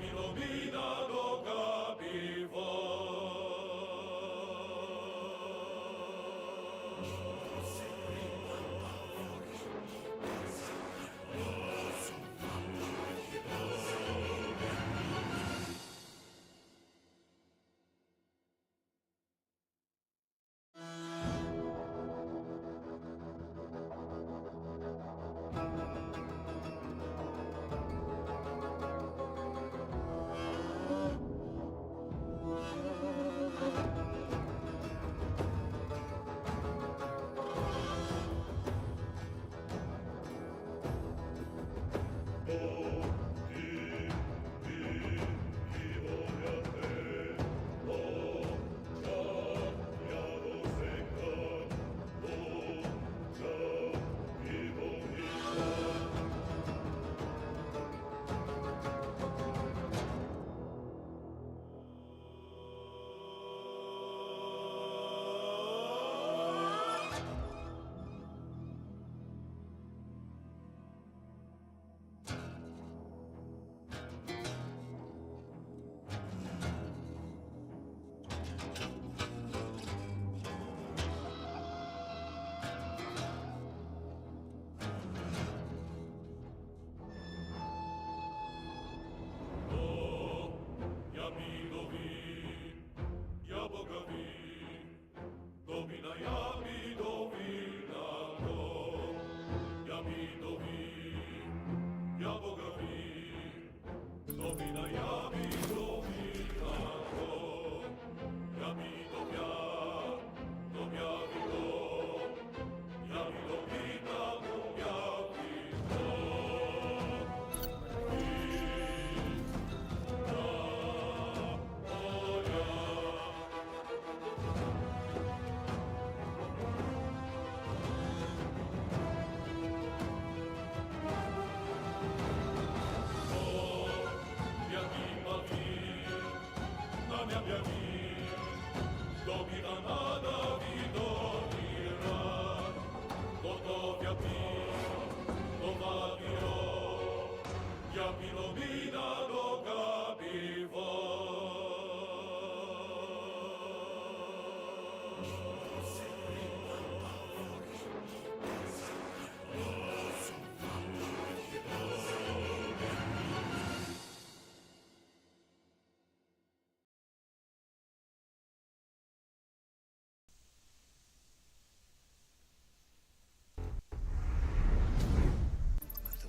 Ilumina do capivo.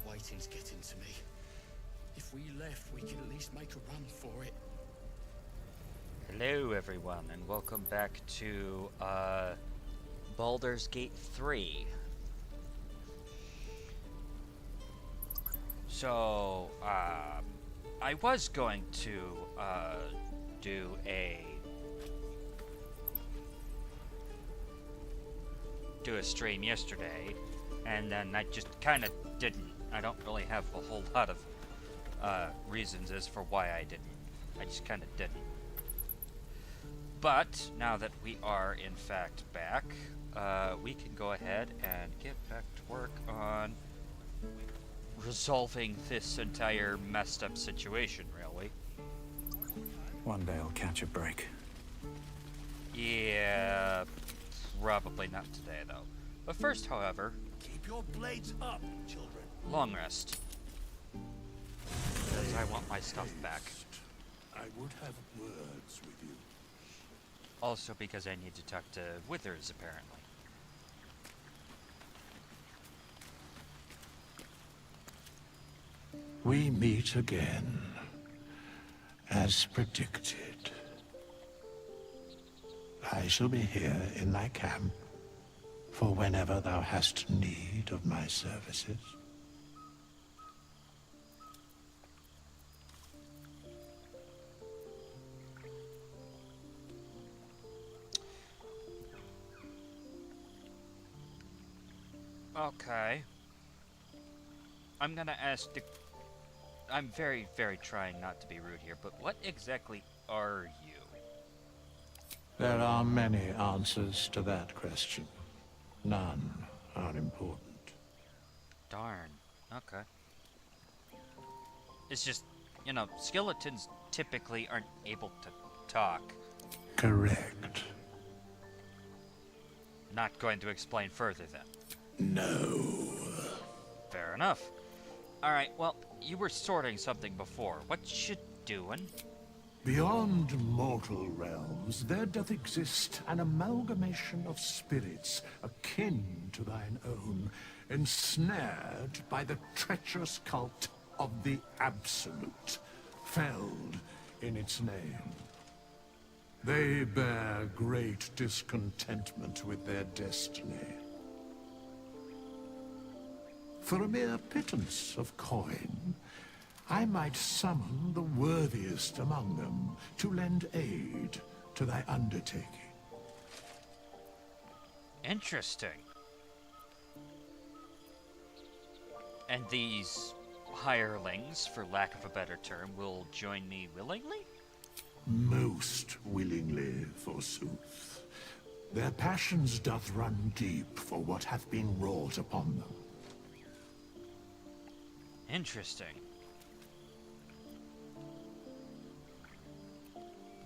Waiting's getting to me. If we left, we could at least make a run for it. Hello everyone, and welcome back to Baldur's Gate 3. So, I was going to do a stream yesterday, and then I just kind of didn't. I don't really have a whole lot of reasons as for why I didn't. I just kind of didn't. But now that we are in fact back, we can go ahead and get back to work on resolving this entire messed up situation, really. One day I'll catch a break. Yeah, probably not today though. But first, however, keep your blades up, children. Long rest. Because I want my stuff back. I would have words with you. Also because I need to talk to Withers, apparently. We meet again, as predicted. I shall be here in thy camp for whenever thou hast need of my services. Okay. I'm gonna ask the... I'm very, very trying not to be rude here, but what exactly are you? There are many answers to that question. None are important. Darn. Okay. It's just, you know, skeletons typically aren't able to talk. Correct. Not going to explain further then. No. Fair enough. Alright, well, you were sorting something before. What you doing? Beyond mortal realms, there doth exist an amalgamation of spirits akin to thine own, ensnared by the treacherous cult of the Absolute, felled in its name. They bear great discontentment with their destiny. For a mere pittance of coin, I might summon the worthiest among them to lend aid to thy undertaking. Interesting. And these hirelings, for lack of a better term, will join me willingly? Most willingly, forsooth. Their passions doth run deep for what hath been wrought upon them. Interesting.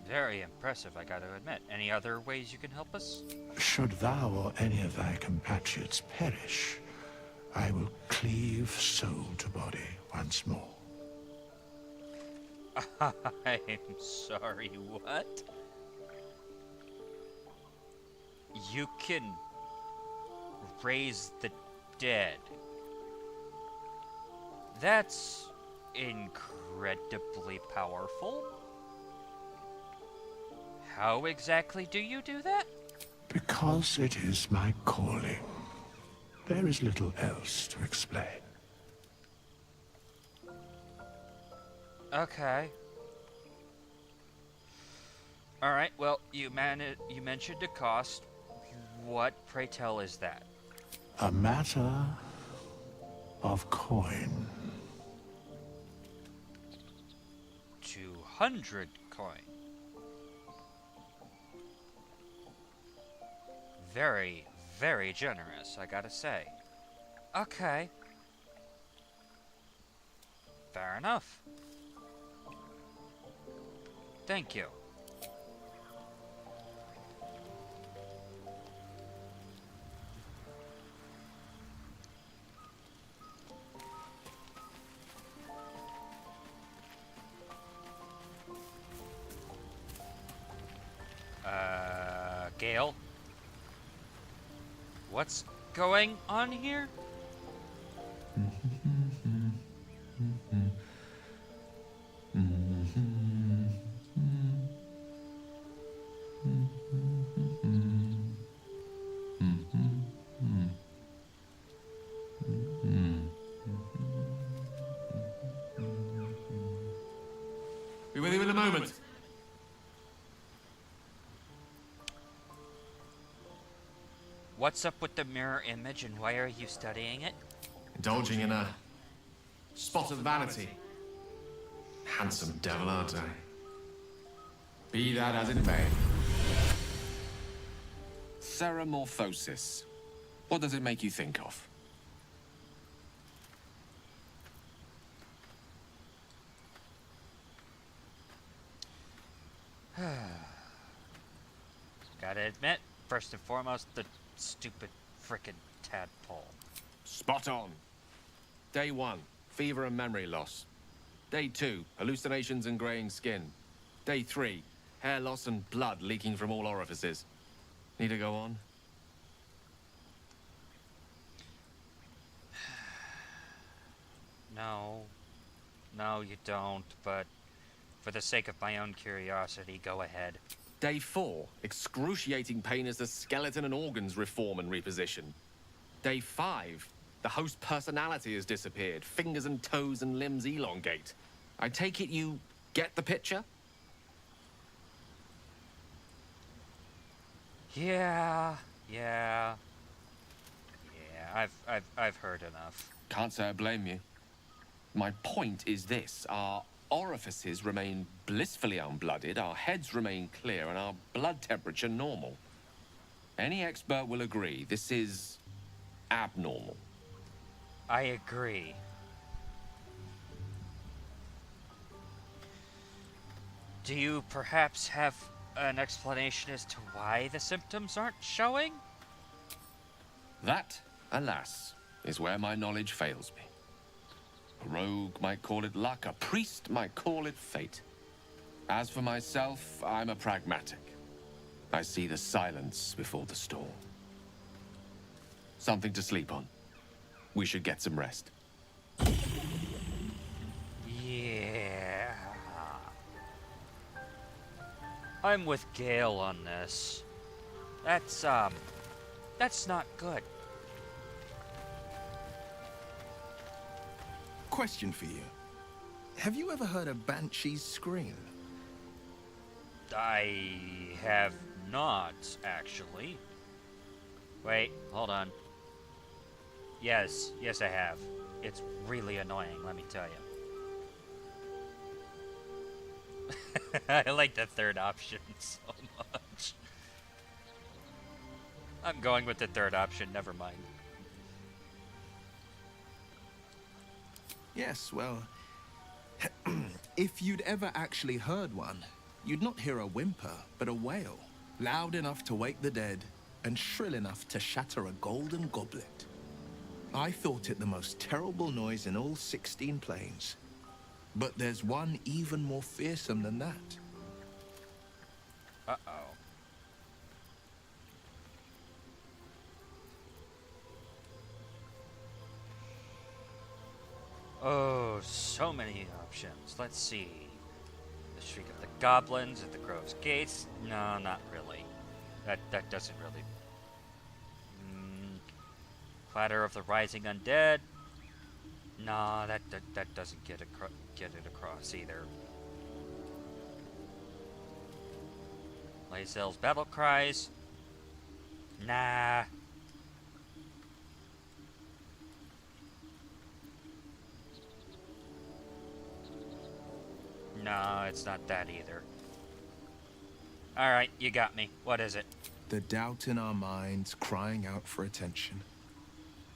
Very impressive, I gotta admit. Any other ways you can help us? Should thou or any of thy compatriots perish, I will cleave soul to body once more. I'm sorry, what? You can raise the dead. That's incredibly powerful. How exactly do you do that? Because it is my calling. There is little else to explain. Okay. Alright, well, you mentioned a cost. What, pray tell, is that? A matter of coin. 200 coin. Very, very generous, I gotta say. Okay. Fair enough. Thank you. Gale? What's going on here? Be with you in a moment. What's up with the mirror image and why are you studying it? Indulging in a spot of vanity. Handsome devil, aren't I? Be that as it may. Ceramorphosis. What does it make you think of? Gotta admit, first and foremost, the stupid frickin' tadpole. Spot on. Day 1, fever and memory loss. Day 2, hallucinations and graying skin. Day 3, hair loss and blood leaking from all orifices. Need to go on? No. No, you don't, but for the sake of my own curiosity, go ahead. Day 4, excruciating pain as the skeleton and organs reform and reposition. Day 5, the host personality has disappeared. Fingers and toes and limbs elongate. I take it you get the picture? Yeah, I've heard enough. Can't say I blame you. My point is this. Our orifices remain blissfully unblooded, our heads remain clear, and our blood temperature normal. Any expert will agree this is abnormal. I agree. Do you perhaps have an explanation as to why the symptoms aren't showing? That, alas, is where my knowledge fails me. A rogue might call it luck, a priest might call it fate. As for myself, I'm a pragmatic. I see the silence before the storm. Something to sleep on. we should get some rest. Yeah. I'm with Gale on this. That's not good. Question for you. Have you ever heard a banshee's scream? I have not, actually. Wait, hold on. Yes, I have. It's really annoying, let me tell you. I like the third option so much. I'm going with the third option, never mind. Yes, well, if you'd ever actually heard one, you'd not hear a whimper, but a wail, loud enough to wake the dead, and shrill enough to shatter a golden goblet. I thought it the most terrible noise in all 16 planes. But there's one even more fearsome than that. Uh-oh. Oh, so many options. Let's see. The Shriek of the Goblins at the Grove's Gates? No, not really. That doesn't really... Clatter of the Rising Undead? No, that doesn't get it across either. Lae'zel's Battle Cries? Nah. No, it's not that either. Alright, you got me. What is it? The doubt in our minds crying out for attention.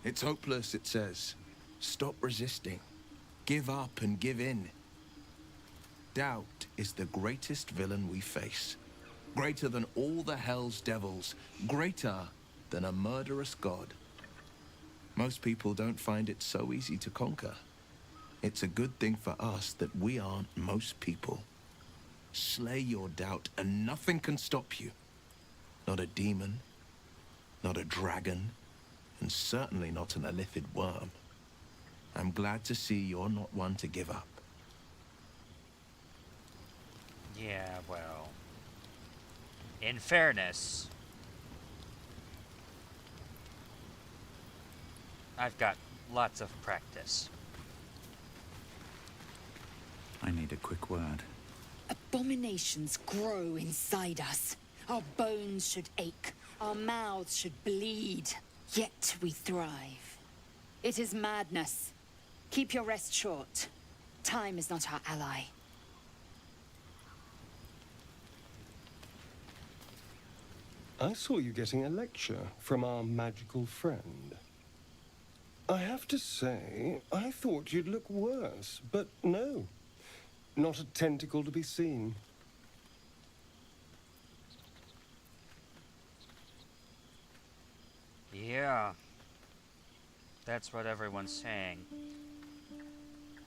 It's hopeless, it says. Stop resisting. Give up and give in. Doubt is the greatest villain we face. Greater than all the hell's devils. Greater than a murderous god. Most people don't find it so easy to conquer. It's a good thing for us that we aren't most people. Slay your doubt and nothing can stop you. Not a demon, not a dragon, and certainly not an illithid worm. I'm glad to see you're not one to give up. Yeah, well... In fairness... I've got lots of practice. I need a quick word. Abominations grow inside us. Our bones should ache. Our mouths should bleed. Yet we thrive. It is madness. Keep your rest short. Time is not our ally. I saw you getting a lecture from our magical friend. I have to say, I thought you'd look worse, but no. Not a tentacle to be seen. Yeah. That's what everyone's saying.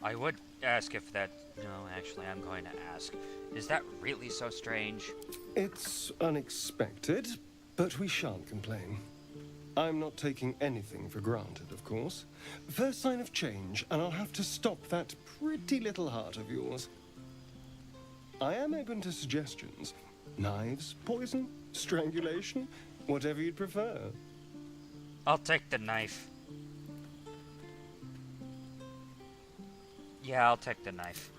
I would ask if that... No, actually, I'm going to ask. Is that really so strange? It's unexpected, but we shan't complain. I'm not taking anything for granted, of course. First sign of change, and I'll have to stop that pretty little heart of yours. I am open to suggestions. Knives, poison, strangulation, whatever you'd prefer. I'll take the knife. Yeah, I'll take the knife.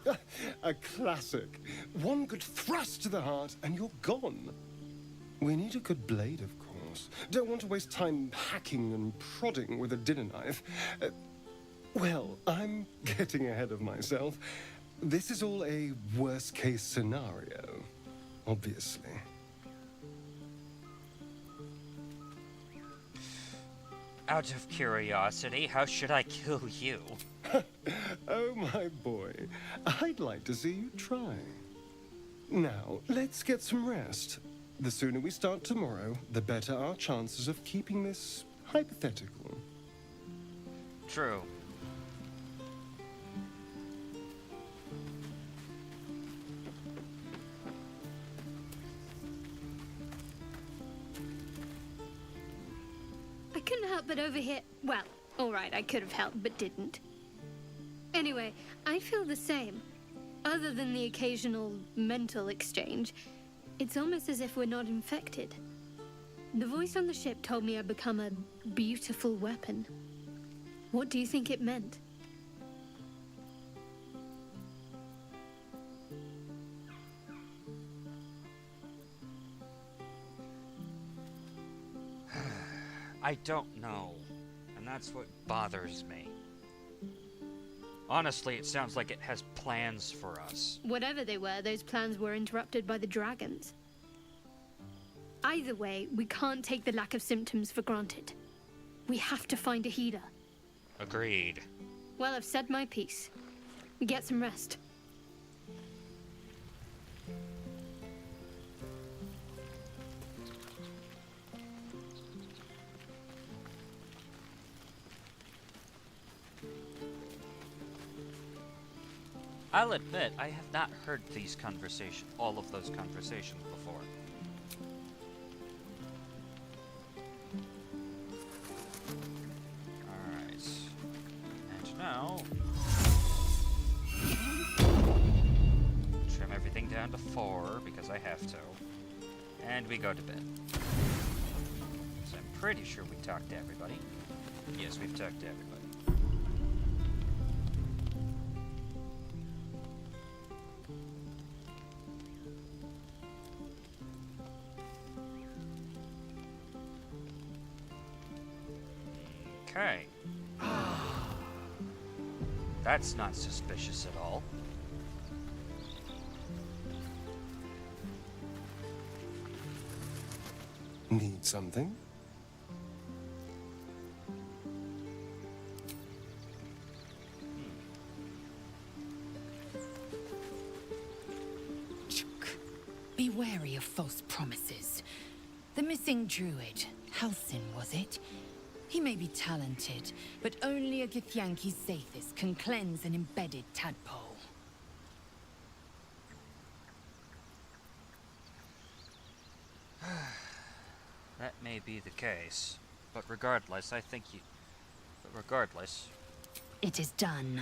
A classic. One good thrust to the heart, and you're gone. We need a good blade, of course. Don't want to waste time hacking and prodding with a dinner knife. Well, I'm getting ahead of myself. This is all a worst-case scenario, obviously. Out of curiosity, how should I kill you? Oh, my boy. I'd like to see you try. Now, let's get some rest. The sooner we start tomorrow, the better our chances of keeping this hypothetical. True. I couldn't help but overhear, well, All right, I could have helped, but didn't. Anyway, I feel the same. Other than the occasional mental exchange, it's almost as if we're not infected. The voice on the ship told me I'd become a beautiful weapon. What do you think it meant? I don't know, and that's what bothers me. Honestly, it sounds like it has plans for us. Whatever they were, those plans were interrupted by the dragons. Either way, we can't take the lack of symptoms for granted. We have to find a healer. Agreed. Well, I've said my piece. Get some rest. I'll admit, I have not heard all of those conversations before. Alright. And now... trim everything down to 4, because I have to. And we go to bed. So I'm pretty sure we talked to everybody. Yes, we've talked to everybody. Okay. That's not suspicious at all. Need something? Be wary of false promises. The missing druid, Halsin, was it? He may be talented, but only a Githyanki Zathis can cleanse an embedded tadpole. That may be the case, but regardless, I think you... But regardless... It is done.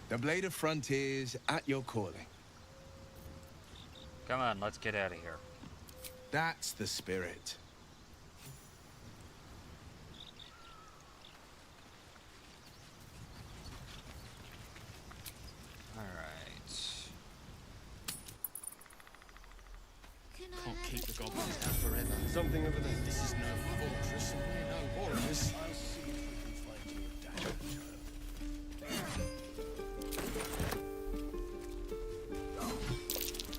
The Blade of Frontiers at your calling. Come on, let's get out of here. That's the spirit. Can't keep the goblins down forever. Something over there. This is no fortress, and we're no warriors. I'll see if we can find you a dagger.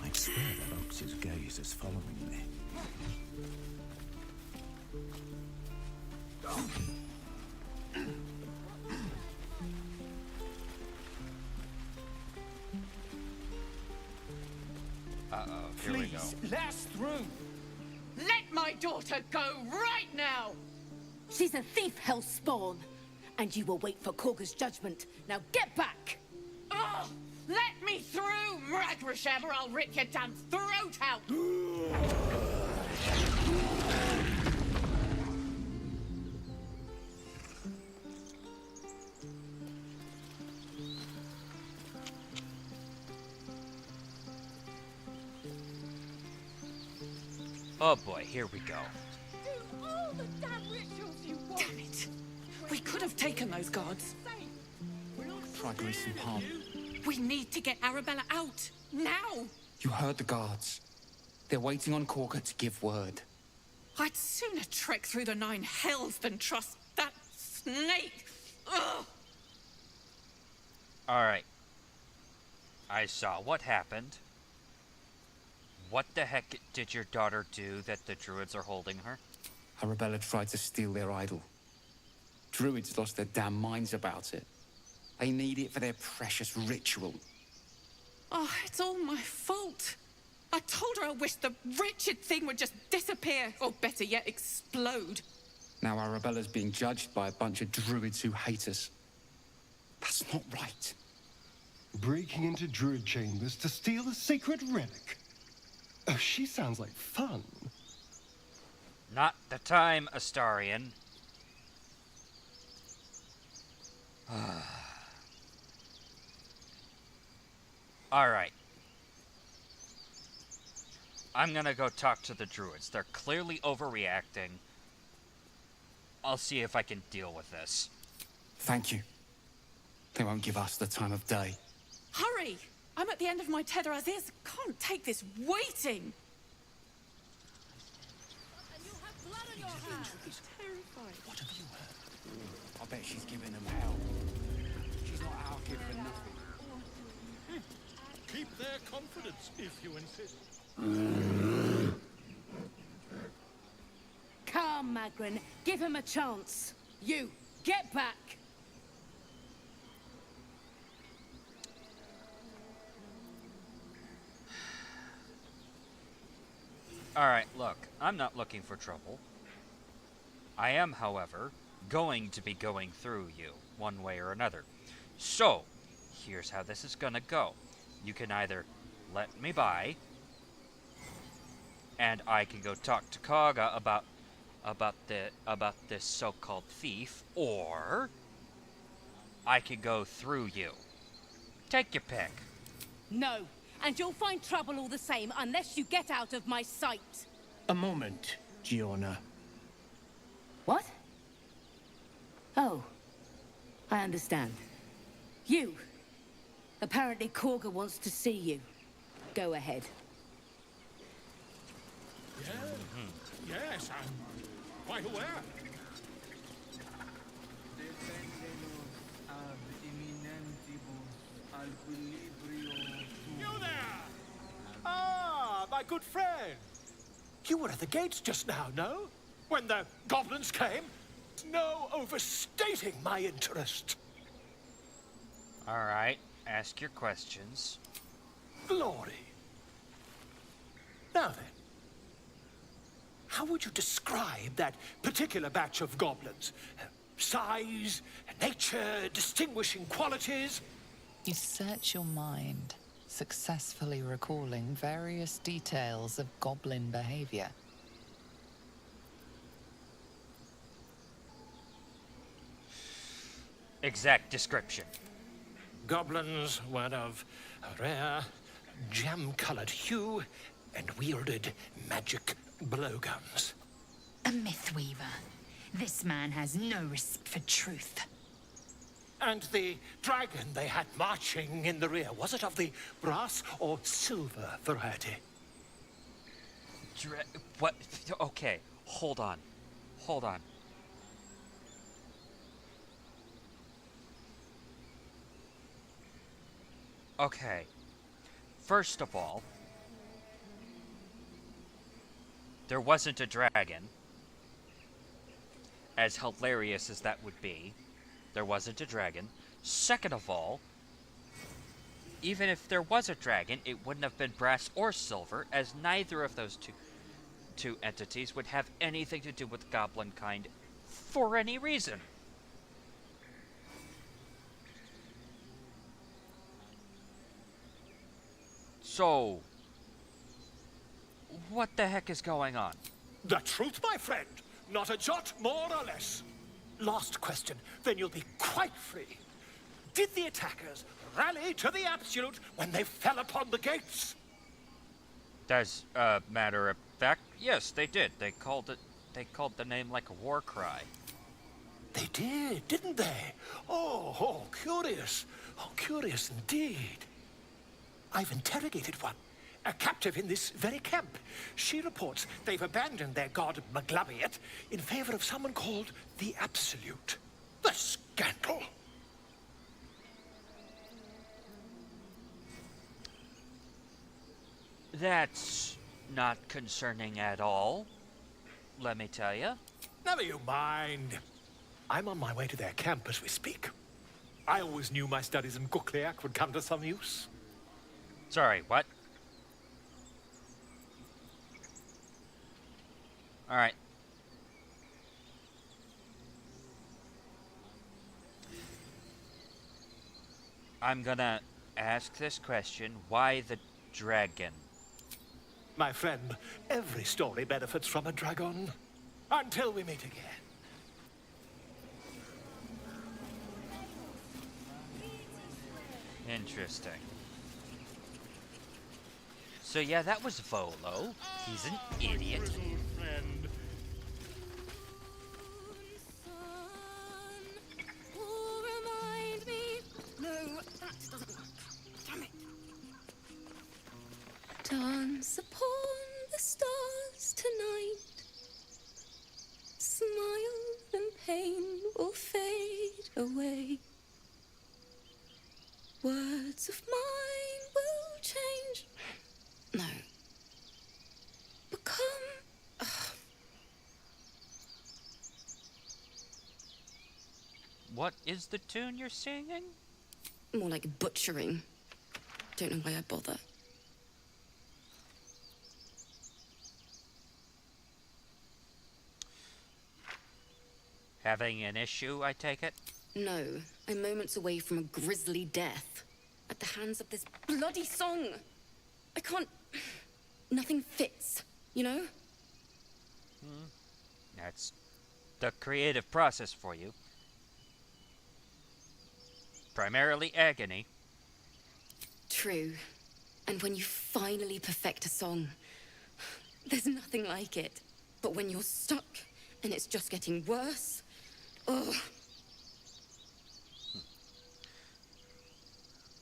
I swear that Ox's gaze is following me. Uh-oh, here we go. Let us through! Let my daughter go right now! She's a thief, Hellspawn, and you will wait for Korga's judgment. Now get back! Oh, let me through, Mragrashem, or I'll rip your damn throat out! Oh boy, here we go. Do all the damn rituals you want! Damn it! We could have taken those guards. Try greasing palm. We need to get Arabella out, now! You heard the guards. They're waiting on Korga to give word. I'd sooner trek through the 9 hells than trust that snake! Ugh! Alright. I saw what happened. What the heck did your daughter do that the druids are holding her? Arabella tried to steal their idol. Druids lost their damn minds about it. They need it for their precious ritual. Oh, it's all my fault. I told her I wished the wretched thing would just disappear, or better yet, explode. Now Arabella's being judged by a bunch of druids who hate us. That's not right. Breaking into druid chambers to steal a sacred relic. Oh, she sounds like fun. Not the time, Astarion. Alright. I'm gonna go talk to the druids. They're clearly overreacting. I'll see if I can deal with this. Thank you. They won't give us the time of day. Hurry! I'm at the end of my tether as is. Can't take this waiting. And you'll have blood on your hands. Terrified. What have you heard? I bet she's giving them hell. She's not our kid for nothing. Keep their confidence if you insist. Come, Magrin. Give him a chance. You, get back. Alright, look, I'm not looking for trouble. I am, however, going to be going through you, one way or another. So, here's how this is gonna go. You can either let me by, and I can go talk to Kaga about this so-called thief, or I can go through you. Take your pick. No, and you'll find trouble all the same unless you get out of my sight. A moment, Giona. What? Oh, I understand. You. Apparently Korga wants to see you. Go ahead. Yeah. Yes, I'm quite aware. You there! Ah, my good friend. You were at the gates just now, no? When the goblins came? No overstating my interest. Alright, ask your questions. Glory. Now then, how would you describe that particular batch of goblins? Size, nature, distinguishing qualities? You search your mind, successfully recalling various details of goblin behavior. Exact description. Goblins were of a rare, jam-colored hue and wielded magic blowguns. A mythweaver. This man has no respect for truth. And the dragon they had marching in the rear, was it of the brass or silver variety? What? Okay, hold on. Hold on. Okay. First of all, there wasn't a dragon. As hilarious as that would be, there wasn't a dragon. Second of all, even if there was a dragon, it wouldn't have been brass or silver, as neither of those two entities would have anything to do with goblin kind for any reason. So, what the heck is going on? The truth, my friend. Not a jot more or less. Last question, then you'll be quite free. Did the attackers rally to the absolute when they fell upon the gates? As a matter of fact, yes, they did. They called the name like a war cry. They did, didn't they? Oh, curious. Oh, curious indeed. I've interrogated one, a captive in this very camp. She reports they've abandoned their god Maglabiet in favor of someone called the Absolute. The scandal! That's not concerning at all, let me tell you. Never you mind. I'm on my way to their camp as we speak. I always knew my studies in Kukliak would come to some use. Sorry, what? Alright. I'm gonna ask this question. Why the dragon? My friend, every story benefits from a dragon. Until we meet again. Interesting. So yeah, that was Volo. He's an idiot. Dance upon the stars tonight. Smile and pain will fade away. Words of mine will change. No. Become. What is the tune you're singing? More like butchering. Don't know why I bother. Having an issue, I take it? No, I'm moments away from a grisly death. At the hands of this bloody song. I can't... Nothing fits, you know? That's the creative process for you. Primarily agony. True. And when you finally perfect a song, there's nothing like it. But when you're stuck, and it's just getting worse... Oh.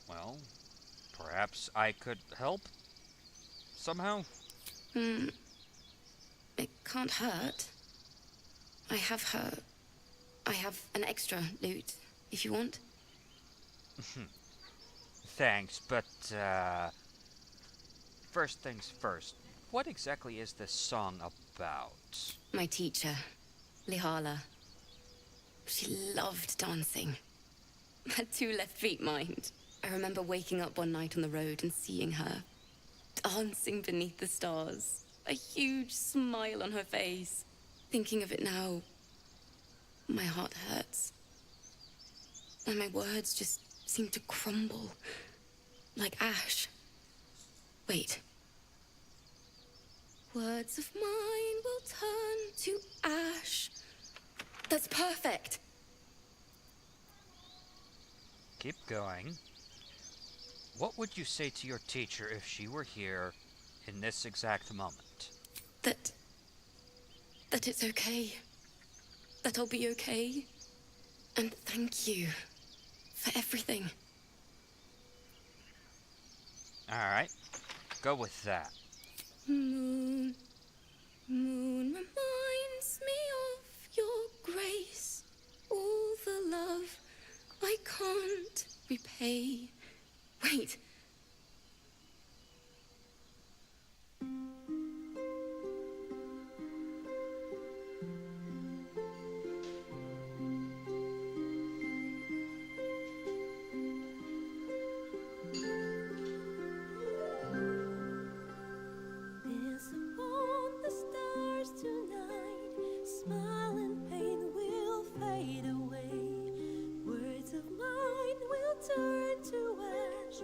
Well, perhaps I could help somehow. It can't hurt. I have an extra loot, if you want. Thanks, but, first things first. What exactly is this song about? My teacher, Lihala. She loved dancing. Had 2 left feet, mind. I remember waking up one night on the road and seeing her dancing beneath the stars. A huge smile on her face. Thinking of it now, my heart hurts. And my words just seem to crumble. Like ash. Wait. Words of mine will turn to ash. That's perfect. Keep going. What would you say to your teacher if she were here in this exact moment? That it's okay. That I'll be okay. And thank you for everything. Alright, go with that. Moon, moon reminds me of your grace. All the love I can't repay. Wait. Turn to ash.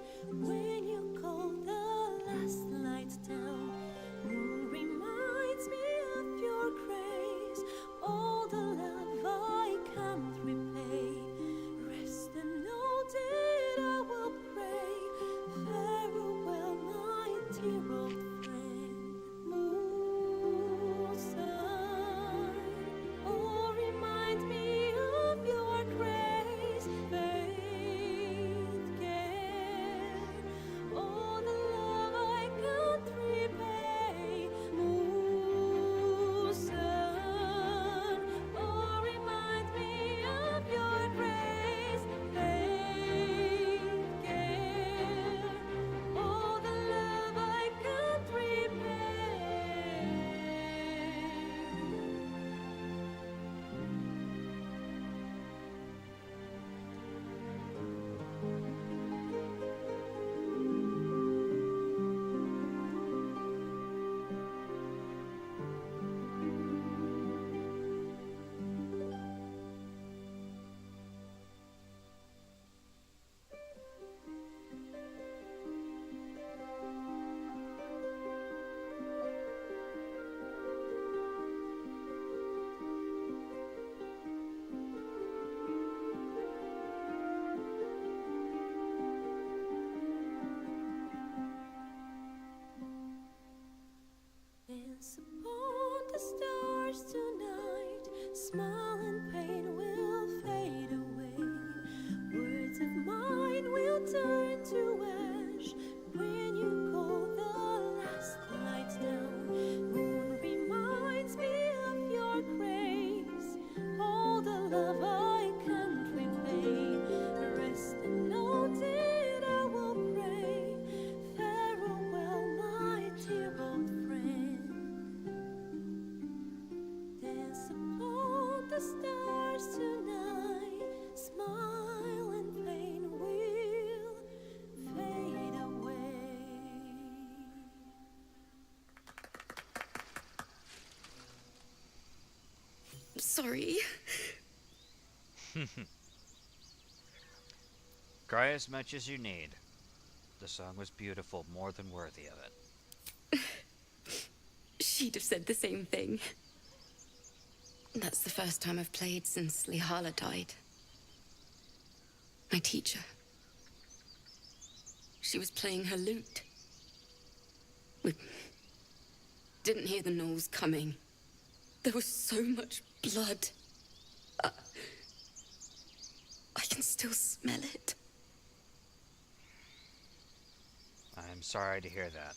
sorry. Cry as much as you need. The song was beautiful, more than worthy of it. She'd have said the same thing. That's the first time I've played since Lihala died. My teacher. She was playing her lute. We didn't hear the gnolls coming. There was so much blood. I can still smell it. I'm sorry to hear that.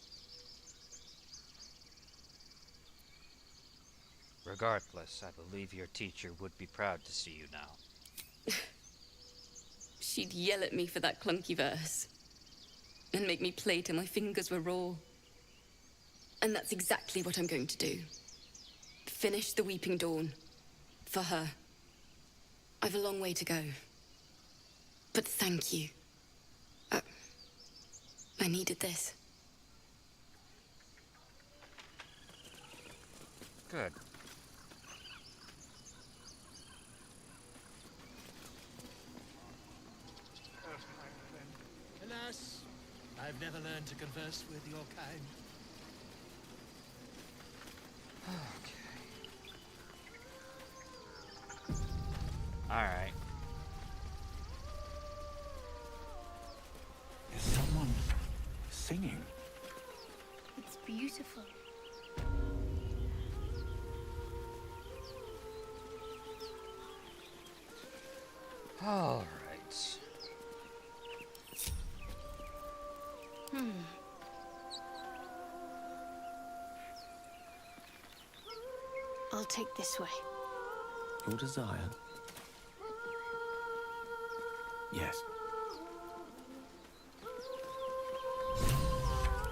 Regardless, I believe your teacher would be proud to see you now. She'd yell at me for that clunky verse. And make me play till my fingers were raw. And that's exactly what I'm going to do. Finish the Weeping Dawn. For her. I've a long way to go. But thank you. I needed this. Good. Alas, I've never learned to converse with your kind. Okay. Alright. Is someone singing? It's beautiful. Alright. I'll take this way. Your desire? Yes.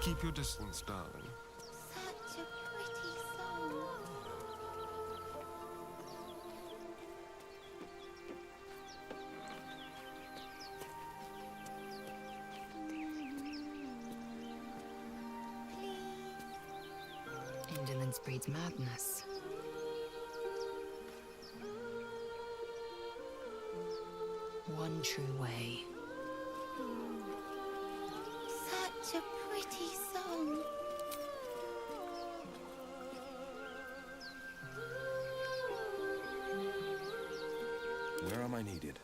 Keep your distance, darling. Such a pretty song. Indolence breeds madness. One true way. Such a pretty song. Where am I needed?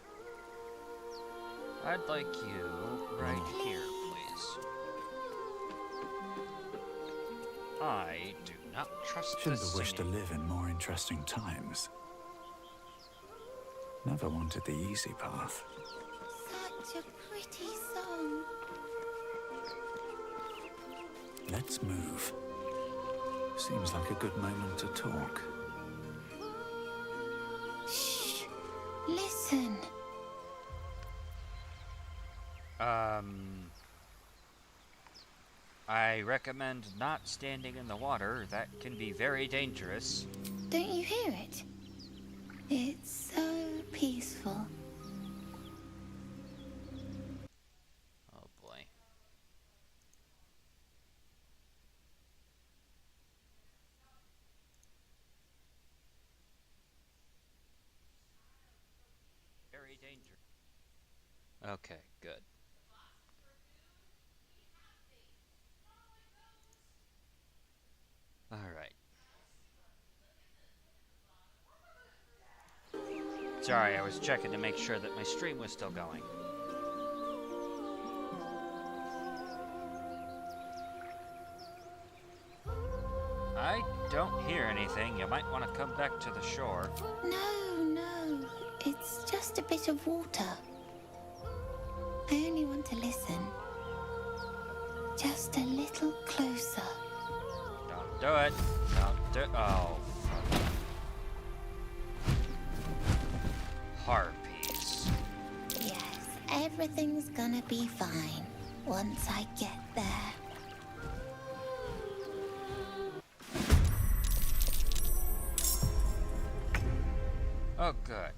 I'd like you right here, please. I do not trust Shouldn't this have wished to singing. live in more interesting times. Never wanted the easy path. Such a pretty song. Let's move. Seems like a good moment to talk. Shh. Listen. I recommend not standing in the water. That can be very dangerous. Don't you hear it? It's so peaceful. Oh boy. Very dangerous. Okay, good. All right. Sorry, I was checking to make sure that my stream was still going. I don't hear anything. You might want to come back to the shore. No. It's just a bit of water. I only want to listen. Just a little closer. Don't do it. Don't do it. Oh. Harpies. Yes, everything's gonna be fine once I get there. Oh, good.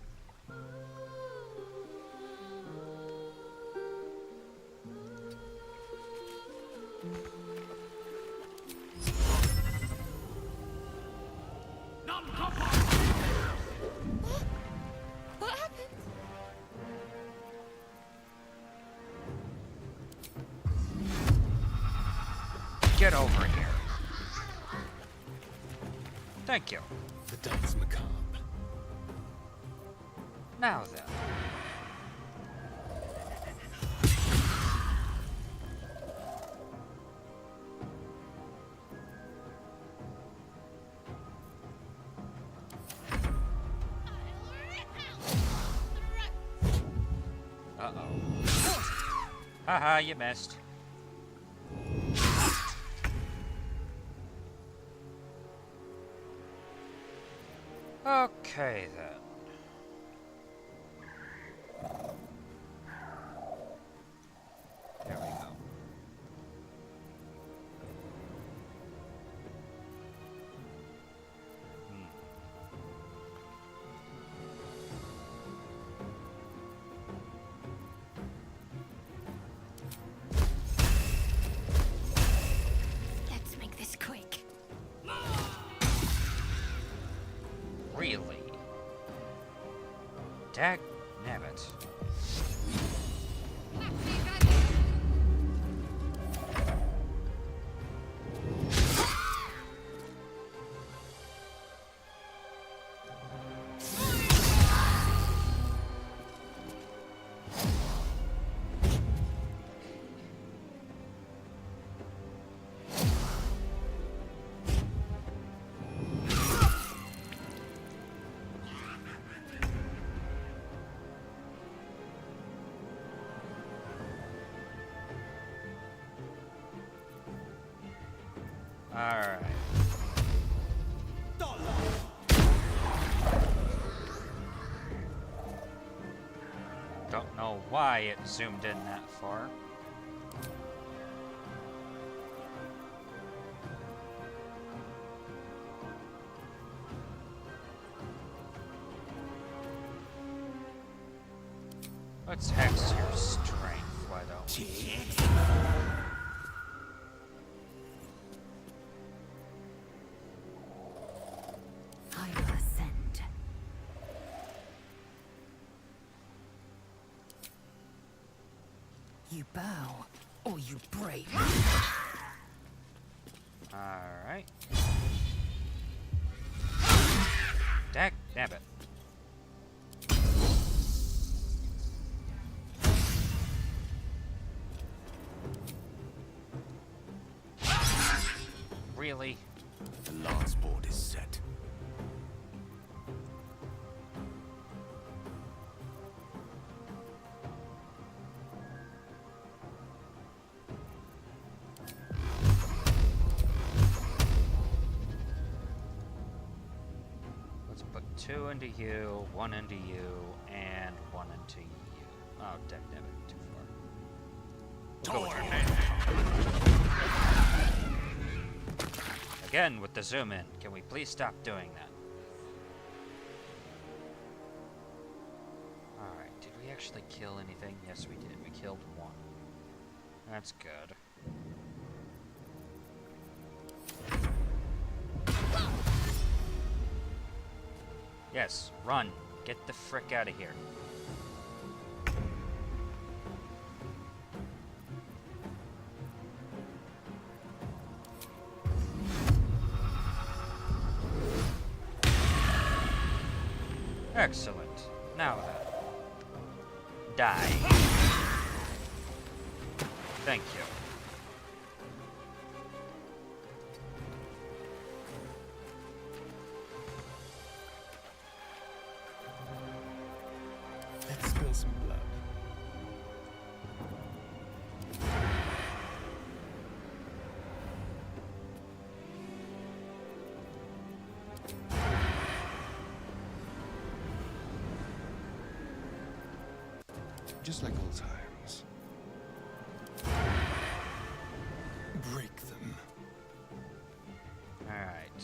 Get over here. Thank you. The dance macabre. Now then. Uh-oh. Haha, you missed. Okay, then. There we go. Let's make this quick. Really? Dag nabbit. Alright. Don't know why it zoomed in that far. Let's hex your strength, why don't we? I will ascend. You bow, or you break. Alright. Dag nabbit. Really? The lance board is set. Let's put 2 into you, 1 into you, and 1 into you. Oh, dag nabbit, too far. We'll go with your Again with the zoom in. Can we please stop doing that? Alright, did we actually kill anything? Yes, we did. We killed 1. That's good. Yes, run. Get the frick out of here. Excellent. Now then. Die. Thank you. Let's spill some blood. Just like old times. Break them. Alright.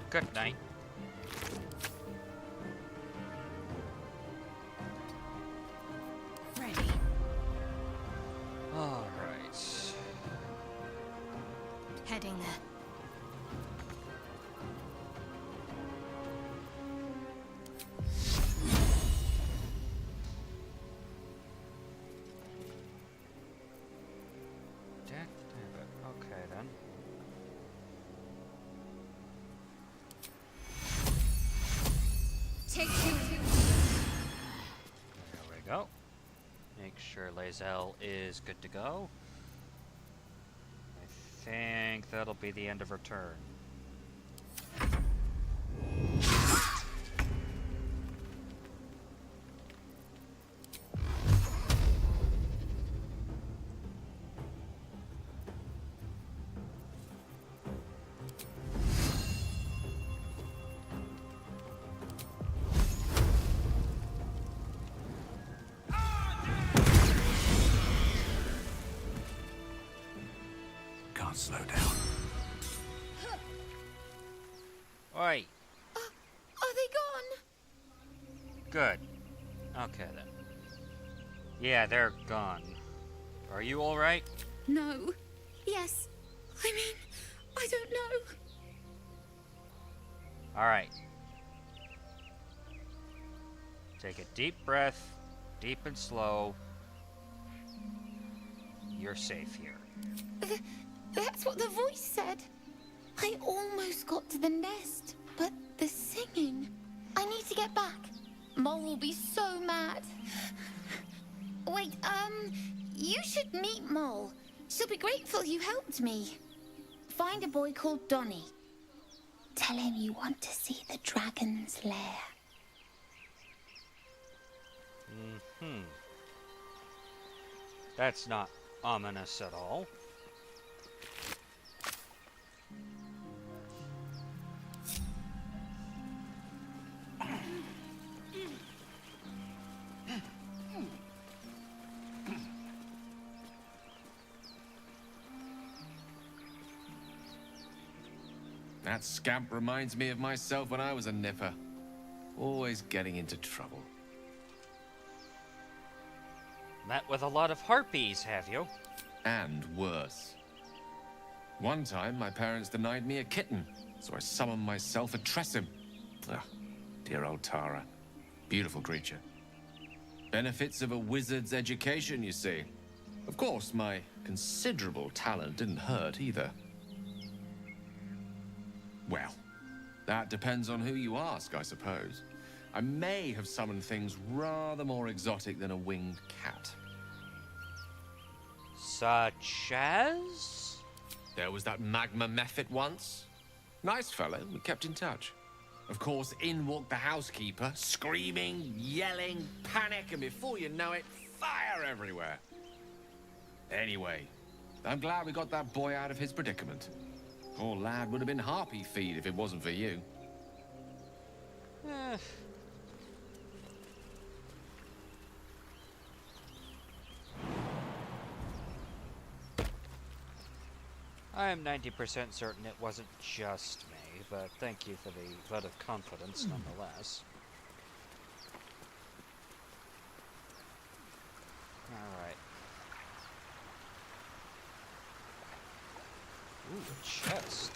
Good night. Ready. Alright. Heading there. sure Lae'zel is good to go. I think that'll be the end of her turn. Can't slow down. Oi! Are they gone? Good. Okay then. Yeah, they're gone. Are you alright? No. Yes. I mean, I don't know. Alright. Take a deep breath, deep and slow. You're safe here. That's what the voice said. I almost got to the nest, but the singing. I need to get back. Mole will be so mad. Wait, you should meet Mole. She'll be grateful you helped me. Find a boy called Donny. Tell him you want to see the dragon's lair. That's not ominous at all. That scamp reminds me of myself when I was a nipper. Always getting into trouble. Met with a lot of harpies, have you? And worse. One time, my parents denied me a kitten, so I summoned myself a Tressim. Ah, dear old Tara. Beautiful creature. Benefits of a wizard's education, you see. Of course, my considerable talent didn't hurt either. Well, that depends on who you ask, I suppose. I may have summoned things rather more exotic than a winged cat. Such as? There was that magma mephit once. Nice fellow, we kept in touch. Of course, in walked the housekeeper, screaming, yelling, panic, and before you know it, fire everywhere. Anyway, I'm glad we got that boy out of his predicament. Poor lad would have been harpy feed if it wasn't for you. I am 90% certain it wasn't just me, but thank you for the vote of confidence nonetheless. Alright. Ooh, a chest.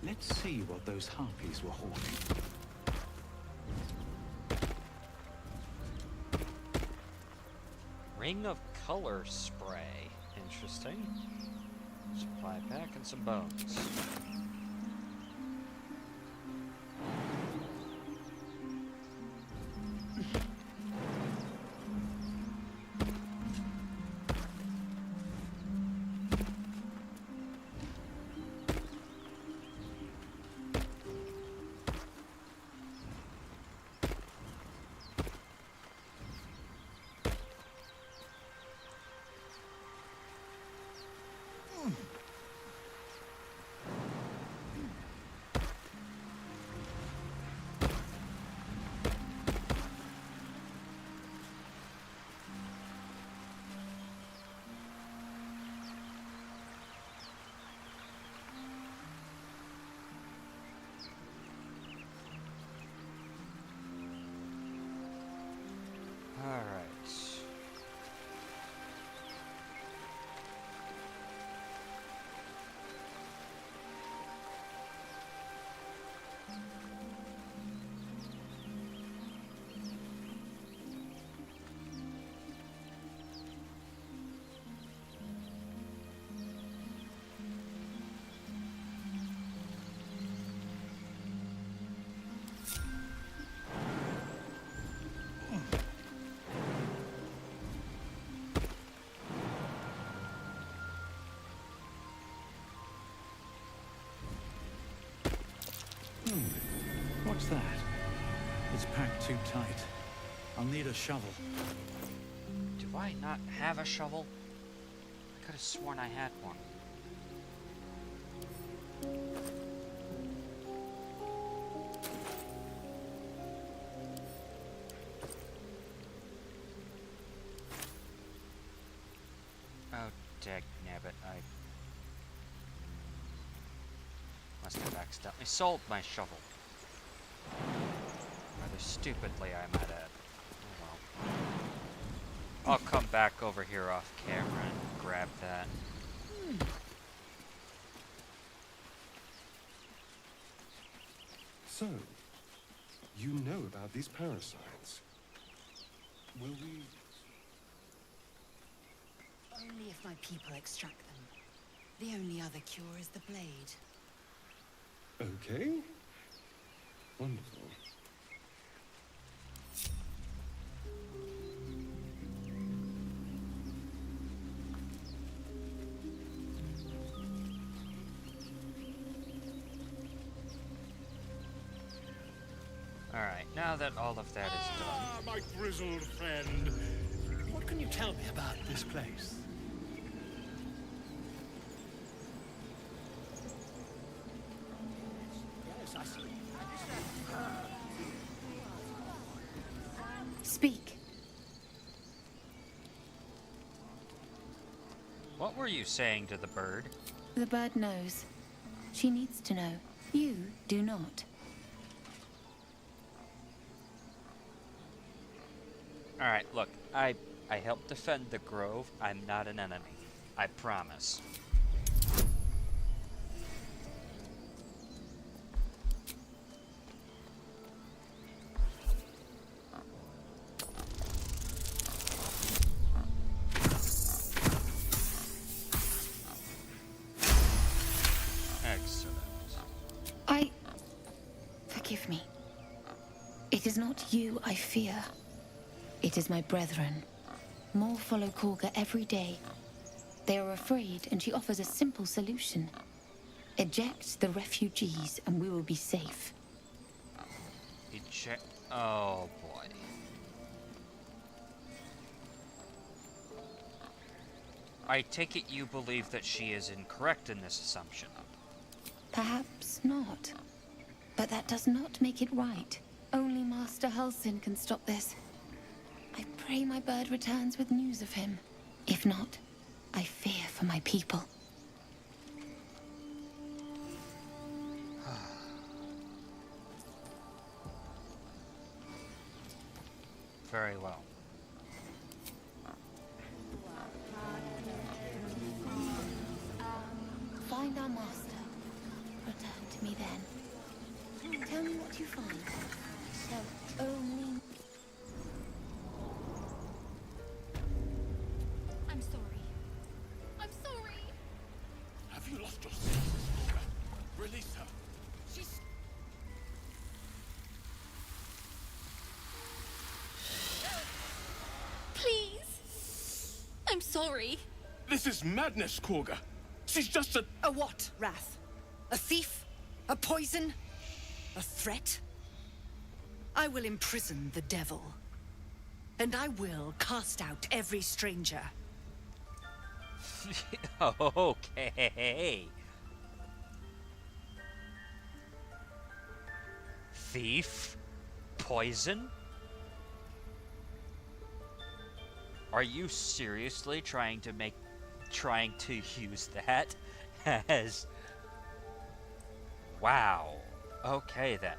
Let's see what those harpies were hoarding. Ring of color spray. Interesting. Supply pack and some bones. What's that? It's packed too tight. I'll need a shovel. Do I not have a shovel? I could have sworn I had one. Oh, dagnabbit, I must have accidentally sold my shovel. Rather stupidly, I might add. Oh well. I'll come back over here off camera and grab that. So, you know about these parasites. Will we... Only if my people extract them. The only other cure is the blade. Okay. Wonderful. Alright, now that all of that is done. My grizzled friend. What can you tell me about this place? Yes, I see. Speak. What were you saying to the bird? The bird knows. She needs to know. You do not. Alright, look, I helped defend the grove. I'm not an enemy. I promise. Excellent. Forgive me. It is not you I fear. It is my brethren. More follow Korga every day. They are afraid, and she offers a simple solution. Eject the refugees, and we will be safe. Eject... Oh, boy. I take it you believe that she is incorrect in this assumption. Perhaps not. But that does not make it right. Only Master Halsin can stop this. I pray my bird returns with news of him. If not, I fear for my people. Very well. Find our master. Return to me then. Tell me what you find. Tell only... I'm sorry. I'm sorry. Have you lost your senses, Release her. She's... Please. I'm sorry. This is madness, Korga. She's just a... A what, Wrath? A thief? A poison? A threat? I will imprison the devil. And I will cast out every stranger. Okay. Thief? Poison? Are you seriously trying to use that as... Wow. Okay then.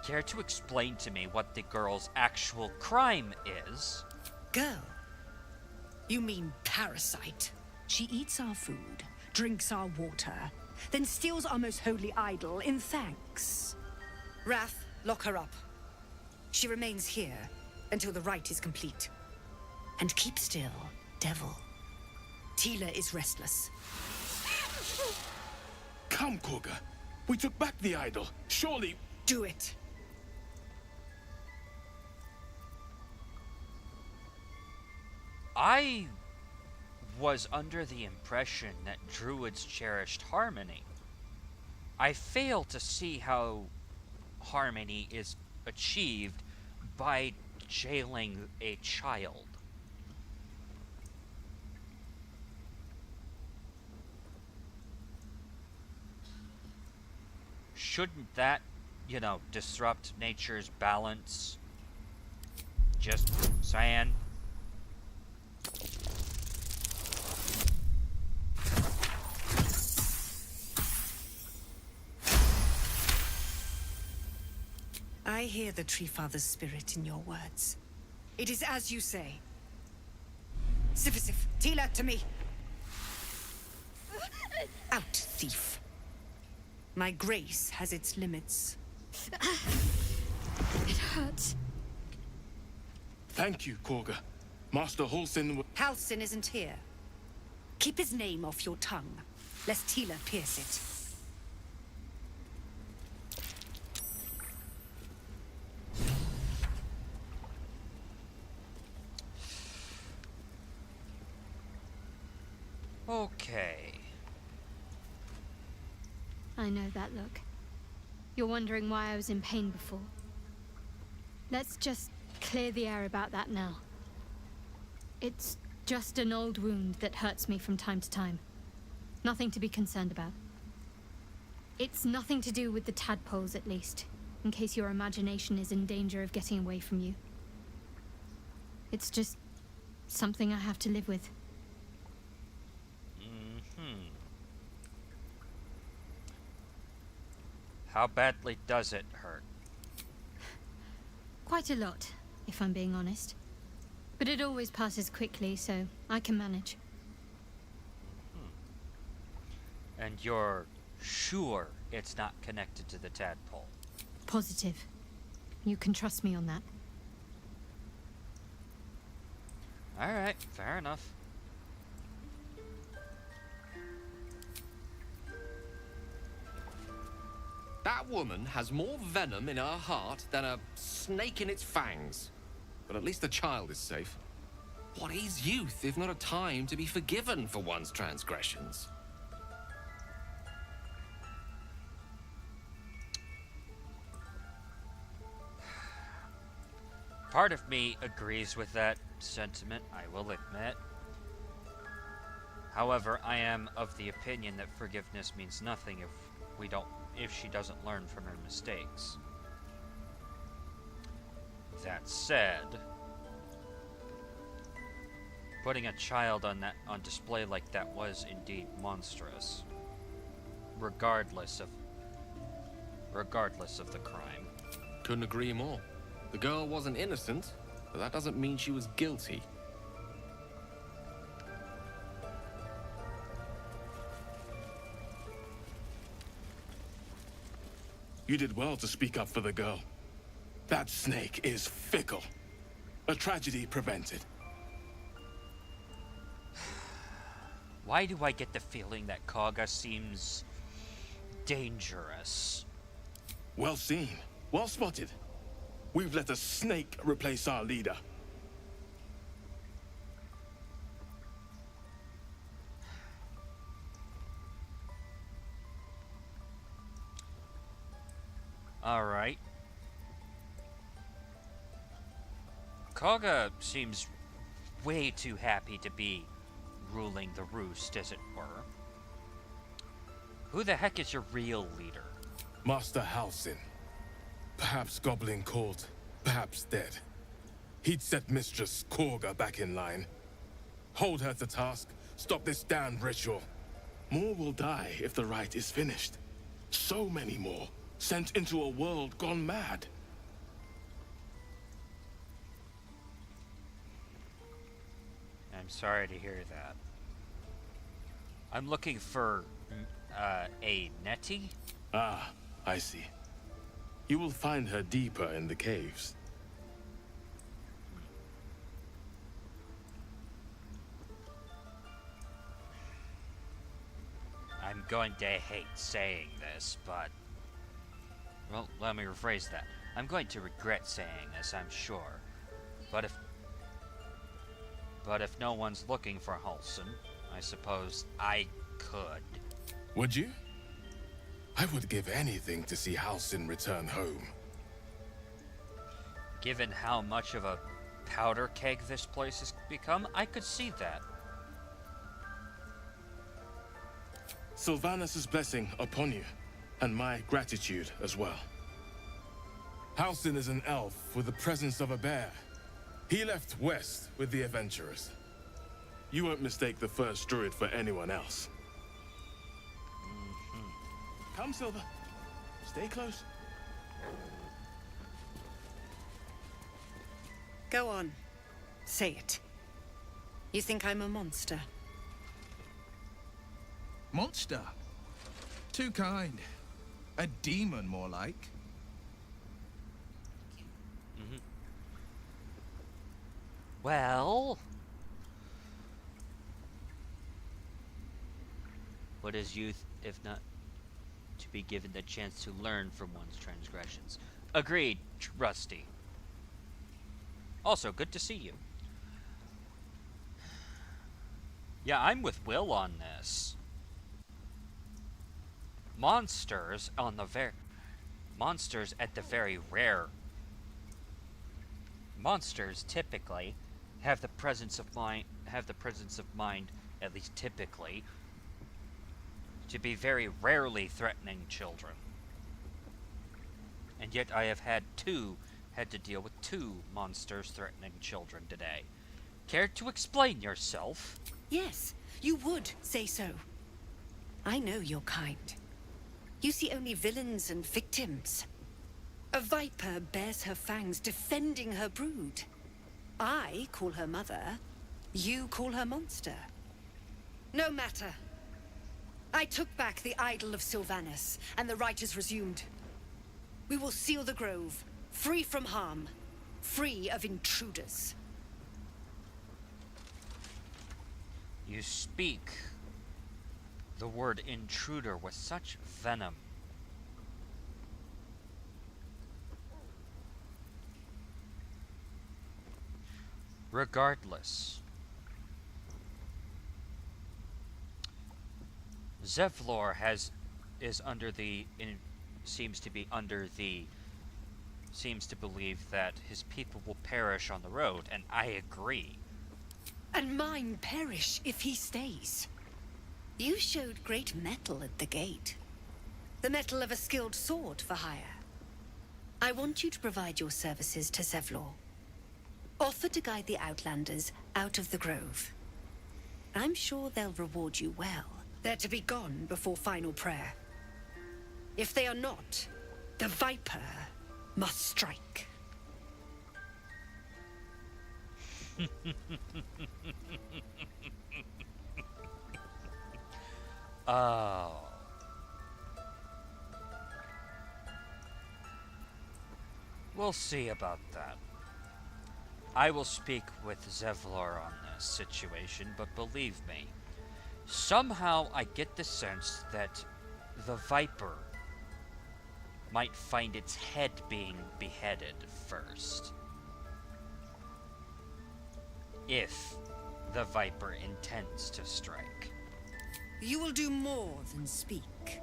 Care to explain to me what the girl's actual crime is? Girl? You mean parasite? She eats our food, drinks our water, then steals our most holy idol in thanks. Wrath, lock her up. She remains here until the rite is complete. And keep still, devil. Tila is restless. Come, Korga. We took back the idol. Surely... Do it. I was under the impression that druids cherished harmony. I fail to see how harmony is achieved by jailing a child. Shouldn't that, you know, disrupt nature's balance? Just saying. I hear the Tree Father's spirit in your words. It is as you say. Sifisif, Tila, to me! Out, thief. My grace has its limits. It hurts. Thank you, Korga. Master Halsin... Halsin isn't here. Keep his name off your tongue, lest Tila pierce it. Okay. I know that look. You're wondering why I was in pain before. Let's just clear the air about that now. It's just an old wound that hurts me from time to time. Nothing to be concerned about. It's nothing to do with the tadpoles, at least, in case your imagination is in danger of getting away from you. It's just something I have to live with. How badly does it hurt? Quite a lot, if I'm being honest. But it always passes quickly, so I can manage. And you're sure it's not connected to the tadpole? Positive. You can trust me on that. Alright, fair enough. That woman has more venom in her heart than a snake in its fangs. But at least the child is safe. What is youth if not a time to be forgiven for one's transgressions? Part of me agrees with that sentiment, I will admit. However, I am of the opinion that forgiveness means nothing if she doesn't learn from her mistakes. That said, putting a child on display like that was indeed monstrous, regardless of the crime. Couldn't agree more. The girl wasn't innocent, but that doesn't mean she was guilty. You did well to speak up for the girl. That snake is fickle. A tragedy prevented. Why do I get the feeling that Kaga seems dangerous? Well seen. Well spotted. We've let a snake replace our leader. Alright. Kaga seems way too happy to be ruling the roost, as it were. Who the heck is your real leader? Master Halsin. Perhaps goblin caught, perhaps dead. He'd set Mistress Korga back in line. Hold her to task, stop this damned ritual. More will die if the rite is finished. So many more, sent into a world gone mad. I'm sorry to hear that. I'm looking for a Nettie? Ah, I see. You will find her deeper in the caves. I'm going to hate saying this, but... Well, let me rephrase that. I'm going to regret saying this, I'm sure. But if no one's looking for Halsin, I suppose I could. Would you? I would give anything to see Halsin return home. Given how much of a powder keg this place has become, I could see that. Sylvanus' blessing upon you, and my gratitude as well. Halsin is an elf with the presence of a bear. He left west with the adventurers. You won't mistake the first druid for anyone else. Come, Silver. Stay close. Go on. Say it. You think I'm a monster? Monster? Too kind. A demon, more like. Well, what is youth if not to be given the chance to learn from one's transgressions? Agreed, Rusty. Also, good to see you. Yeah, I'm with Will on this. Monsters at the very rare. Monsters typically have the presence of mind, at least typically, to be very rarely threatening children. And yet I have had to deal with two monsters threatening children today. Care to explain yourself? Yes, you would say so. I know your kind. You see only villains and victims. A viper bears her fangs defending her brood. I call her mother. You call her monster. No matter. I took back the idol of Sylvanus, and the rite is resumed. We will seal the grove, free from harm, free of intruders. You speak the word intruder with such venom. Regardless, Zevlor seems to believe that his people will perish on the road, and I agree. And mine perish if he stays. You showed great mettle at the gate. The mettle of a skilled sword for hire. I want you to provide your services to Zevlor. Offer to guide the Outlanders out of the grove. I'm sure they'll reward you well. They're to be gone before final prayer. If they are not, the Viper must strike. Oh. We'll see about that. I will speak with Zevlor on this situation, but believe me, somehow I get the sense that the Viper might find its head being beheaded first. If the Viper intends to strike. You will do more than speak.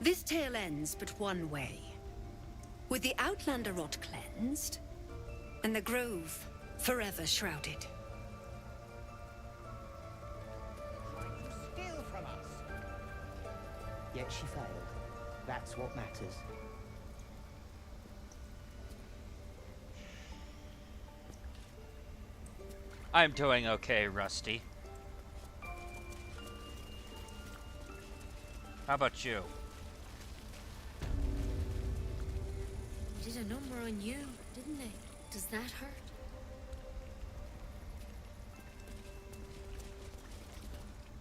This tale ends but one way. With the Outlander rot cleansed, and the grove forever shrouded. Steal from us. Yet she failed. That's what matters. I'm doing okay, Rusty. How about you? They did a number on you, didn't they? Does that hurt?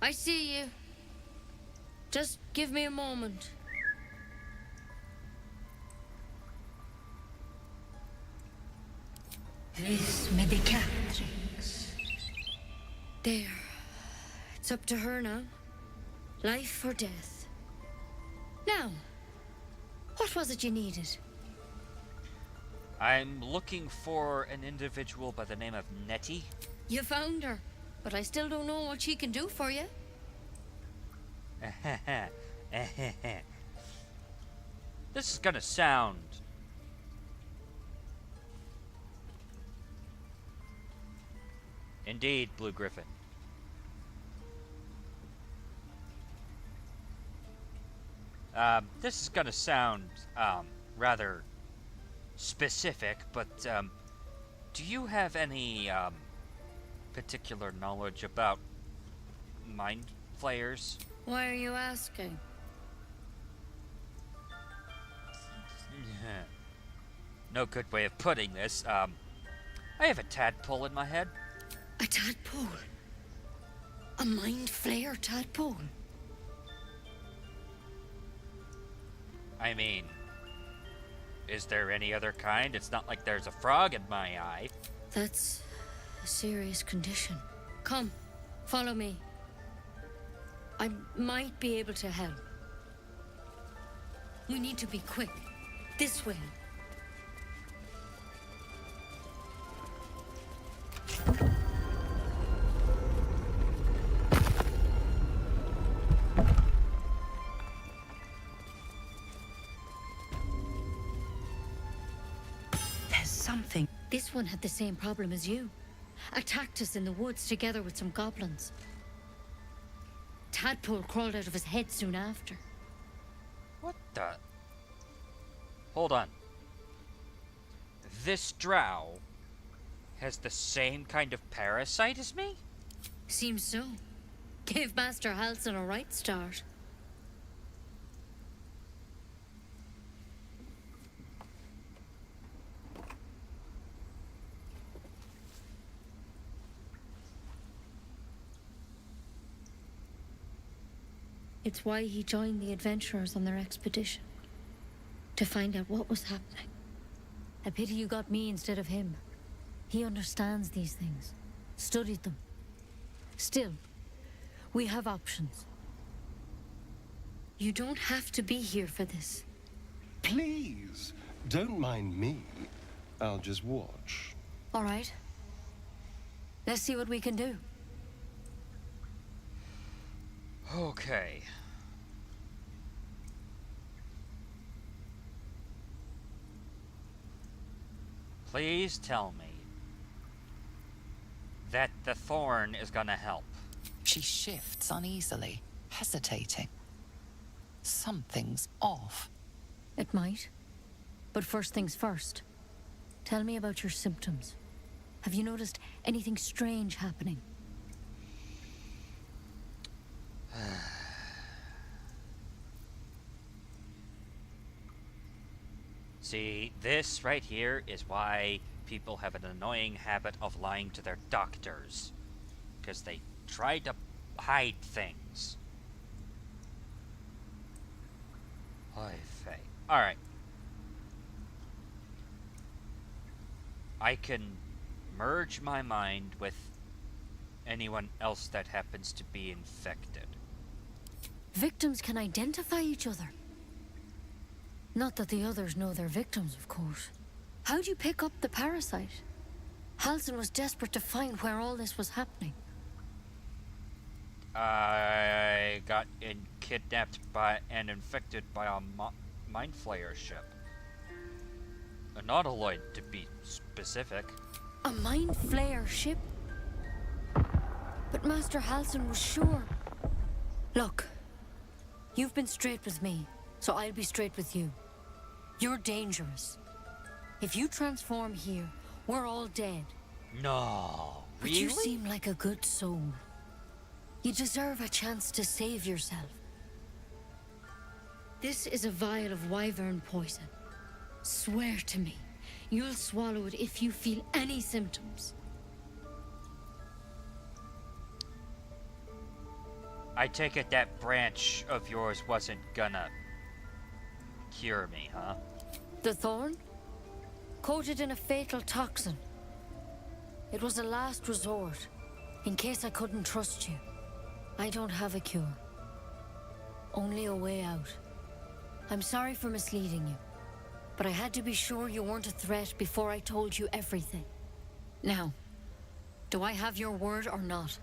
I see you. Just give me a moment. This medicatrix. There. It's up to her now. Life or death. Now, what was it you needed? I'm looking for an individual by the name of Nettie. You found her, but I still don't know what she can do for you. This is gonna sound... Indeed, Blue Griffin. This is gonna sound, rather specific, but, do you have any, particular knowledge about mind flayers? Why are you asking? No good way of putting this. I have a tadpole in my head. A tadpole? A mind flayer tadpole? I mean, is there any other kind? It's not like there's a frog in my eye. That's a serious condition. Come, follow me. I might be able to help. We need to be quick. This way. There's something. This one had the same problem as you. Attacked us in the woods together with some goblins. Tadpole crawled out of his head soon after. What the? Hold on. This drow has the same kind of parasite as me? Seems so. Gave Master Halsin a right start. It's why he joined the adventurers on their expedition. To find out what was happening. A pity you got me instead of him. He understands these things. Studied them. Still, we have options. You don't have to be here for this. Please, don't mind me. I'll just watch. All right. Let's see what we can do. Okay. Please tell me that the thorn is gonna help. She shifts uneasily, hesitating. Something's off. It might. But first things first. Tell me about your symptoms. Have you noticed anything strange happening? See, this right here is why people have an annoying habit of lying to their doctors. Because they try to hide things. Oy vey. Alright. I can merge my mind with anyone else that happens to be infected. Victims can identify each other. Not that the others know they're victims, of course. How'd you pick up the parasite? Halsin was desperate to find where all this was happening. I got kidnapped by and infected by a mind flayer ship. An autoloid, to be specific. A mind flayer ship? But Master Halsin was sure. Look, you've been straight with me, so I'll be straight with you. You're dangerous. If you transform here, we're all dead. No, But really? you seem like a good soul. You deserve a chance to save yourself. This is a vial of wyvern poison. Swear to me, you'll swallow it if you feel any symptoms. I take it that branch of yours wasn't gonna cure me, huh? The thorn? Coated in a fatal toxin. It was a last resort, in case I couldn't trust you. I don't have a cure. Only a way out. I'm sorry for misleading you, but I had to be sure you weren't a threat before I told you everything. Now, do I have your word or not?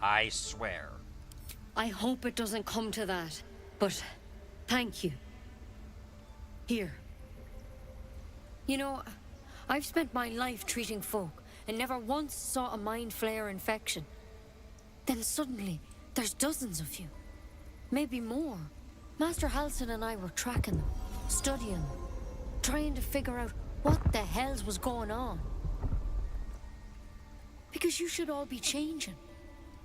I swear. I hope it doesn't come to that, but thank you. Here. You know, I've spent my life treating folk and never once saw a mind flare infection. Then suddenly, there's dozens of you. Maybe more. Master Halsin and I were tracking them, studying them, trying to figure out what the hells was going on. Because you should all be changing.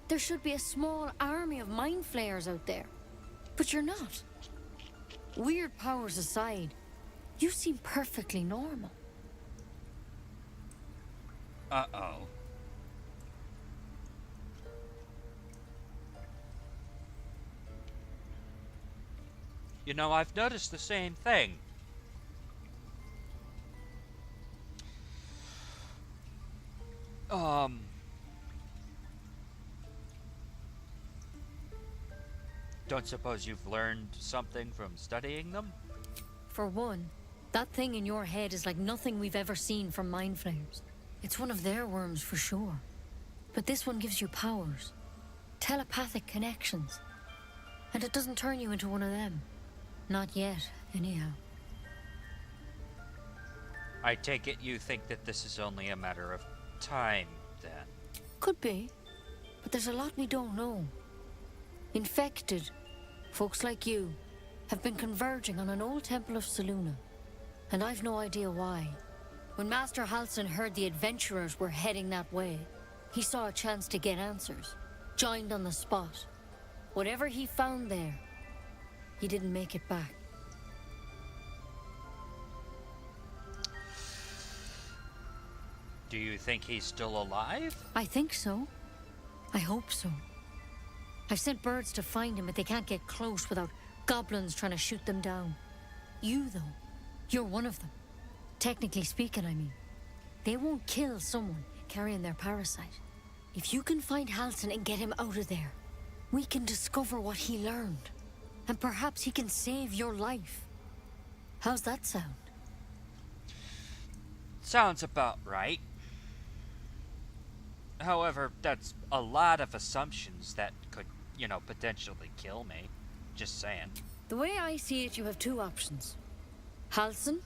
There should be a small army of mind flayers out there. But you're not. Weird powers aside, you seem perfectly normal. Uh-oh. You know, I've noticed the same thing. Don't suppose you've learned something from studying them? For one, that thing in your head is like nothing we've ever seen from mind flayers. It's one of their worms for sure. But this one gives you powers. Telepathic connections. And it doesn't turn you into one of them. Not yet, anyhow. I take it you think that this is only a matter of time, then? Could be. But there's a lot we don't know. Infected, folks like you, have been converging on an old temple of Selûne. And I've no idea why. When Master Halsin heard the adventurers were heading that way, he saw a chance to get answers. Joined on the spot. Whatever he found there, he didn't make it back. Do you think he's still alive? I think so. I hope so. I've sent birds to find him, but they can't get close without goblins trying to shoot them down. You, though, you're one of them. Technically speaking, I mean. They won't kill someone carrying their parasite. If you can find Halsin and get him out of there, we can discover what he learned. And perhaps he can save your life. How's that sound? Sounds about right. However, that's a lot of assumptions that could, you know, potentially kill me. Just saying. The way I see it, you have two options. Halsin,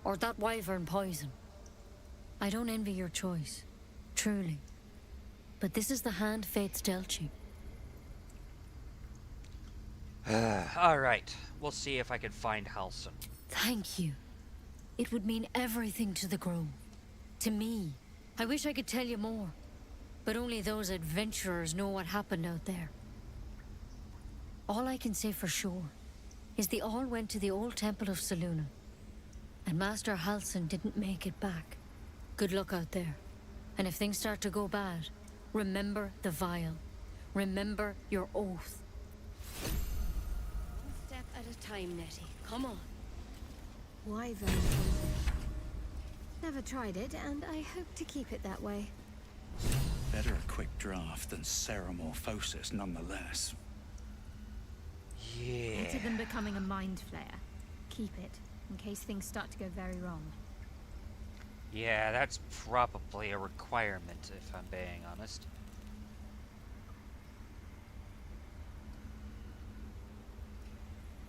or that wyvern poison. I don't envy your choice. Truly. But this is the hand fate's dealt you. Alright, we'll see if I can find Halsin. Thank you. It would mean everything to the Grove. To me. I wish I could tell you more. But only those adventurers know what happened out there. All I can say for sure is they all went to the old temple of Selûne. And Master Halsin didn't make it back. Good luck out there. And if things start to go bad, remember the vial. Remember your oath. One step at a time, Nettie. Come on. Wyvern poison. Never tried it, and I hope to keep it that way. Better a quick draft than ceremorphosis nonetheless. Yeah. Better than becoming a mind flayer. Keep it, in case things start to go very wrong. Yeah, that's probably a requirement, if I'm being honest.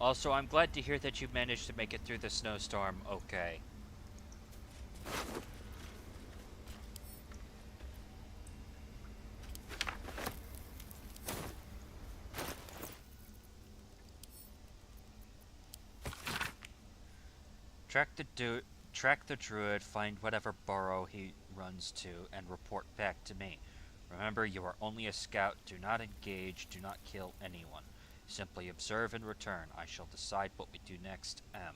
Also, I'm glad to hear that you managed to make it through the snowstorm okay. Track the druid, find whatever burrow he runs to, and report back to me. Remember, you are only a scout. Do not engage. Do not kill anyone. Simply observe and return. I shall decide what we do next. M.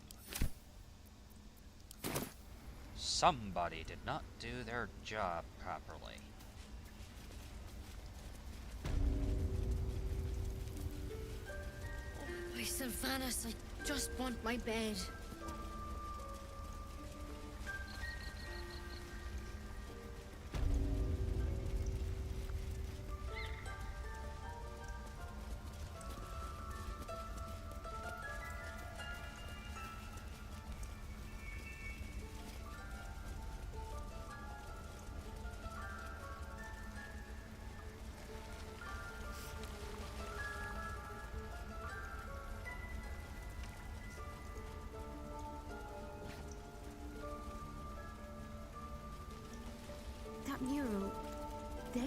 Somebody did not do their job properly. Oh, by Sylvanas, I just want my bed.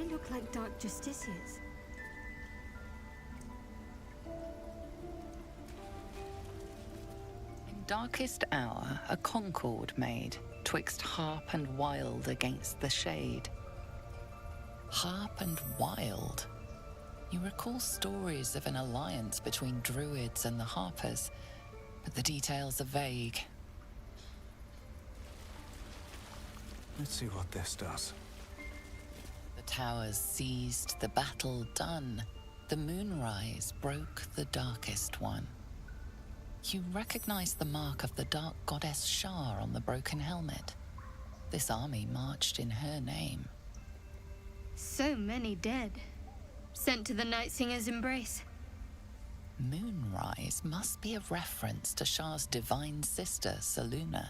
look like dark justiciars. In darkest hour, a concord made, twixt harp and wild against the shade. Harp and wild. You recall stories of an alliance between druids and the harpers, but the details are vague. Let's see what this does. The towers seized, the battle done. The moonrise broke the darkest one. You recognize the mark of the dark goddess Shar on the broken helmet. This army marched in her name. So many dead. Sent to the Night Singer's embrace. Moonrise must be a reference to Shar's divine sister, Saluna.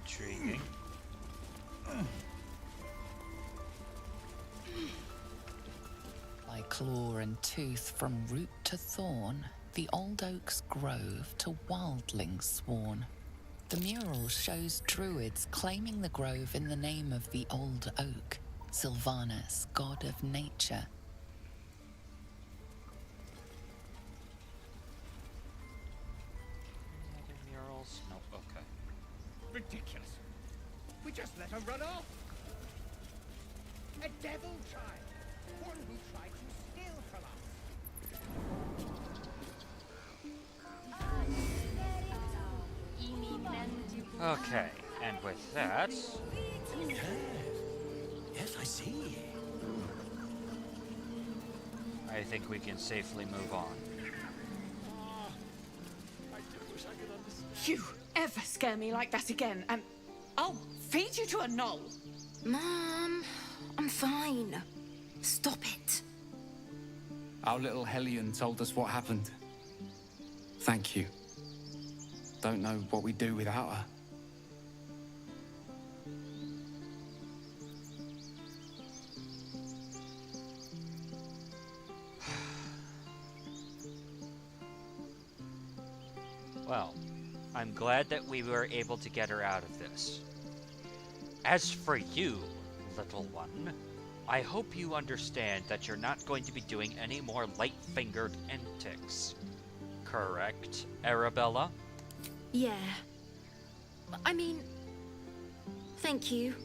Intriguing. By claw and tooth from root to thorn, the old oak's grove to wildlings sworn. The mural shows druids claiming the grove in the name of the old oak, Sylvanus, god of nature. Any other murals? No, okay. Ridiculous. We just let her run off. A devil child. One who tried to steal from us. Okay, and with that... Yes, I see. I think we can safely move on. You ever scare me like that again, and I'll feed you to a knoll. Mom, I'm fine. Stop it. Our little Hellion told us what happened. Thank you. Don't know what we'd do without her. Well, I'm glad that we were able to get her out of this. As for you, little one, I hope you understand that you're not going to be doing any more light-fingered antics. Correct, Arabella? Yeah. I mean, thank you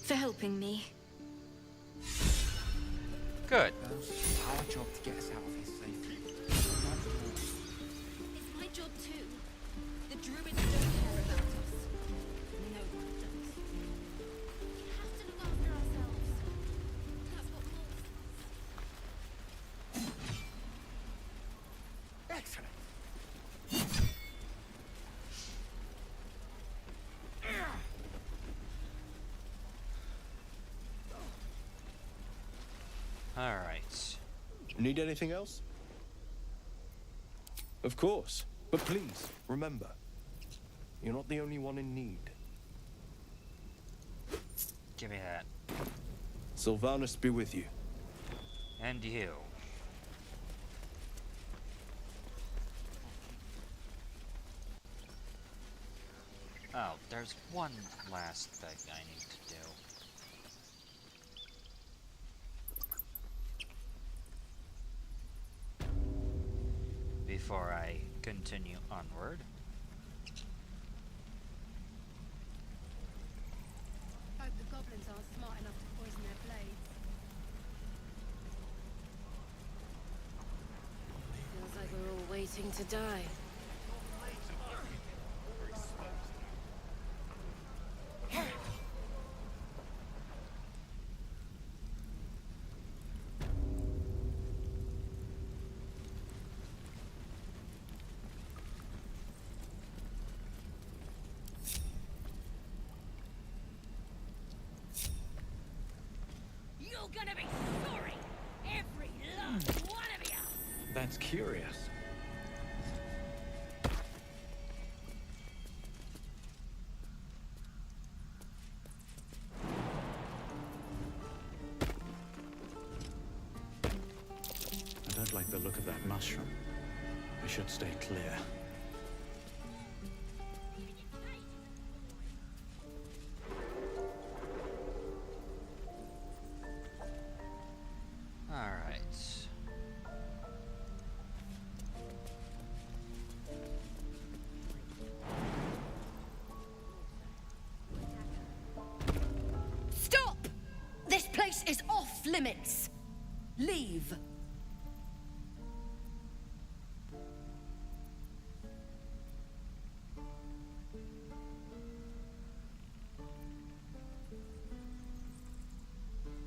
for helping me. Good. It's our job to get us out of here safely. It's my job too. The druids don't care about us. No one does. We have to look after ourselves. That's what Paul says. Excellent. All right. Need anything else? Of course. But please, remember, you're not the only one in need. Give me that. Sylvanus be with you. And you. Oh, there's one last thing I need to do. Before I continue onward. Hope the goblins aren't smart enough to poison their blades. Feels like we're all waiting to die. You're gonna be sorry! Every last one of you! That's curious. I don't like the look of that mushroom. I should stay clear. off limits. Leave.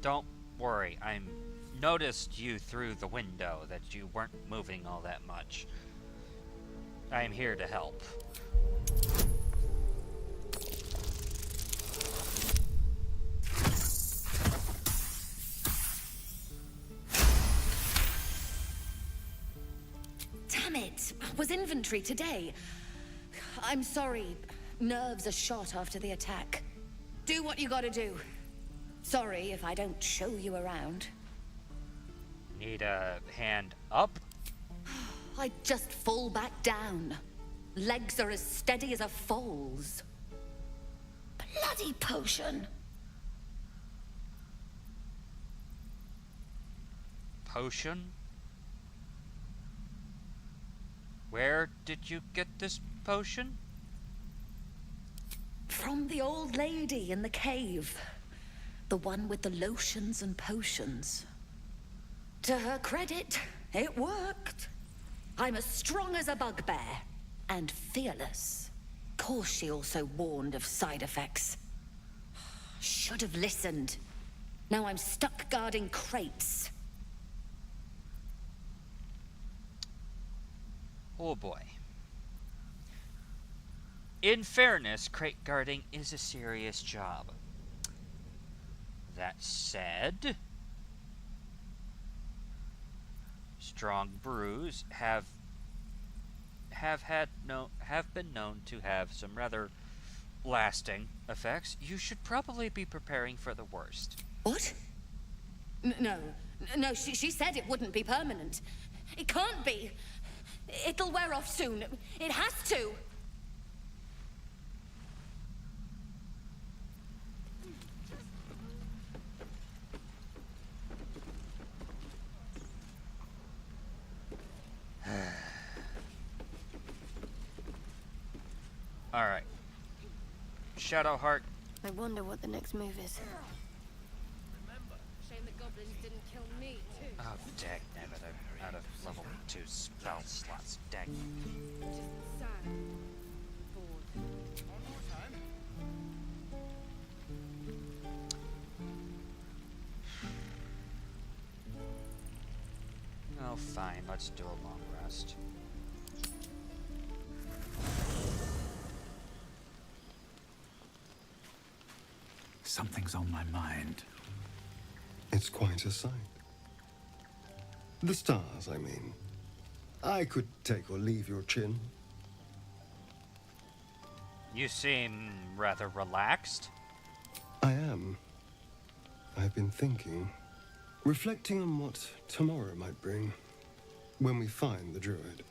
Don't worry, I noticed you through the window, that you weren't moving all that much. I am here to help. Damn it! Was inventory today? I'm sorry. Nerves are shot after the attack. Do what you gotta do. Sorry if I don't show you around. Need a hand up? I just fall back down. Legs are as steady as a foal's. Bloody potion. Potion? Where did you get this potion? From the old lady in the cave. The one with the lotions and potions. To her credit, it worked. I'm as strong as a bugbear. And fearless. Course she also warned of side effects. Should have listened. Now I'm stuck guarding crates. Oh boy. In fairness, crate guarding is a serious job. That said, strong brews have been known to have some rather lasting effects. You should probably be preparing for the worst. What? No, she said it wouldn't be permanent. It can't be. It'll wear off soon. It has to. Alright. Shadowheart. I wonder what the next move is. Shame the goblins didn't kill me, too. Oh, dagnabbit. I'm out of level 2 spell slots. Dag. Just sad. Bored. Oh, fine. Let's do a long rest. Something's on my mind. It's quite a sight. The stars, I mean. I could take or leave your chin. You seem rather relaxed. I am. I've been thinking, reflecting on what tomorrow might bring. When we find the druid,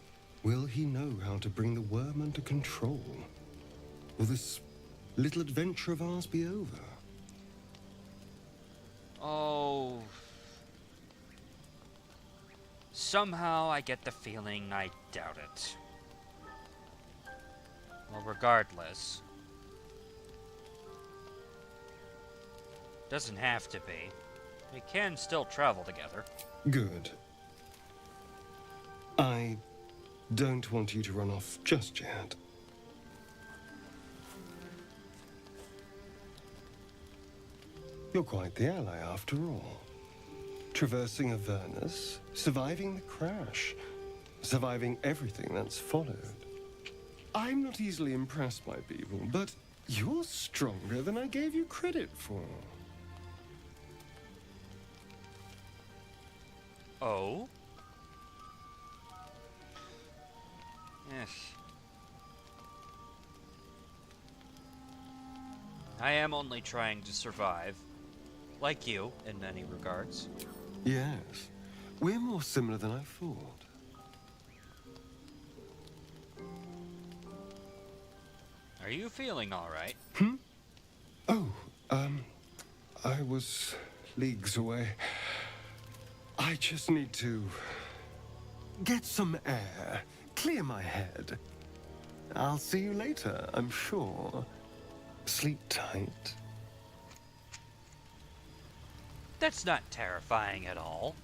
will he know how to bring the worm under control? Will this little adventure of ours be over? Oh. Somehow I get the feeling I doubt it. Well, regardless. Doesn't have to be. We can still travel together. Good. I don't want you to run off just yet. You're quite the ally, after all. Traversing Avernus, surviving the crash, surviving everything that's followed. I'm not easily impressed by people, but you're stronger than I gave you credit for. Oh? Yes. I am only trying to survive. Like you, in many regards. Yes. We're more similar than I thought. Are you feeling alright? Oh, I was leagues away. I just need to get some air, clear my head. I'll see you later, I'm sure. Sleep tight. That's not terrifying at all.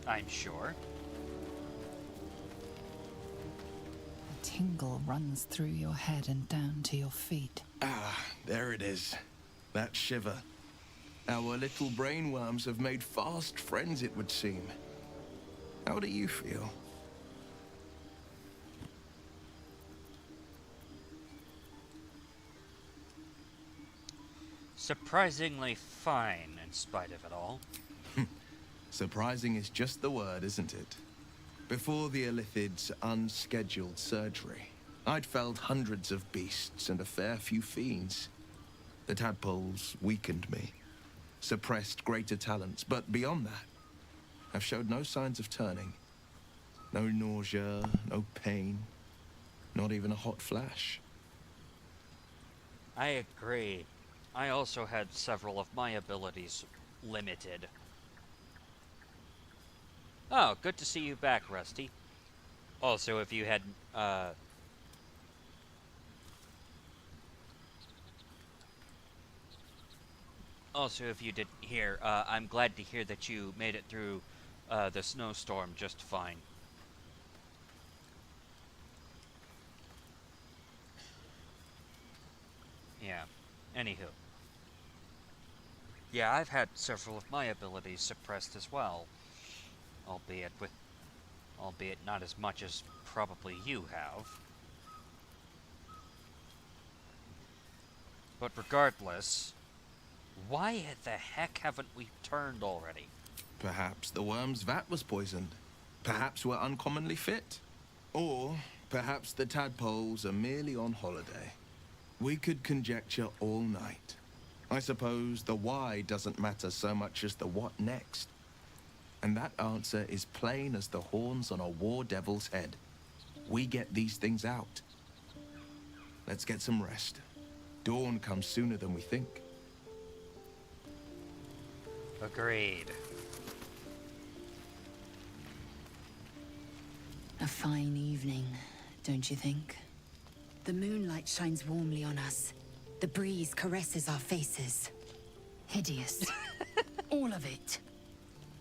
I'm sure. A tingle runs through your head and down to your feet. Ah, there it is. That shiver. Our little brainworms have made fast friends, it would seem. How do you feel? Surprisingly fine, in spite of it all. Surprising is just the word, isn't it? Before the Illithid's unscheduled surgery, I'd felled hundreds of beasts and a fair few fiends. The tadpoles weakened me, suppressed greater talents, but beyond that, I've showed no signs of turning. No nausea, no pain, not even a hot flash. I agree. I also had several of my abilities limited. Oh, good to see you back, Rusty. Also, if you had, Also, if you didn't hear, I'm glad to hear that you made it through, the snowstorm just fine. Yeah, anywho. Yeah, I've had several of my abilities suppressed as well. Albeit not as much as probably you have. But regardless, why the heck haven't we turned already? Perhaps the worm's vat was poisoned. Perhaps we're uncommonly fit. Or perhaps the tadpoles are merely on holiday. We could conjecture all night. I suppose the why doesn't matter so much as the what next. And that answer is plain as the horns on a war devil's head. We get these things out. Let's get some rest. Dawn comes sooner than we think. Agreed. A fine evening, don't you think? The moonlight shines warmly on us. The breeze caresses our faces. Hideous. All of it.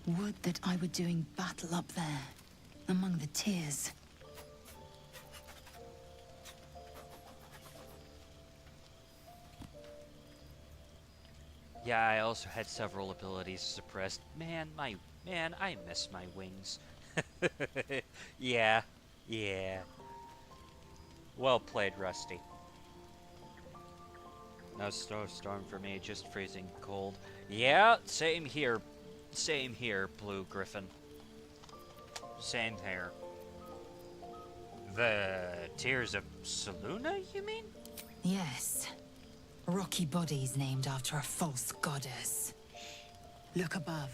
Would that I were doing battle up there, among the tears. Yeah, I also had several abilities suppressed. Man, I miss my wings. Yeah. Well played, Rusty. No snowstorm for me, just freezing cold. Yeah, same here. Same here, Blue Griffin. Same here. The Tears of Selûne, you mean? Yes. Rocky bodies named after a false goddess. Look above.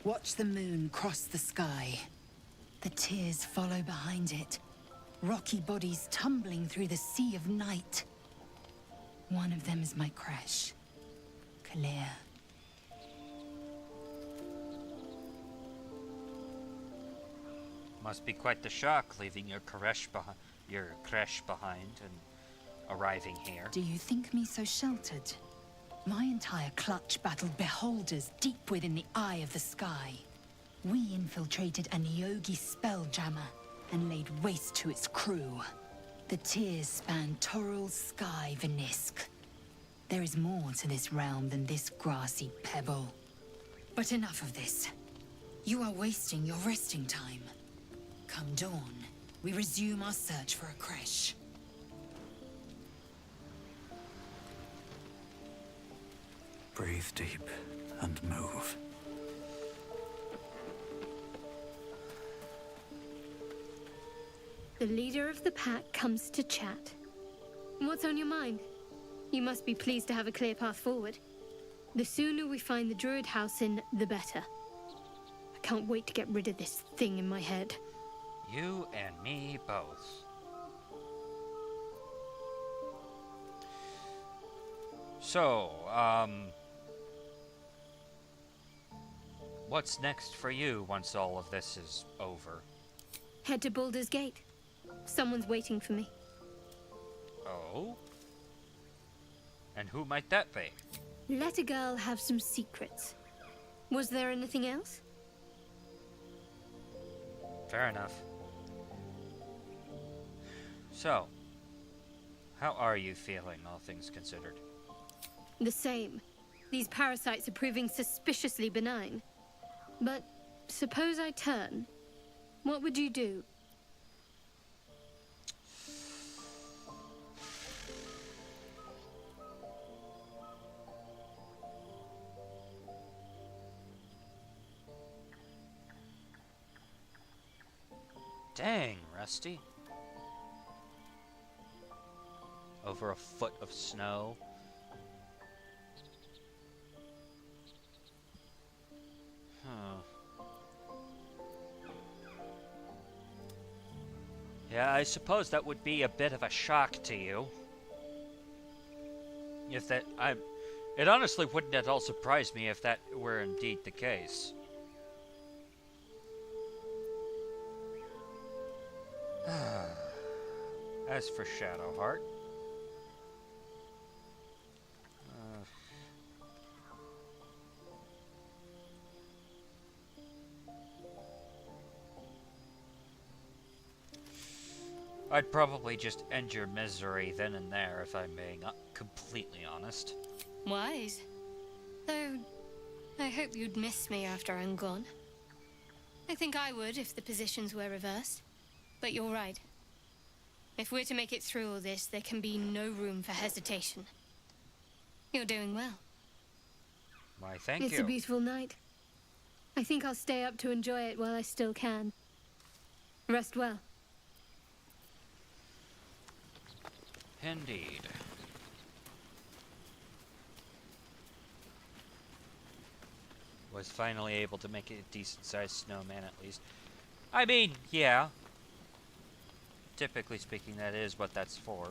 Watch the moon cross the sky. The tears follow behind it. Rocky bodies tumbling through the sea of night. One of them is my crush, Kalir. Must be quite the shock leaving your creche behind and arriving here. Do you think me so sheltered? My entire clutch battled beholders deep within the eye of the sky. We infiltrated a Nyogi spelljammer and laid waste to its crew. The tears span Toral's sky, Venisk. There is more to this realm than this grassy pebble. But enough of this. You are wasting your resting time. Come dawn, we resume our search for a creche. Breathe deep and move. The leader of the pack comes to chat. What's on your mind? You must be pleased to have a clear path forward. The sooner we find the druid house in, the better. I can't wait to get rid of this thing in my head. You and me both. So, what's next for you once all of this is over? Head to Baldur's Gate. Someone's waiting for me. Oh? And who might that be? let a girl have some secrets. Was there anything else? Fair enough. So, how are you feeling, all things considered? The same. These parasites are proving suspiciously benign. But suppose I turn. What would you do? Dang, Rusty. Over a foot of snow. Huh. Yeah, I suppose that would be a bit of a shock to you. If that... It honestly wouldn't at all surprise me if that were indeed the case. As for Shadowheart... I'd probably just end your misery then and there, if I'm being completely honest. Wise. Though, I hope you'd miss me after I'm gone. I think I would if the positions were reversed. But you're right. If we're to make it through all this, there can be no room for hesitation. You're doing well. Why, thank you. It's a beautiful night. I think I'll stay up to enjoy it while I still can. Rest well. Indeed. Was finally able to make it a decent-sized snowman, at least. I mean, yeah. Typically speaking, that is what that's for.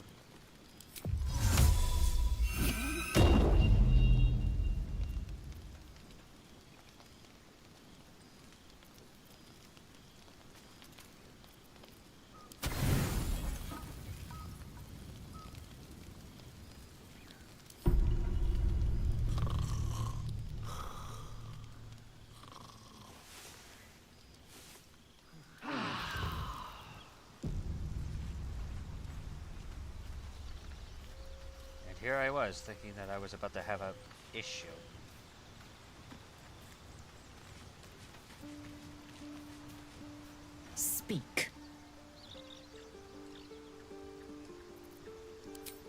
Here I was, thinking that I was about to have an issue. Speak.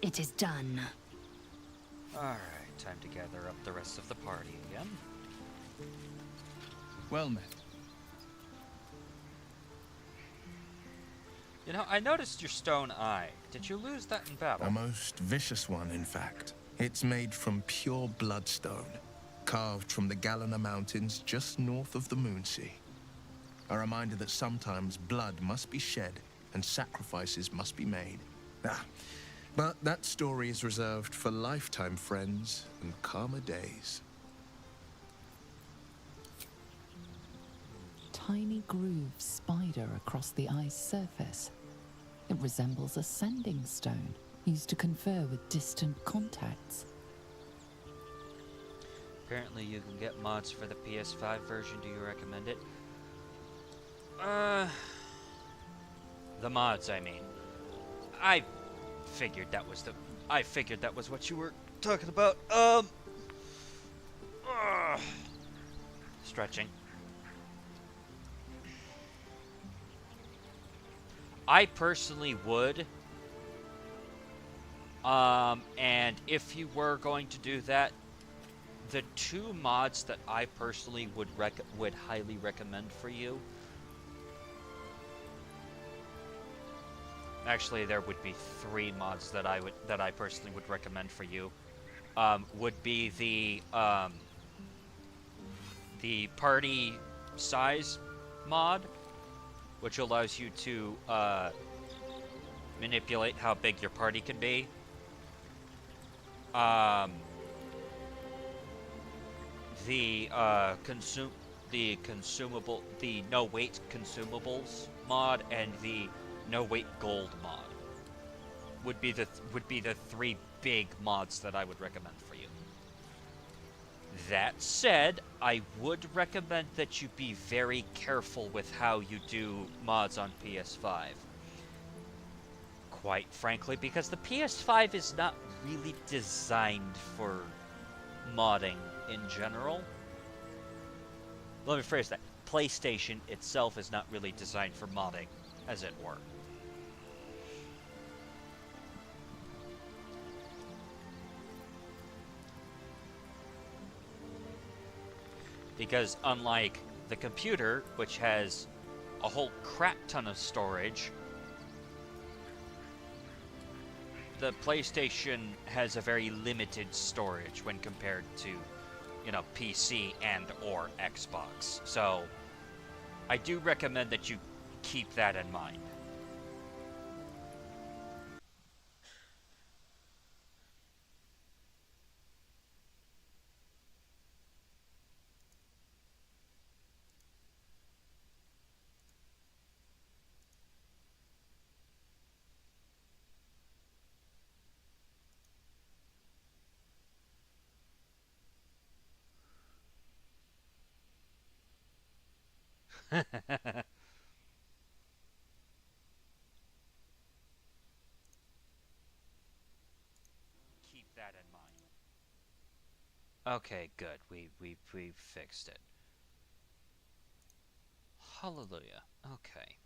It is done. Alright, time to gather up the rest of the party again. Well met. You know, I noticed your stone eye. Did you lose that in battle? A most vicious one, in fact. It's made from pure bloodstone, carved from the Galena Mountains just north of the Moonsea. A reminder that sometimes blood must be shed and sacrifices must be made. But that story is reserved for lifetime friends and calmer days. Tiny grooves spider across the eye's surface. It resembles a sending stone used to confer with distant contacts. Apparently you can get mods for the PS5 version. Do you recommend it? The mods, I mean. I figured that was what you were talking about. Stretching. I personally would. And if you were going to do that, the two mods that I personally would highly recommend for you. Actually, there would be three mods that I personally would recommend for you. Would be the party size mod, which allows you to manipulate how big your party can be. The no weight consumables mod and the no weight gold mod would be the three big mods that I would recommend for you. That said, I would recommend that you be very careful with how you do mods on PS5. Quite frankly, because the PS5 is not really designed for modding in general. Let me phrase that. PlayStation itself is not really designed for modding, as it were. Because unlike the computer, which has a whole crap ton of storage, the PlayStation has a very limited storage when compared to, you know, PC and or Xbox. So I do recommend that you keep that in mind. Keep that in mind. Okay, good. We fixed it. Hallelujah. Okay.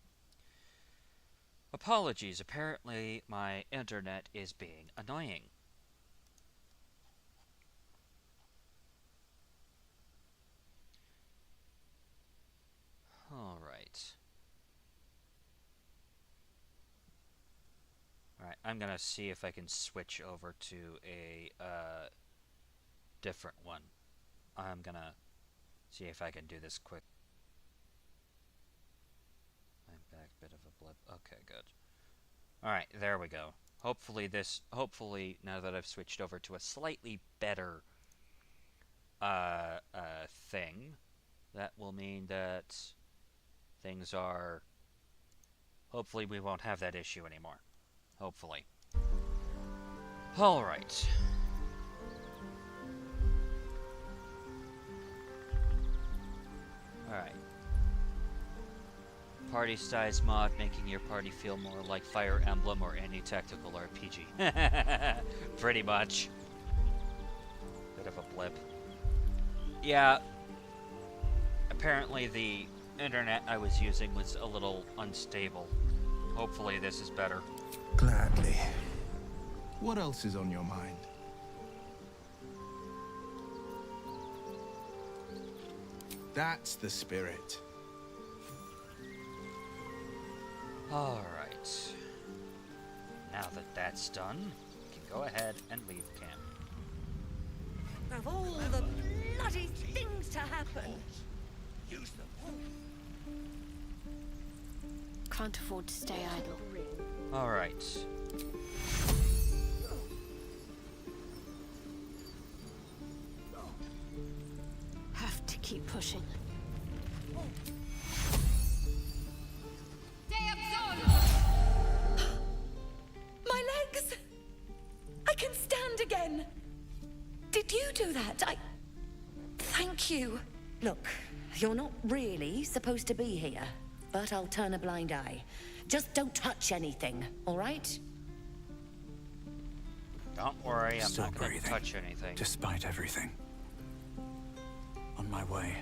Apologies. Apparently my internet is being annoying. Alright. Alright, I'm gonna see if I can switch over to a different one. I'm gonna see if I can do this quick. I'm back, bit of a blip. Okay, good. Alright, there we go. Hopefully now that I've switched over to a slightly better thing, that will mean that things are... Hopefully we won't have that issue anymore. Hopefully. Alright. Alright. Party size mod, making your party feel more like Fire Emblem or any tactical RPG. Pretty much. Bit of a blip. Yeah. Apparently the internet I was using was a little unstable. Hopefully this is better. Gladly. What else is on your mind? That's the spirit. Alright. Now that that's done, we can go ahead and leave camp. Of all the bloody things to happen. Use them. Can't afford to stay idle. Alright. Have to keep pushing. My legs! I can stand again! Did you do that? Thank you. Look, you're not really supposed to be here, but I'll turn a blind eye. Just don't touch anything, all right? Don't worry, I'm Still not going to breathing, touch anything. despite everything. On my way.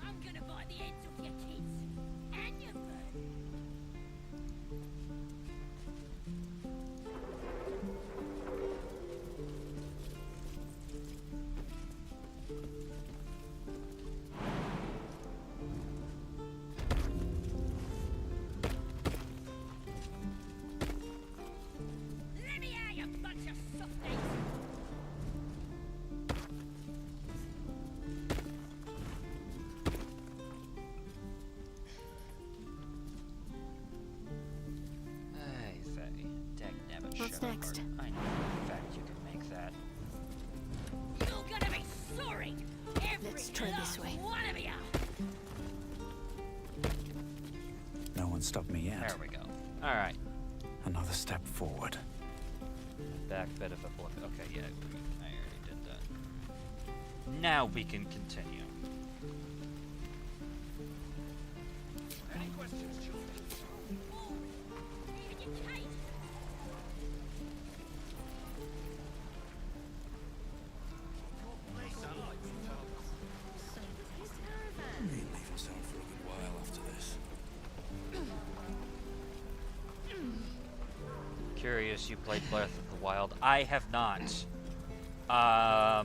I'm gonna bite the ends off your kids and your bird. Let me out, you bunch of softies. Hey, Faye. Dagnabbit, What's shut next? up. I know for a fact you can make that. You're gonna be sorry. Every Let's try this last way. one of you. stop me yet. There we go. All right. Another step forward. Back bit of a blip. Okay, yeah, I already did that. Now we can continue. Any questions, children? May leave us out for a good while after this. Curious, you played Breath of the Wild. I have not. I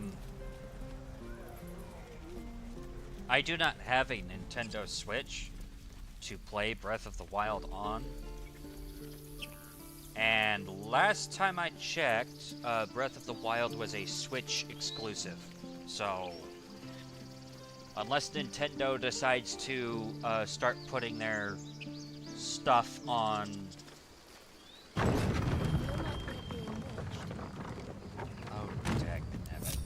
do not have a Nintendo Switch to play Breath of the Wild on. And last time I checked, Breath of the Wild was a Switch exclusive. So, unless Nintendo decides to start putting their stuff on... Oh, dang it.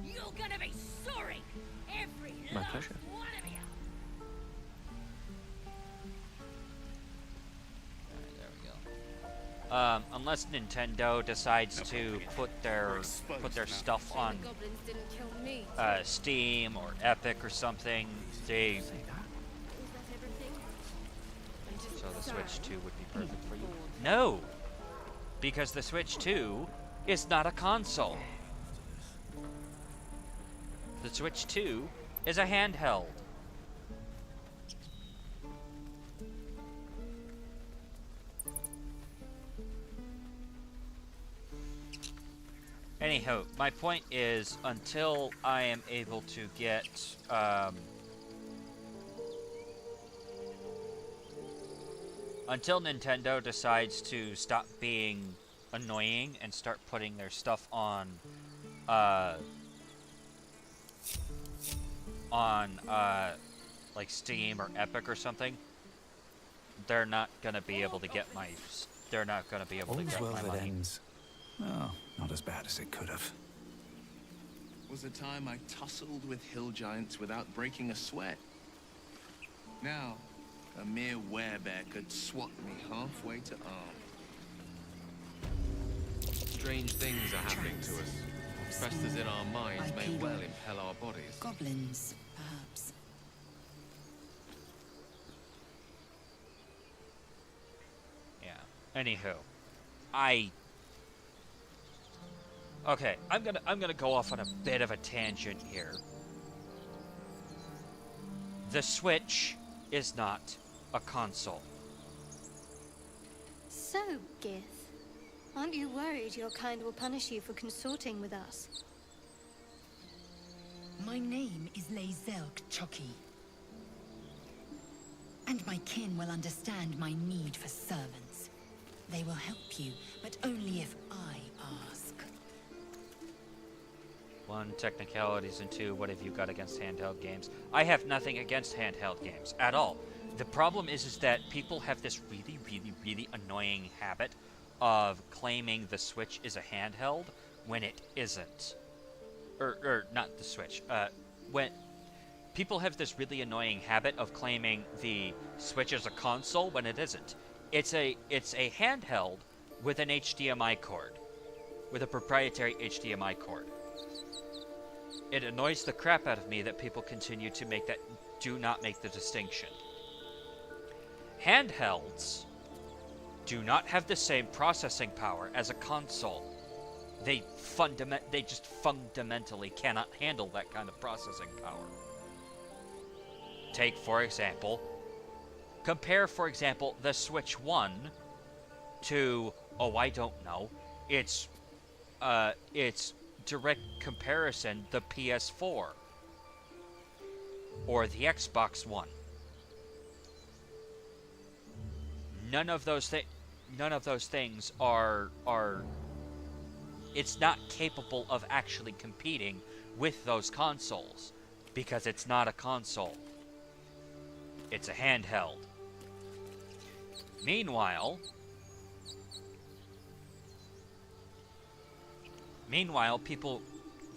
You're gonna be sorry. Every My last pleasure. one of you. Unless Nintendo decides to put their stuff on The goblins didn't kill me. Steam or Epic or something, they Is that everything? so the Switch 2 would be perfect for you. No, because the Switch 2 is not a console. The Switch 2 is a handheld. Anyhow, my point is, until I am able to get, until Nintendo decides to stop being annoying and start putting their stuff on, like Steam or Epic or something, they're not gonna be able to get my, they're not gonna be able to All's get well my that money. ends. Oh, not as bad as it could have. Was a time I tussled with hill giants without breaking a sweat. Now, a mere werebear could swat me halfway to arm. Strange things are happening to us. Festers in our minds may well impel our bodies. Goblins, perhaps. Yeah. Anywho, okay, I'm gonna go off on a bit of a tangent here. The Switch is not a console. So, Gith, aren't you worried your kind will punish you for consorting with us? My name is Lae'zelk Chucky. And my kin will understand my need for servants. They will help you, but only if I ask. 1, technicalities, and 2, what have you got against handheld games? I have nothing against handheld games at all. The problem is that people have this really, really, really annoying habit of claiming the Switch is a handheld when it isn't. Or not the Switch. When people have this really annoying habit of claiming the Switch is a console when it isn't. It's a handheld with an HDMI cord, with a proprietary HDMI cord. It annoys the crap out of me that people continue to do not make the distinction. Handhelds do not have the same processing power as a console. They just fundamentally cannot handle that kind of processing power. Compare, for example, the Switch 1 to, oh, I don't know, it's direct comparison, the PS4 or the Xbox One. None of those things are it's not capable of actually competing with those consoles because it's not a console. It's a handheld. Meanwhile, Meanwhile, people,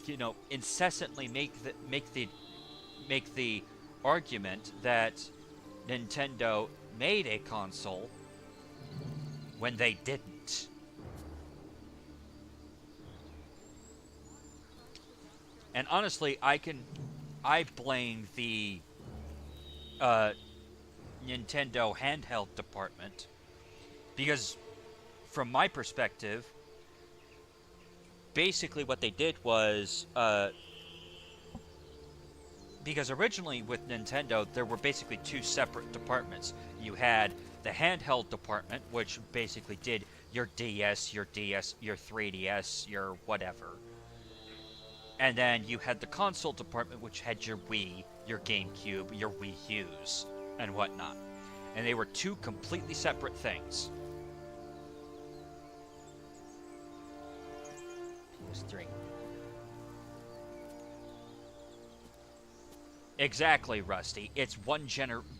you know, incessantly make the argument that Nintendo made a console when they didn't. And honestly, I blame the Nintendo handheld department, because from my perspective, basically what they did was, because originally with Nintendo, there were basically two separate departments. You had the handheld department, which basically did your DS, your 3DS, your whatever. And then you had the console department, which had your Wii, your GameCube, your Wii U's, and whatnot. And they were two completely separate things. There's 3. Exactly, Rusty. It's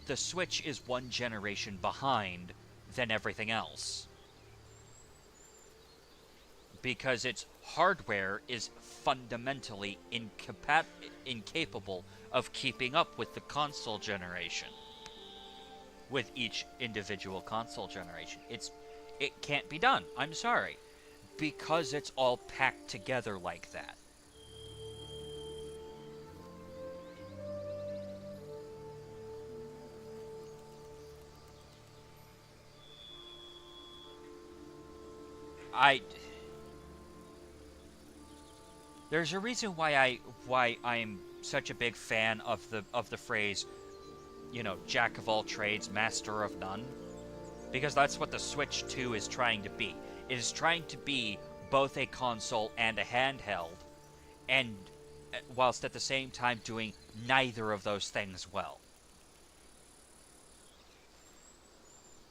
the Switch is one generation behind than everything else. Because its hardware is fundamentally incapable of keeping up with the console generation. With each individual console generation. It can't be done. I'm sorry. Because it's all packed together like that. There's a reason why I'm such a big fan of the phrase, you know, jack of all trades, master of none, because that's what the Switch 2 is trying to be. It is trying to be both a console and a handheld, and whilst at the same time doing neither of those things well.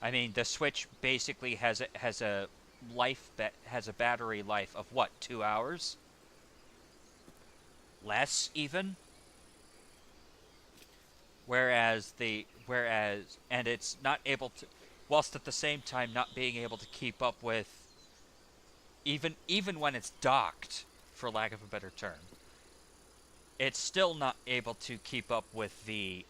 I mean, the Switch basically has a battery life of what, 2 hours? Less even? Whereas it's not able to, whilst at the same time not being able to keep up with, even when it's docked, for lack of a better term, it's still not able to keep up with the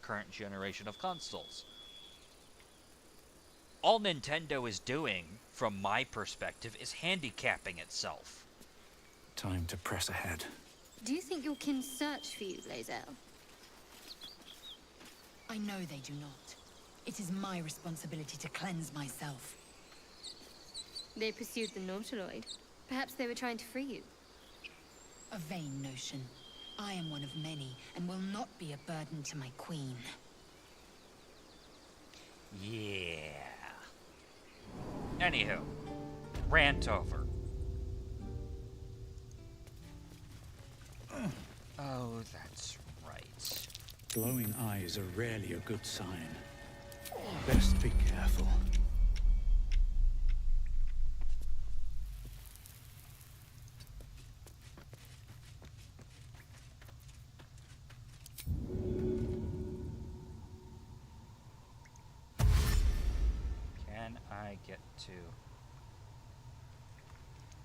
current generation of consoles. All Nintendo is doing, from my perspective, is handicapping itself. Time to press ahead. Do you think your kin search for you, Lae'zel? I know they do not. It is my responsibility to cleanse myself. They pursued the Nautiloid. Perhaps they were trying to free you. A vain notion. I am one of many, and will not be a burden to my queen. Yeah. Anywho, rant over. Oh, that's right. Glowing eyes are rarely a good sign. Best be careful. Can I get to...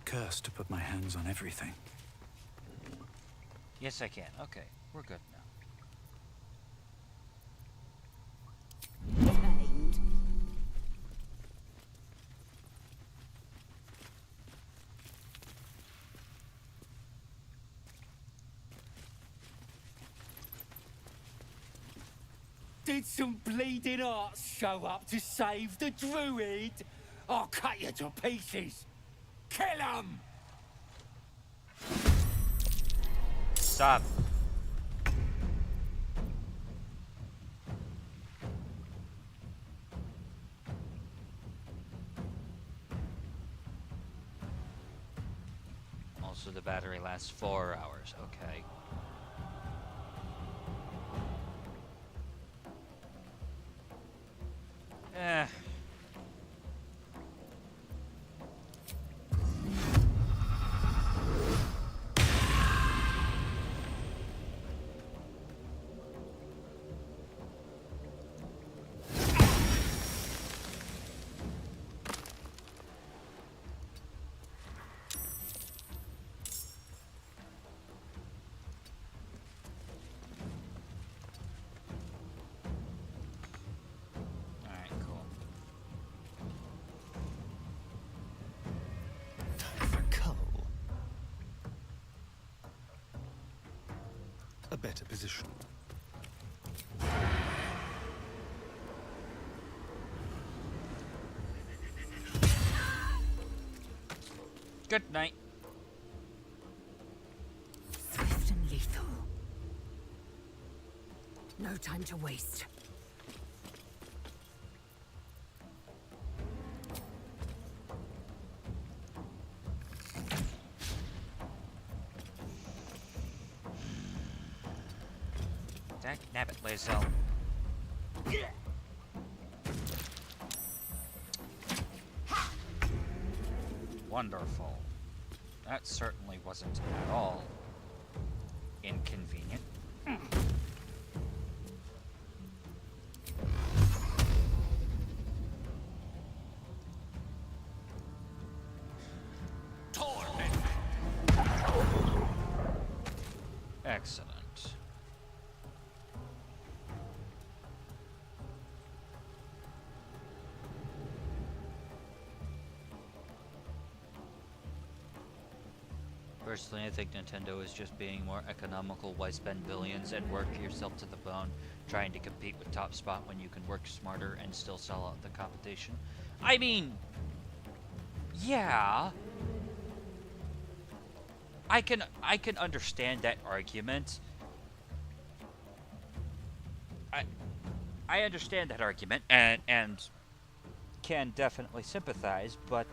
Cursed to put my hands on everything. Yes, I can. Okay, we're good now. Did some bleeding arts show up to save the druid? I'll cut you to pieces. Kill 'em! Stop. Also, the battery lasts 4 hours. Okay. better position. Good night. Swift and lethal. No time to waste. Dag nabbit, Lae'zel. Wonderful. That certainly wasn't at all inconvenient. Excellent. Personally, I think Nintendo is just being more economical. Why spend billions and work yourself to the bone trying to compete with Top Spot when you can work smarter and still sell out the competition? I mean, yeah. I can understand that argument. I understand that argument and can definitely sympathize, but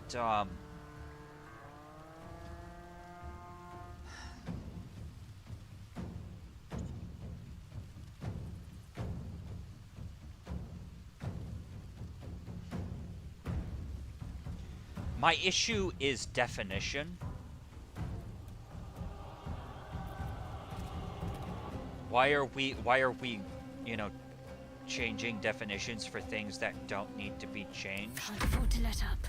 my issue is definition. Why are we, you know, changing definitions for things that don't need to be changed? Can't afford to let up.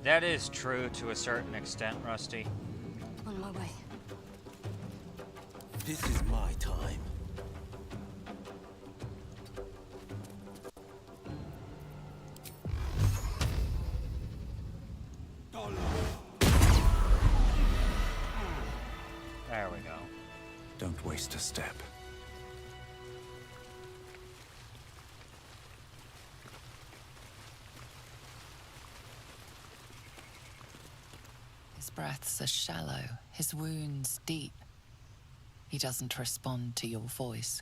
That is true to a certain extent, Rusty. On my way. This is my time. There we go. Don't waste a step. His breaths are shallow, his wounds deep. He doesn't respond to your voice.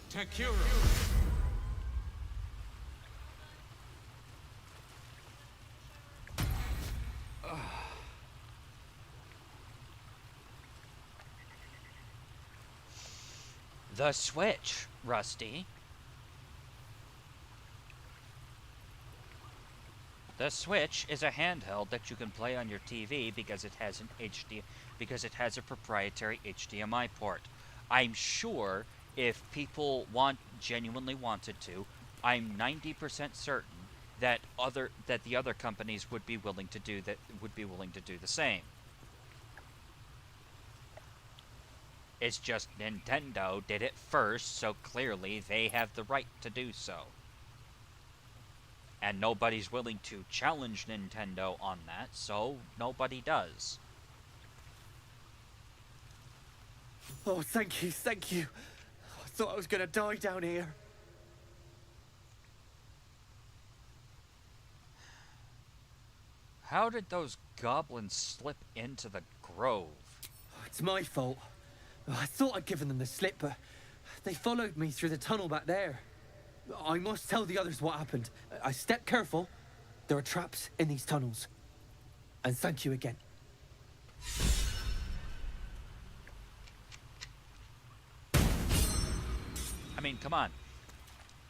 Takuro. The Switch, Rusty. The Switch is a handheld that you can play on your TV because it has a proprietary HDMI port. I'm sure if people genuinely wanted to, I'm 90% certain that the other companies would be willing to do the same. It's just Nintendo did it first, so clearly they have the right to do so. And nobody's willing to challenge Nintendo on that, so nobody does. Oh, thank you, thank you. I thought I was gonna die down here. How did those goblins slip into the grove? It's my fault. I thought I'd given them the slip, but they followed me through the tunnel back there. I must tell the others what happened. I stepped careful. There are traps in these tunnels. And thank you again. I mean, come on.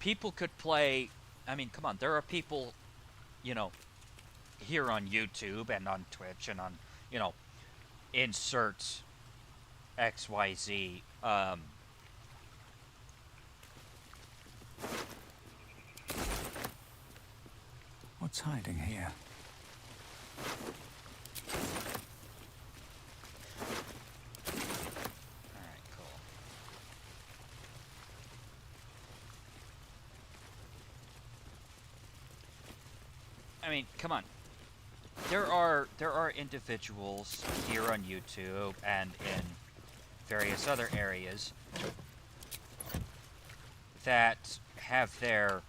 People could play... I mean, come on. There are people, you know, here on YouTube and on Twitch and on, you know, insert XYZ, What's hiding here? Alright, cool. I mean, come on. There are individuals here on YouTube and in various other areas that have their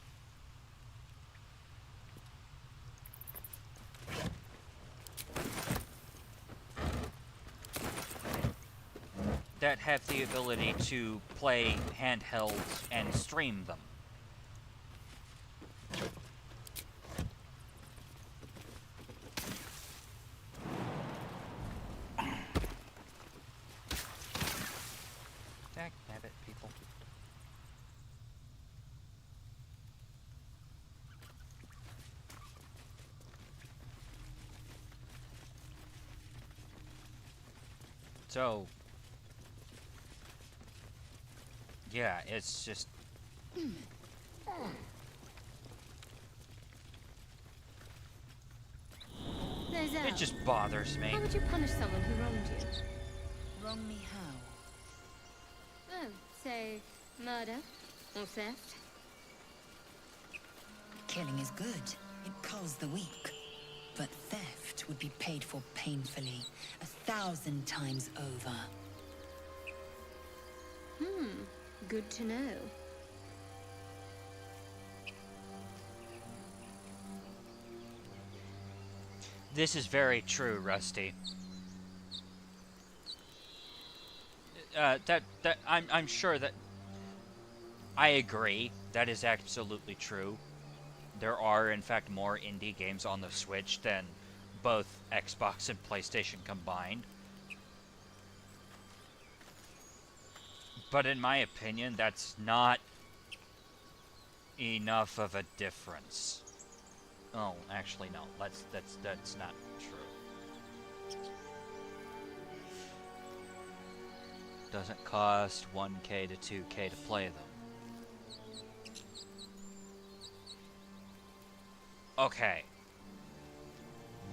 the ability to play handhelds and stream them. Dagnabbit, people. So, yeah, it's just... It just bothers me. How would you punish someone who wronged you? Wrong me how? Oh, say, murder or theft? Killing is good. It culls the weak. But theft would be paid for painfully, 1,000 times over. Good to know. This is very true, Rusty. I'm sure that I agree. That is absolutely true. There are, in fact, more indie games on the Switch than both Xbox and PlayStation combined. But in my opinion, that's not enough of a difference. Oh, actually, no. That's not true. Doesn't cost 1K to 2K to play them. Okay.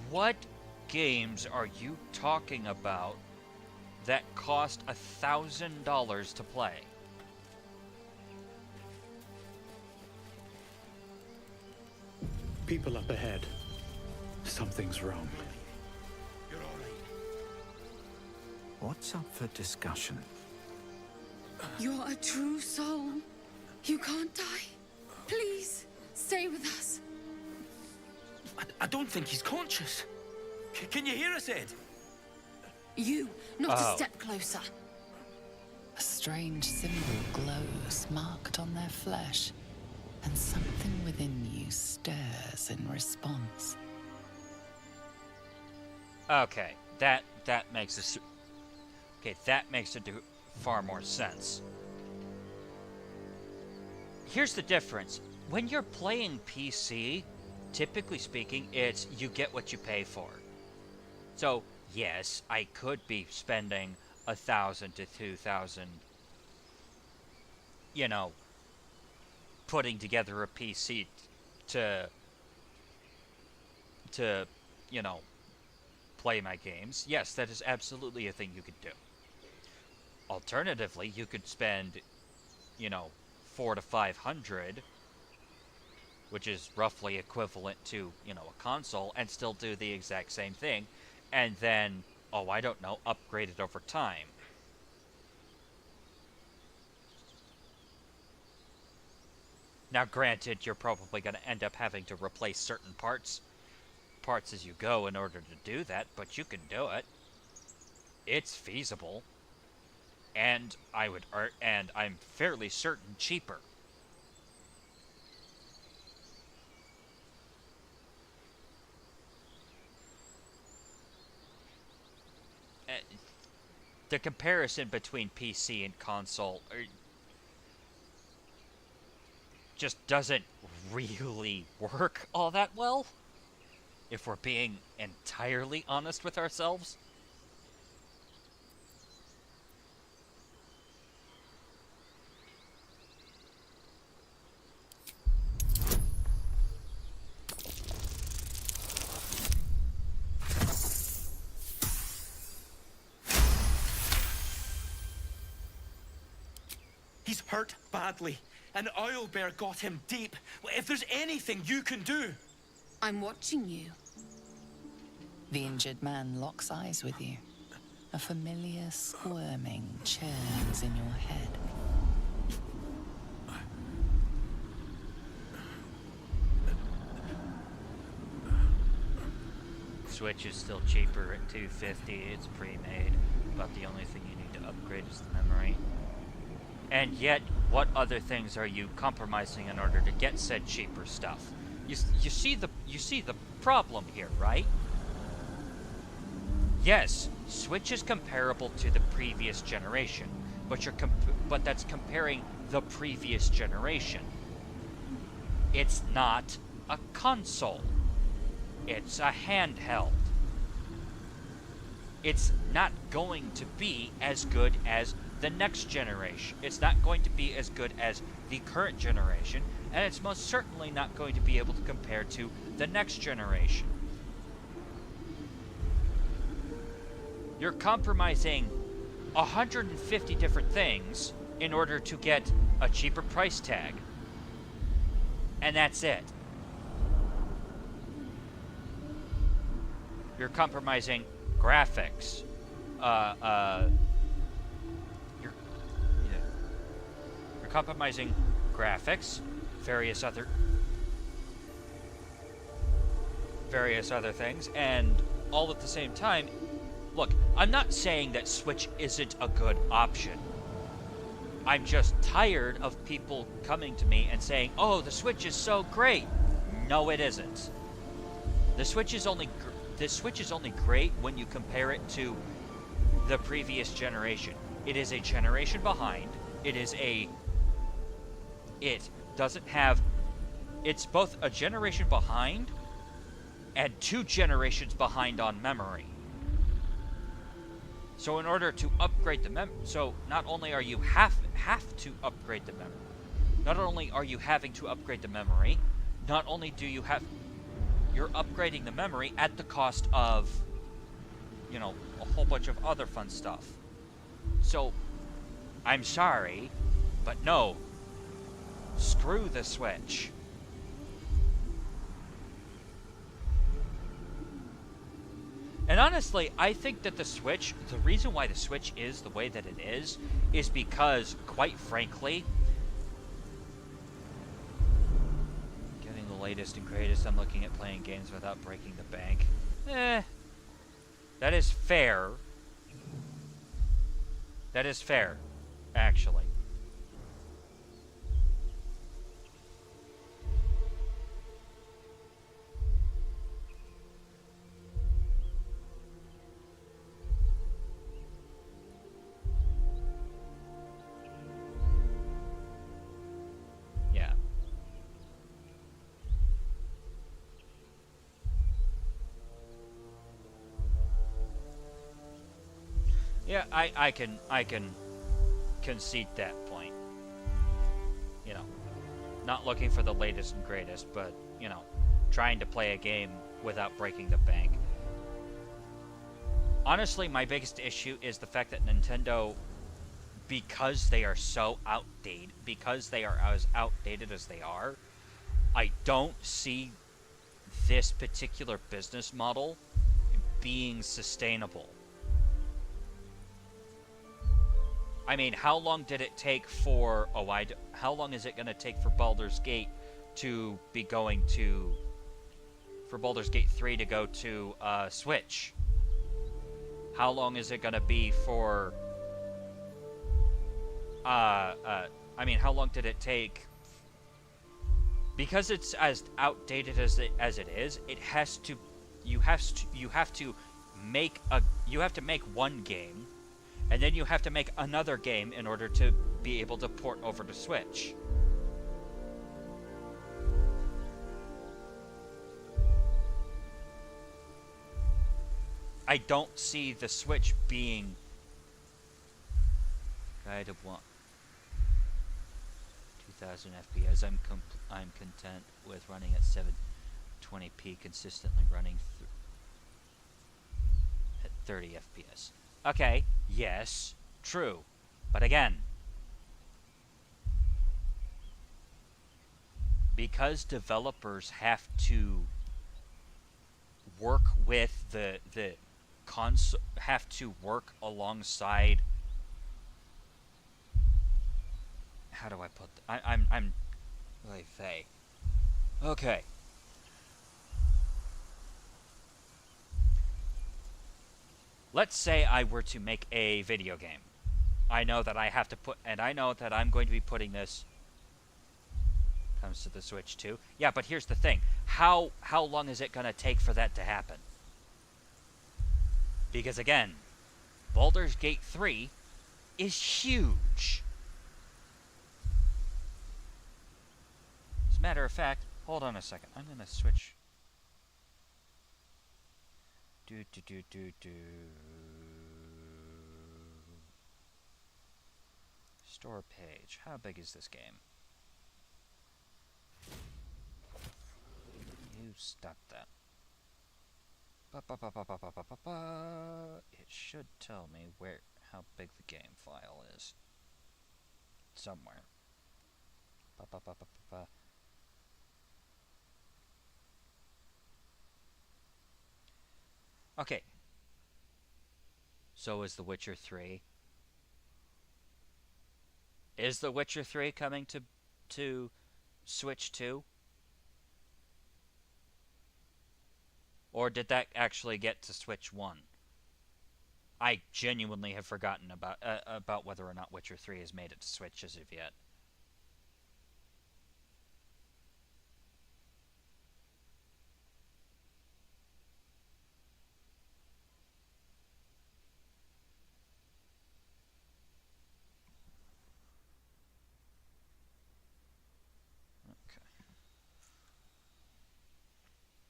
What games are you talking about that cost $1,000 to play? People up ahead. Something's wrong. You're all right. What's up for discussion? You're a true soul. You can't die. Please, stay with us. I don't think he's conscious. Can you hear us, Ed? You, not a step closer. A strange symbol glows, marked on their flesh, and something within you stirs in response. Okay, that makes that makes it do far more sense. Here's the difference. When you're playing PC, typically speaking, it's you get what you pay for. So, yes, I could be spending 1,000 to 2,000, you know, putting together a PC to you know, play my games. Yes, that is absolutely a thing you could do. Alternatively, you could spend, you know, 400 to 500, which is roughly equivalent to, you know, a console, and still do the exact same thing, and then, oh, I don't know, upgrade it over time. Now, granted, you're probably going to end up having to replace certain parts as you go in order to do that, but you can do it. It's feasible. And I'm fairly certain cheaper. The comparison between PC and console just doesn't really work all that well. if we're being entirely honest with ourselves. He's hurt badly, and Owlbear got him deep. If there's anything you can do... I'm watching you. The injured man locks eyes with you. A familiar squirming churns in your head. Switch is still cheaper at $250. It's pre-made. About the only thing you need to upgrade is the memory. And yet, what other things are you compromising in order to get said cheaper stuff? You see the problem here, right? Yes, Switch is comparable to the previous generation, but that's comparing the previous generation. It's not a console. It's a handheld. It's not going to be as good as the next generation. It's not going to be as good as the current generation, and it's most certainly not going to be able to compare to the next generation. You're compromising 150 different things in order to get a cheaper price tag. And that's it. You're compromising graphics. You're compromising graphics, various other things, and all at the same time. Look, I'm not saying that Switch isn't a good option. I'm just tired of people coming to me and saying, "Oh, the Switch is so great." No, it isn't. The Switch is only great when you compare it to the previous generation. It is a generation behind. It's both a generation behind and 2 generations behind on memory. So in order to upgrade the so not only are you have to upgrade the memory, not only are you having to upgrade the memory, not only do you have, you're upgrading the memory at the cost of, you know, a whole bunch of other fun stuff. So, I'm sorry, but no. Screw the Switch. And honestly, I think that the reason why the Switch is the way that it is because, quite frankly, getting the latest and greatest, I'm looking at playing games without breaking the bank. That is fair. That is fair, actually. Yeah, I can concede that point. You know, not looking for the latest and greatest, but, you know, trying to play a game without breaking the bank. Honestly, my biggest issue is the fact that Nintendo, because they are so outdated, because they are as outdated as they are, I don't see this particular business model being sustainable. I mean, how long did it take for... how long is it going to take for Baldur's Gate to be going to... for Baldur's Gate 3 to go to Switch? How long is it going to be for... I mean, how long did it take... Because it's as outdated as it is, it has to... You have to make one game, and then you have to make another game in order to be able to port over to Switch. I don't see the Switch being guided 2000 FPS. I'm content with running at 720p, consistently running at 30 FPS. Okay, yes, true, but again, because developers have to work with the console, have to work alongside. How do I put? I'm really vague. Okay. Let's say I were to make a video game. I know that I have to put, and I know that I'm going to be putting this. Comes to the Switch too. Yeah, but here's the thing: how long is it gonna take for that to happen? Because again, Baldur's Gate 3 is huge. As a matter of fact, hold on a second. I'm gonna switch. Store page. How big is this game? You stop that. It should tell me how big the game file is. Somewhere. Okay. So is The Witcher 3. Is The Witcher 3 coming to Switch 2? Or did that actually get to Switch 1? I genuinely have forgotten about whether or not Witcher 3 has made it to Switch as of yet.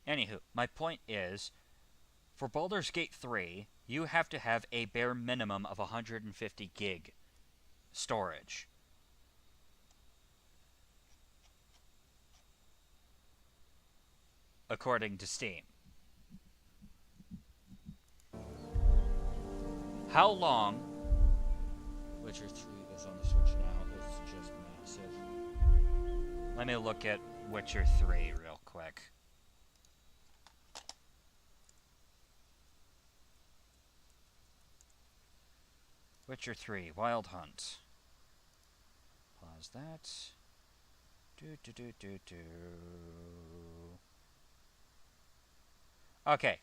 Anywho, my point is, for Baldur's Gate 3, you have to have a bare minimum of 150 gig storage. According to Steam. How long... Witcher 3 is on the Switch now, it's just massive. Let me look at Witcher 3 real quick. Witcher 3, Wild Hunt. Pause that. Okay.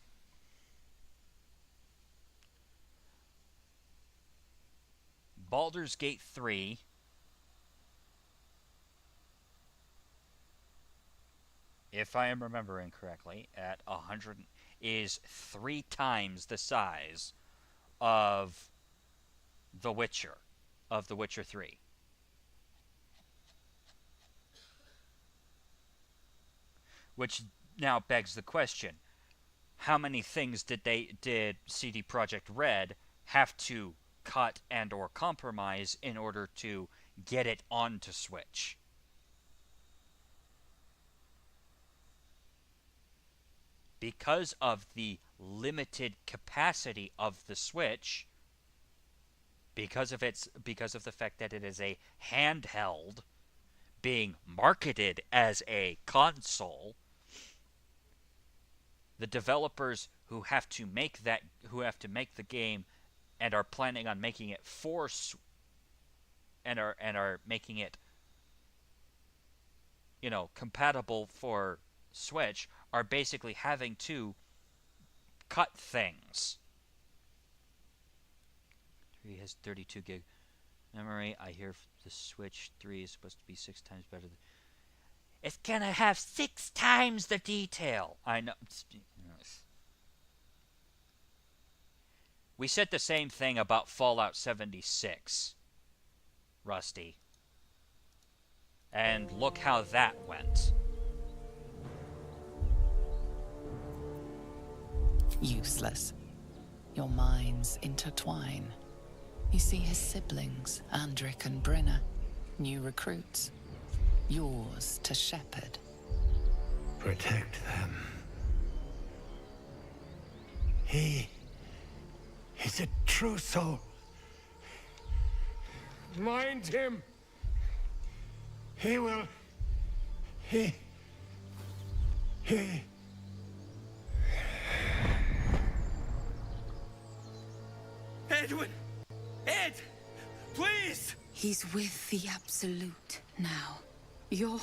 Baldur's Gate 3. If I am remembering correctly, at 100 is 3 times the size of The Witcher, of The Witcher 3. Which now begs the question, how many things did CD Projekt Red have to cut and or compromise in order to get it onto Switch? Because of the limited capacity of the Switch, because of the fact that it is a handheld being marketed as a console, the developers who have to make the game and are planning on making it and are making it, compatible for Switch, are basically having to cut things. 3 has 32 gig memory. I hear the Switch 3 is supposed to be 6 times better. It's gonna have 6 times the detail. I know. We said the same thing about Fallout 76, Rusty. And look how that went. Useless. Your minds intertwine. You see his siblings, Andric and Brenna, new recruits. Yours to shepherd. Protect them. He is a true soul. Mind him! He will... He... Edwin! Ed! Please! He's with the Absolute now. You're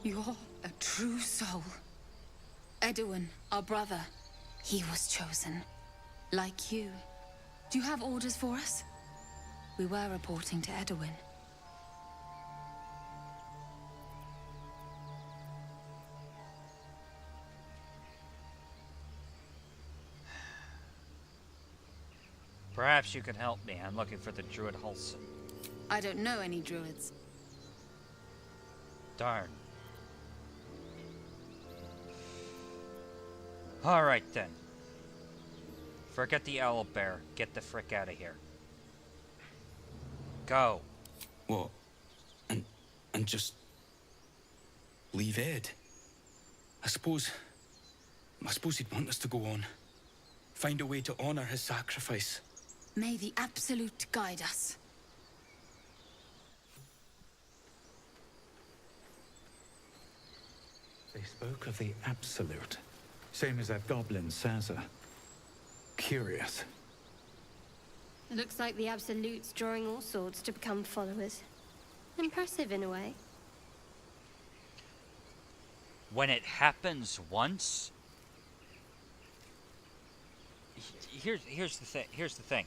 a true soul. Edwin, our brother, he was chosen. Like you. Do you have orders for us? We were reporting to Edwin. Perhaps you can help me. I'm looking for the Druid Halson. I don't know any druids. Darn. Alright then. Forget the owl bear. Get the frick out of here. Go. What? And just... leave Ed? I suppose he'd want us to go on. Find a way to honor his sacrifice. May the Absolute guide us. They spoke of the Absolute. Same as that goblin, Saza. Curious. Looks like the Absolute's drawing all sorts to become followers. Impressive in a way. When it happens once... Here's the thing.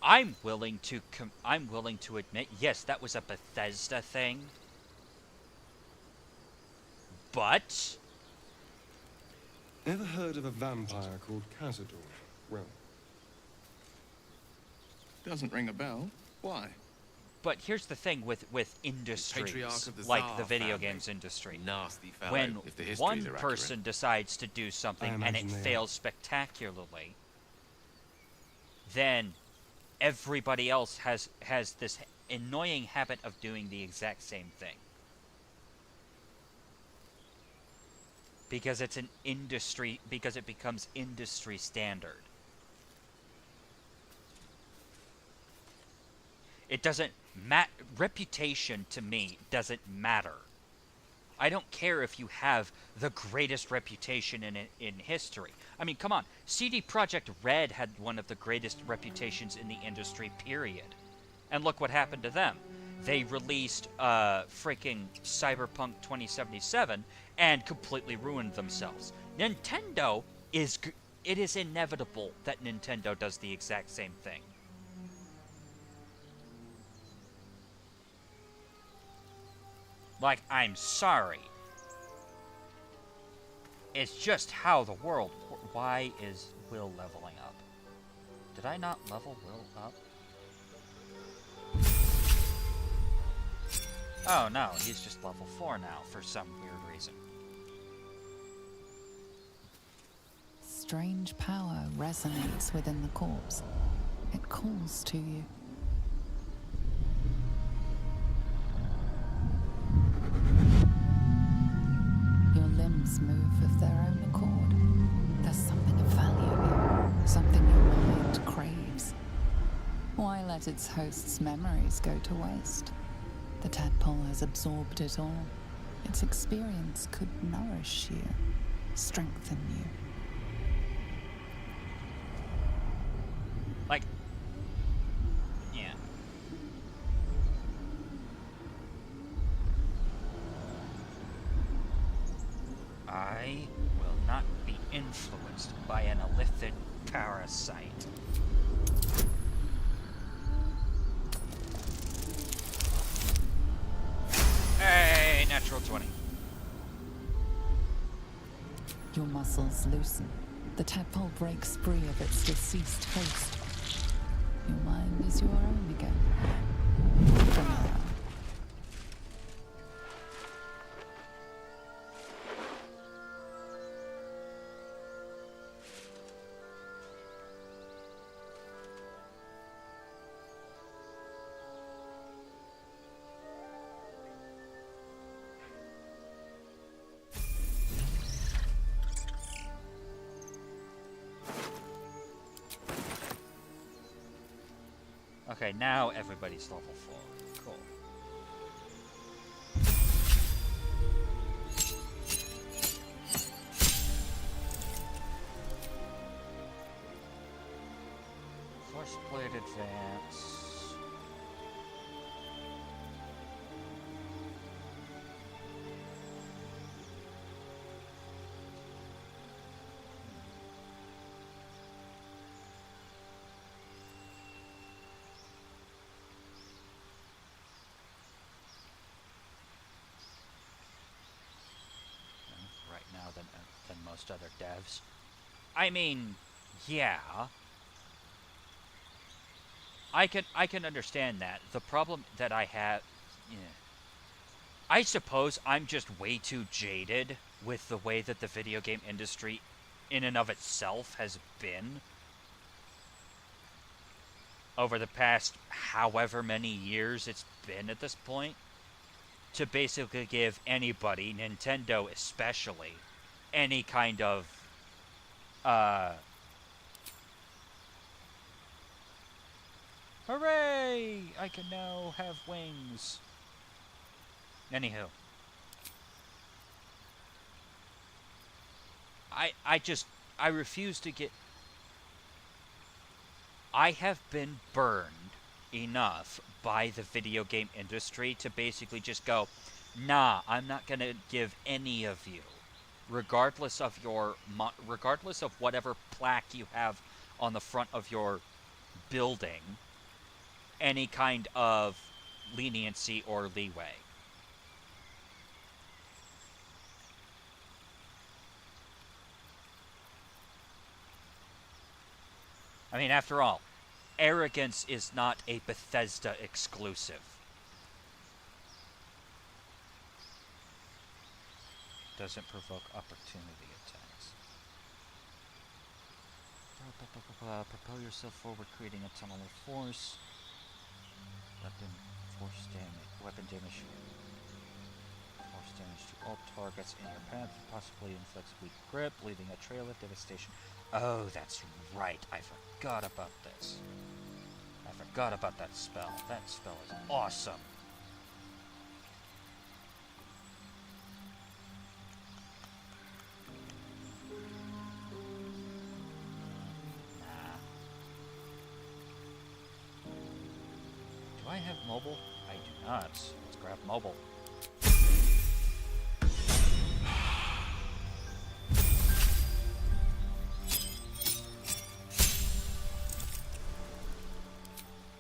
I'm willing to admit, yes, that was a Bethesda thing. But Ever heard of a vampire called Cazador? Well, doesn't ring a bell. Why? But here's the thing with industries, Patriarch of the like Tsar the video family. games industry. Nasty fellow, When if the histories one are accurate. person decides to do something and it imagine they are. fails spectacularly, then everybody else has this annoying habit of doing the exact same thing. Because it's an industry, because it becomes industry standard. It doesn't reputation to me doesn't matter. I don't care if you have the greatest reputation in history. I mean, come on. CD Projekt Red had one of the greatest reputations in the industry, period. And look what happened to them. They released freaking Cyberpunk 2077 and completely ruined themselves. Nintendo it is inevitable that Nintendo does the exact same thing. Like, I'm sorry. It's just how the world... Why is Will leveling up? Did I not level Will up? Oh no, he's just level 4 now for some weird reason. Strange power resonates within the corpse. It calls to you. Your limbs move of their own accord. There's something of value here, something your mind craves. Why let its host's memories go to waste? The tadpole has absorbed it all. Its experience could nourish you, strengthen you. Like, yeah. I will not be influenced by an illithid parasite. Hey, natural 20. Your muscles loosen. The tadpole breaks free of its deceased host. Your mind is your own again. For now. Okay, now everybody's level 4. Cool. Force plate advance. Right now than most other devs. I mean, yeah. I can understand that. The problem that I have, I suppose I'm just way too jaded with the way that the video game industry in and of itself has been over the past however many years it's been at this point, to basically give anybody, Nintendo especially, any kind of hooray! I can now have wings. Anywho. I refuse to get... I have been burned enough by the video game industry to basically just go, nah, I'm not gonna give any of you, regardless of whatever plaque you have on the front of your building, any kind of leniency or leeway. I mean, after all, arrogance is not a Bethesda exclusive. Doesn't provoke opportunity attacks. Propel yourself forward, creating a tunnel of force. Weapon damage. Force damage to all targets in your path. Possibly inflicts weak grip, leaving a trail of devastation. Oh, that's right. I forgot about this. I forgot about that spell. That spell is awesome. Do I have mobile? I do not. Let's grab mobile.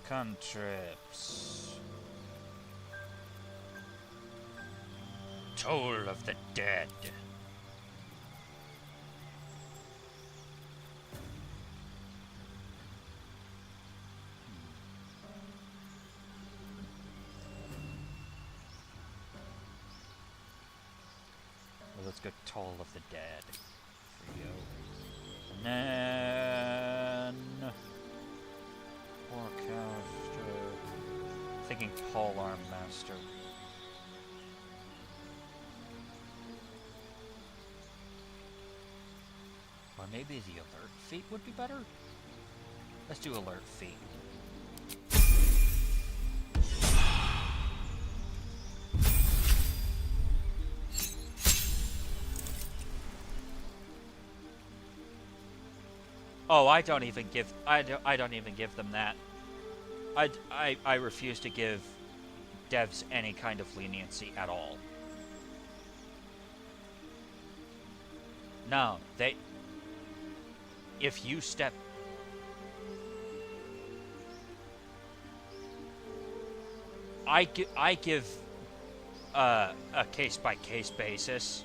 Cantrips. Toll of the Dead. Well, let's go Toll of the Dead. Here we go. And then... Forecaster. Thinking Pole Arm Master. Or maybe the Alert Feat would be better? Let's do Alert Feat. Oh, I don't even give them that. I refuse to give devs any kind of leniency at all. No, if you step... I give a case-by-case basis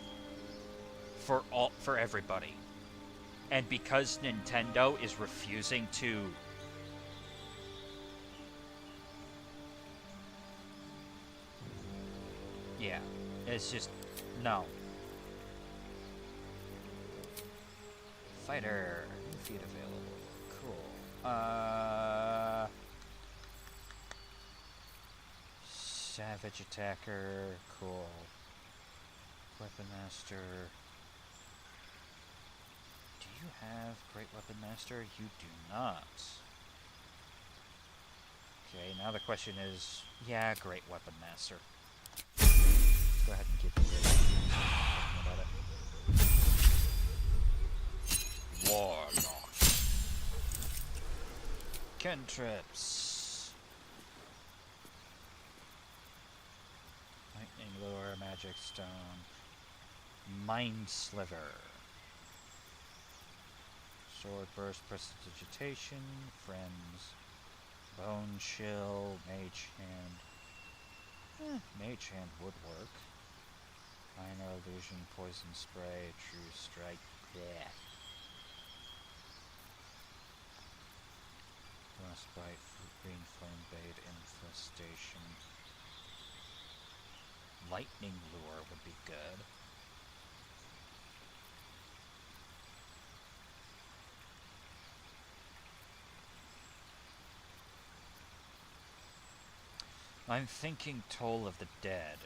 for everybody. And because Nintendo is refusing to... Yeah, it's just... no. Fighter. New feat available. Cool. Savage Attacker. Cool. Weapon Master. Do you have Great Weapon Master? You do not. Okay, now the question is, yeah, great weapon master. Go ahead and give me this. Warlock. Cantrips. Lightning lure, magic stone. Mind sliver. Sword burst, prestidigitation, friends. Bone chill, mage hand. Mage hand would work. Minor illusion, poison spray, true strike. Yeah. Frostbite, green flame bait, infestation. Lightning lure would be good. I'm thinking Toll of the Dead.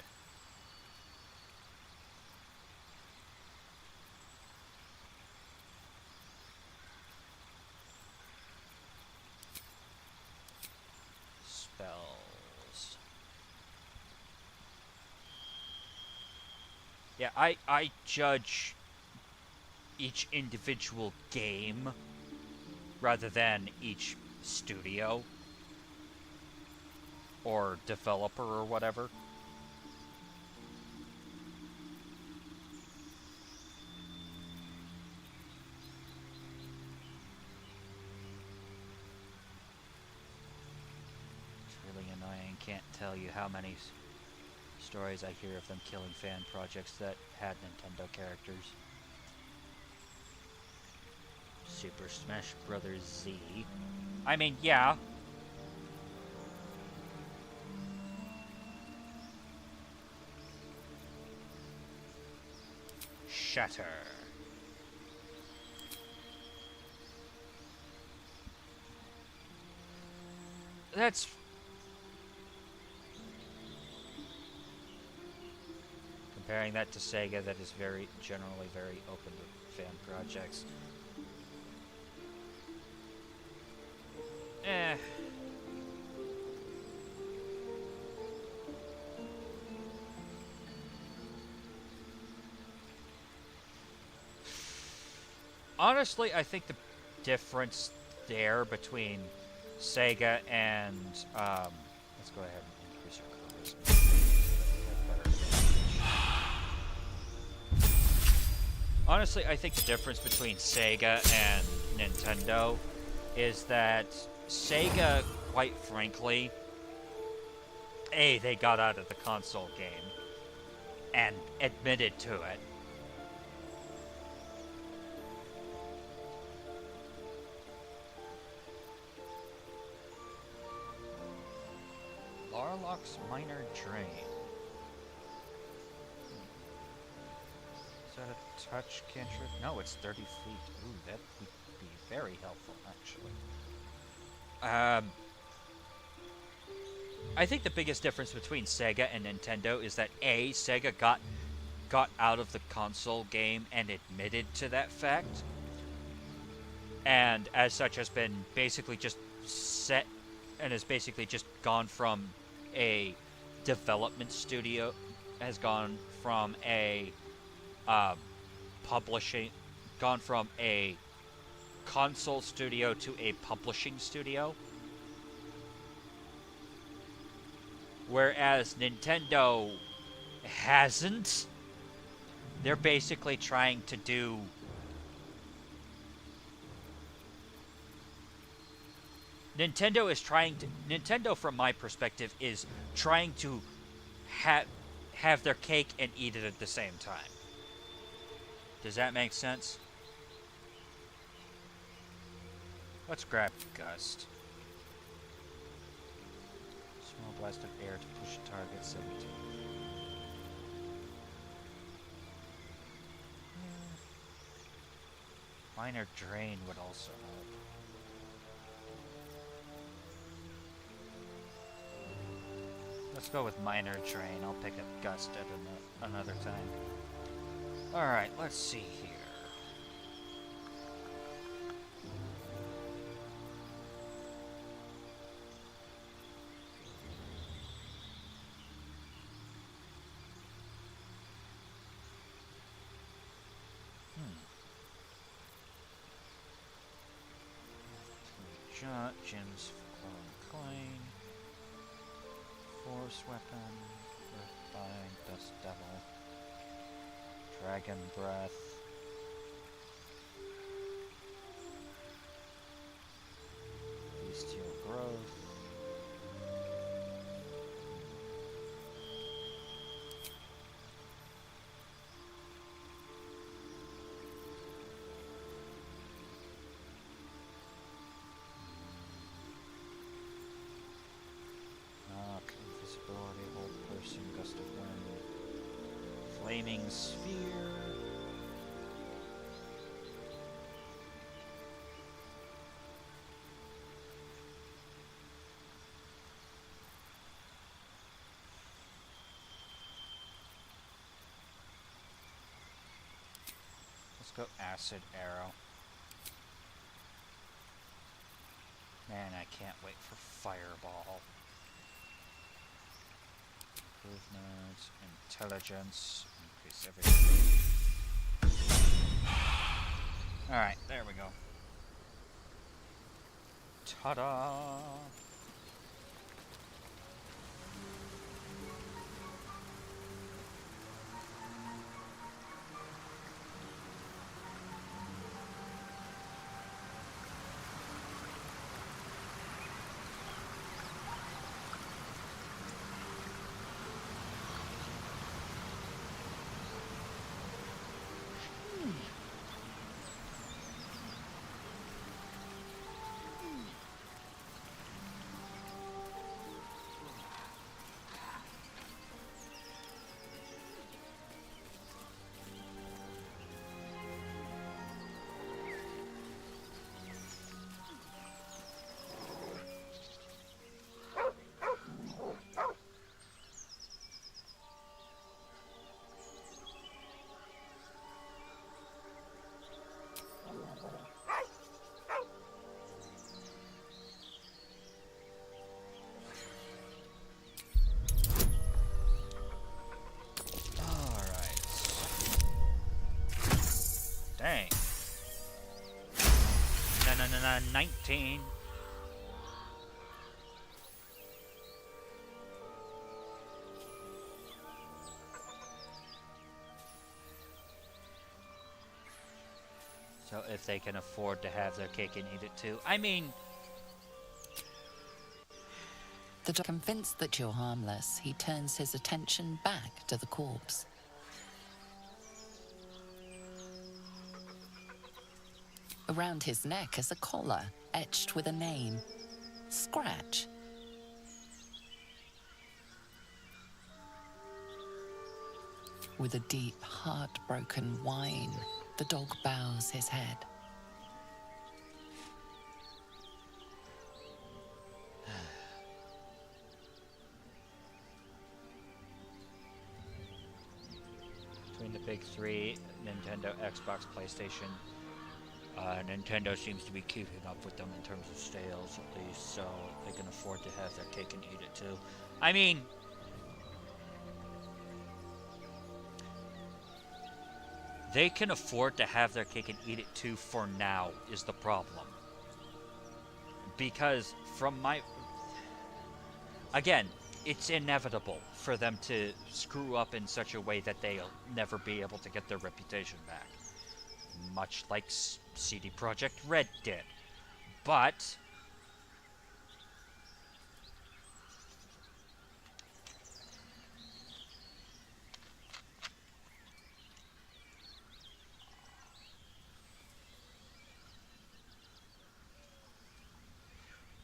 Spells. Yeah, I judge each individual game rather than each studio or developer or whatever. It's really annoying. Can't tell you how many stories I hear of them killing fan projects that had Nintendo characters. Super Smash Bros. Z. I mean, yeah. Shatter. That's... Comparing that to Sega, that is generally very open to fan projects. Honestly, I think the difference there between Sega and, let's go ahead and increase your charisma. Honestly, I think the difference between Sega and Nintendo is that Sega, quite frankly, they got out of the console game and admitted to it. Larlock's Minor Drain. Is that a touch cantrip? No, it's 30 feet. Ooh, that would be very helpful, actually. I think the biggest difference between Sega and Nintendo is that A, Sega got out of the console game and admitted to that fact, and as such has been basically just set and has basically just gone from a development studio, has gone from a gone from a console studio to a publishing studio. Whereas Nintendo hasn't. They're basically trying to do... Nintendo, from my perspective, is trying to have their cake and eat it at the same time. Does that make sense? Let's grab Gust. Small blast of air to push target 17. Minor Drain would also help. Let's go with Minor Drain. I'll pick up Gust at another time. Alright, let's see here. Gems for coin. Force weapon. Earthbind. Dust devil. Dragon breath. Bestial growth. Invisibility, hold person, gust of wind, flaming sphere. Let's go acid arrow. Man, I can't wait for fireball. Improvements, intelligence, increase everything. Alright, there we go. Ta-da! Dang. 19. So if they can afford to have their cake and eat it too. I mean... Convinced that you're harmless, he turns his attention back to the corpse. Around his neck is a collar, etched with a name. Scratch. With a deep, heartbroken whine, the dog bows his head. Between the big three, Nintendo, Xbox, PlayStation, Nintendo seems to be keeping up with them in terms of sales, at least, so they can afford to have their cake and eat it too. I mean... they can afford to have their cake and eat it too for now, is the problem. Because from my... again, it's inevitable for them to screw up in such a way that they'll never be able to get their reputation back. Much like CD Projekt Red did. But...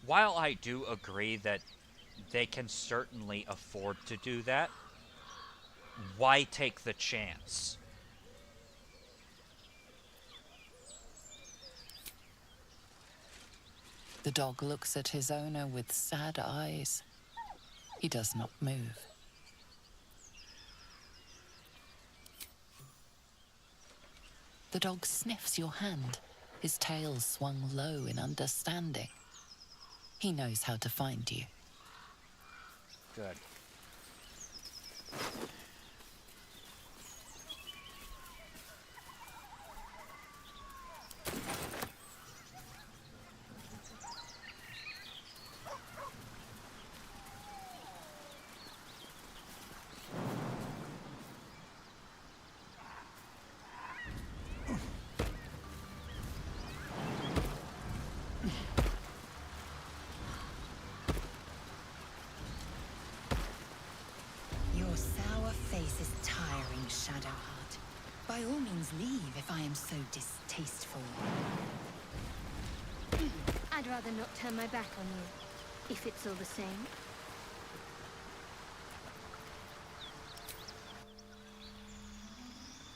while I do agree that they can certainly afford to do that, why take the chance? The dog looks at his owner with sad eyes. He does not move. The dog sniffs your hand, his tail swung low in understanding. He knows how to find you. Good. face is tiring, Shadowheart. By all means leave if I am so distasteful. I'd rather not turn my back on you, if it's all the same.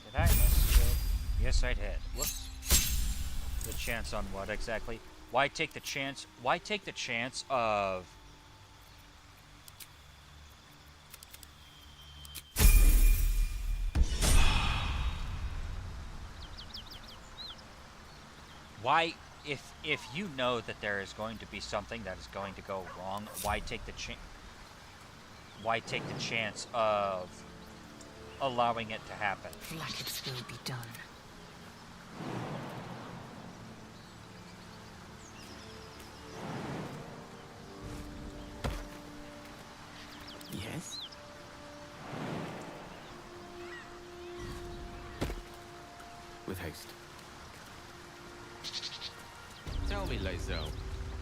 Did I miss you? Yes, I did. Whoops. The chance on what exactly? Why take the chance? Why take the chance of... Why, if you know that there is going to be something that is going to go wrong, why take the chance of allowing it to happen? Like its will be done. Yes? With haste. Tell me, Lae'zel,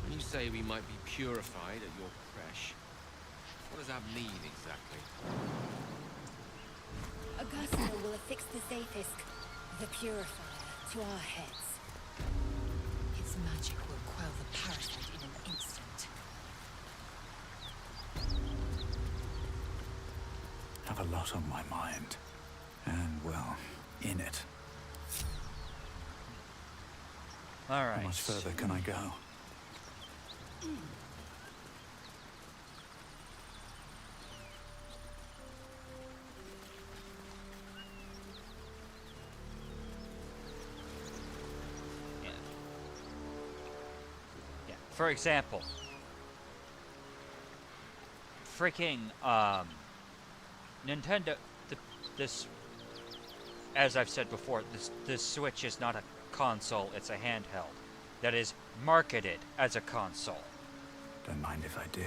when you say we might be purified at your creche, what does that mean exactly? Aasimar will affix the Zephysk, the purifier, to our heads. Its magic will quell the parasite in an instant. Have a lot on my mind. And, well, in it. Alright. How much further can I go? Yeah. For example, freaking Nintendo. This, as I've said before, this Switch is not a console, it's a handheld that is marketed as a console. Don't mind if I do.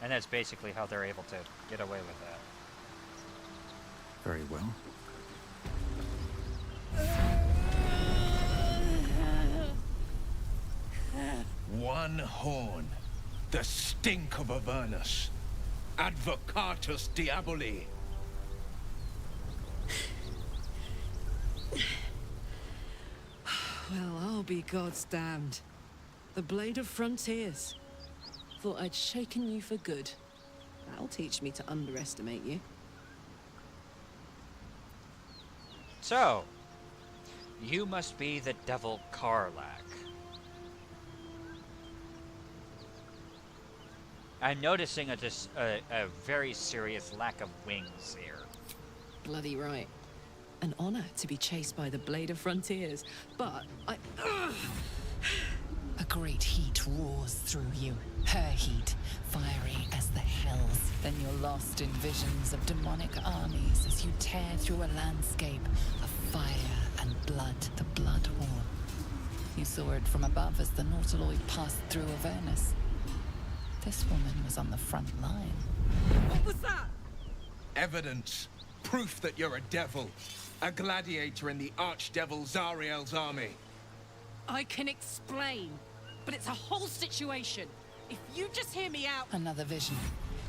And that's basically how they're able to get away with that. Very well. One horn. The stink of Avernus. Advocatus Diaboli. Well, I'll be God's damned. The Blade of Frontiers. Thought I'd shaken you for good. That'll teach me to underestimate you. So, you must be the Devil Karlach. I'm noticing a very serious lack of wings here. Bloody right. An honor to be chased by the Blade of Frontiers, but I... A great heat roars through you, her heat, fiery as the hells. Then you're lost in visions of demonic armies as you tear through a landscape of fire and blood, the Blood War. You saw it from above as the Nautiloid passed through Avernus. This woman was on the front line. What was that? Evidence. Proof that you're a devil. A gladiator in the archdevil Zariel's army. I can explain, but it's a whole situation. If you just hear me out... Another vision.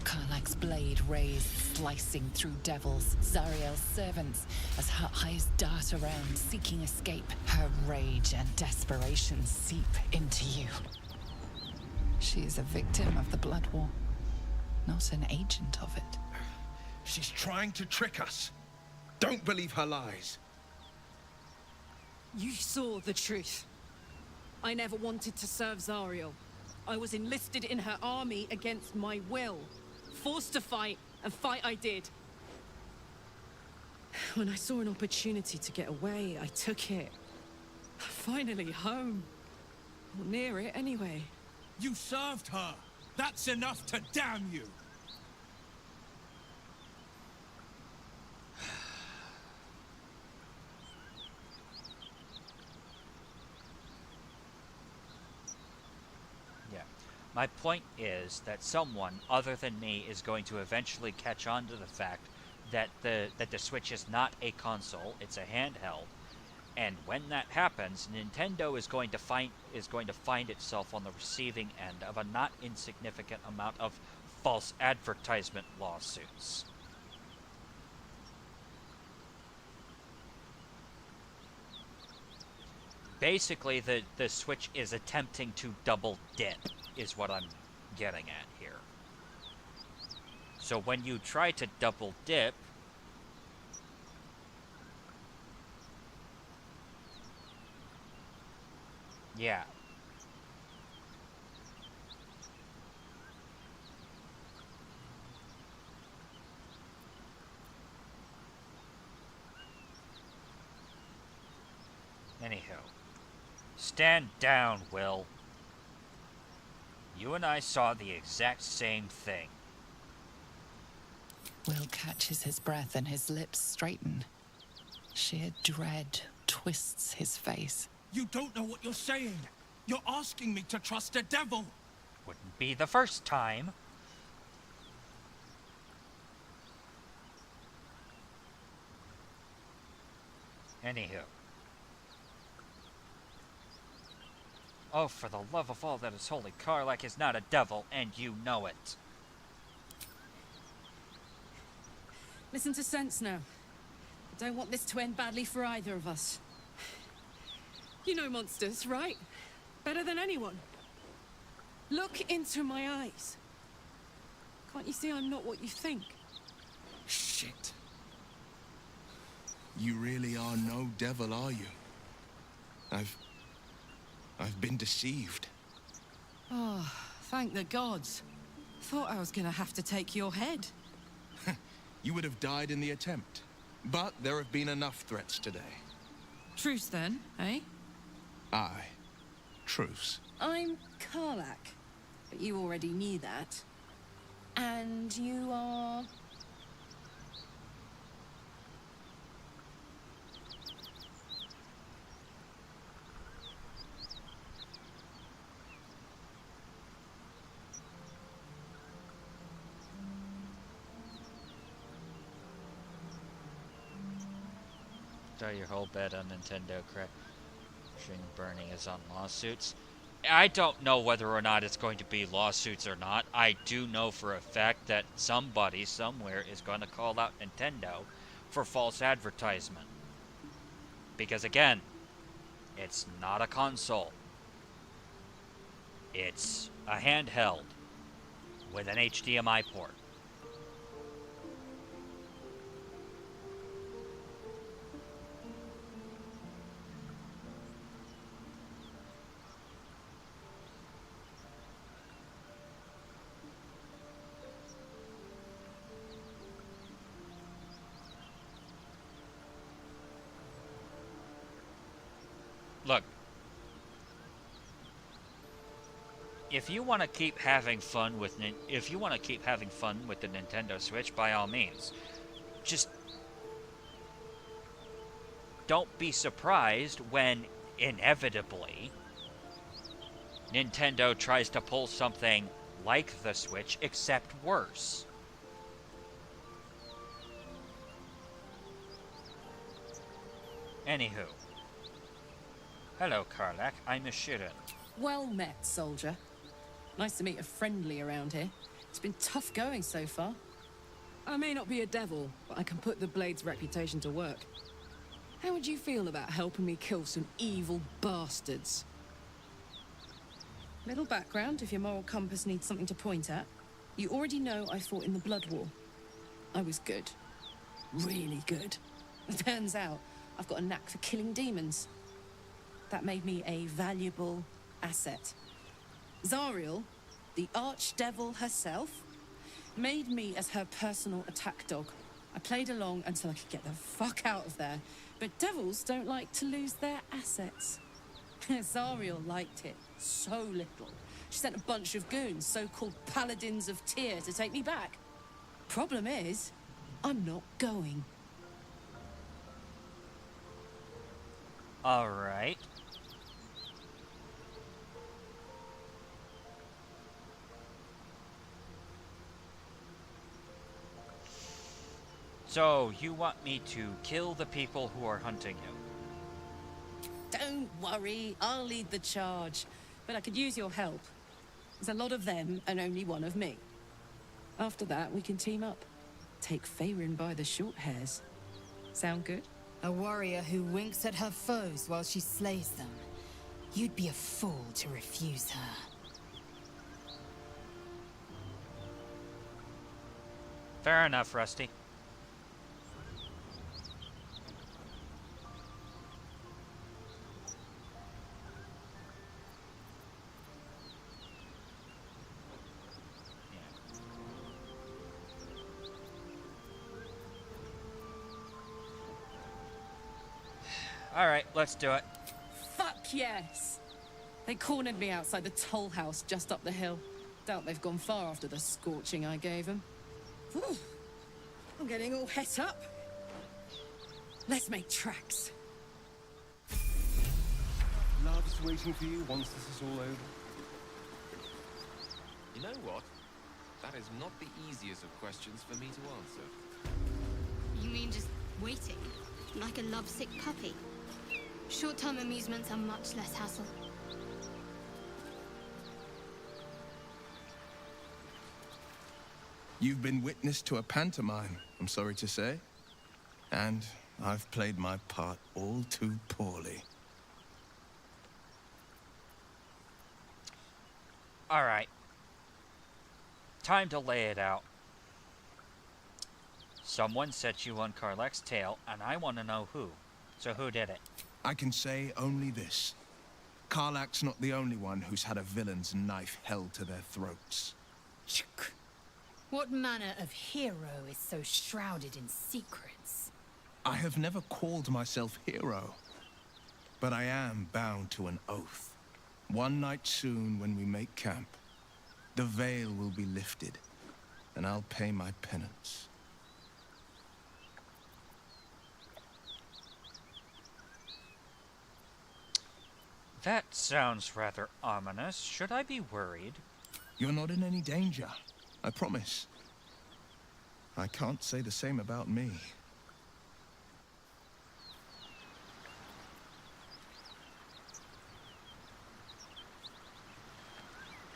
Karlach's blade raised, slicing through devils, Zariel's servants, as her eyes dart around, seeking escape. Her rage and desperation seep into you. She is a victim of the Blood War, not an agent of it. She's trying to trick us. Don't believe her lies. You saw the truth. I never wanted to serve Zariel. I was enlisted in her army against my will. Forced to fight, and fight I did. When I saw an opportunity to get away, I took it. Finally home. Or near it, anyway. You served her. That's enough to damn you. Yeah. My point is that someone other than me is going to eventually catch on to the fact that the Switch is not a console, it's a handheld. And when that happens, Nintendo is going to find itself on the receiving end of a not insignificant amount of false advertisement lawsuits. Basically, the Switch is attempting to double dip, is what I'm getting at here. So when you try to double dip, yeah. Anyhow, stand down, Will. You and I saw the exact same thing. Will catches his breath and his lips straighten. Sheer dread twists his face. You don't know what you're saying. You're asking me to trust a devil. Wouldn't be the first time. Anywho. Oh, for the love of all that is holy, Karlach is not a devil, and you know it. Listen to sense now. I don't want this to end badly for either of us. You know monsters, right? Better than anyone. Look into my eyes. Can't you see I'm not what you think? Shit. You really are no devil, are you? I've been deceived. Oh, thank the gods. Thought I was gonna have to take your head. You would have died in the attempt. But there have been enough threats today. Truce then, eh? Aye. Truce. I'm Karlach, but you already knew that. And you are... Throw your whole bet on Nintendo crashing, burning is on lawsuits. I don't know whether or not it's going to be lawsuits or not. I do know for a fact that somebody somewhere is going to call out Nintendo for false advertisement. Because again, it's not a console. It's a handheld with an HDMI port. Look, if you want to keep having fun with the Nintendo Switch, by all means, just don't be surprised when inevitably Nintendo tries to pull something like the Switch, except worse. Anywho. Hello, Karlach. I'm Ashirin. Well met, soldier. Nice to meet a friendly around here. It's been tough going so far. I may not be a devil, but I can put the Blade's reputation to work. How would you feel about helping me kill some evil bastards? Little background, if your moral compass needs something to point at. You already know I fought in the Blood War. I was good. Really good. It turns out I've got a knack for killing demons. That made me a valuable asset. Zariel, the archdevil herself, made me as her personal attack dog. I played along until I could get the fuck out of there. But devils don't like to lose their assets. Zariel liked it so little. She sent a bunch of goons, so-called paladins of Tyr, to take me back. Problem is, I'm not going. All right. So, you want me to kill the people who are hunting you? Don't worry, I'll lead the charge. But I could use your help. There's a lot of them and only one of me. After that, we can team up. Take Faerun by the short hairs. Sound good? A warrior who winks at her foes while she slays them. You'd be a fool to refuse her. Fair enough, Rusty. All right, let's do it. Fuck yes! They cornered me outside the toll house just up the hill. Doubt they've gone far after the scorching I gave them. Whew. I'm getting all het up. Let's make tracks. Love's waiting for you once this is all over. You know what? That is not the easiest of questions for me to answer. You mean just waiting? Like a lovesick puppy? Short-term amusements are much less hassle. You've been witness to a pantomime, I'm sorry to say. And I've played my part all too poorly. All right. Time to lay it out. Someone set you on Karlach's tail, and I want to know who. So who did it? I can say only this. Karlach's not the only one who's had a villain's knife held to their throats. What manner of hero is so shrouded in secrets? I have never called myself hero, but I am bound to an oath. One night soon, when we make camp, the veil will be lifted, and I'll pay my penance. That sounds rather ominous. Should I be worried? You're not in any danger, I promise. I can't say the same about me.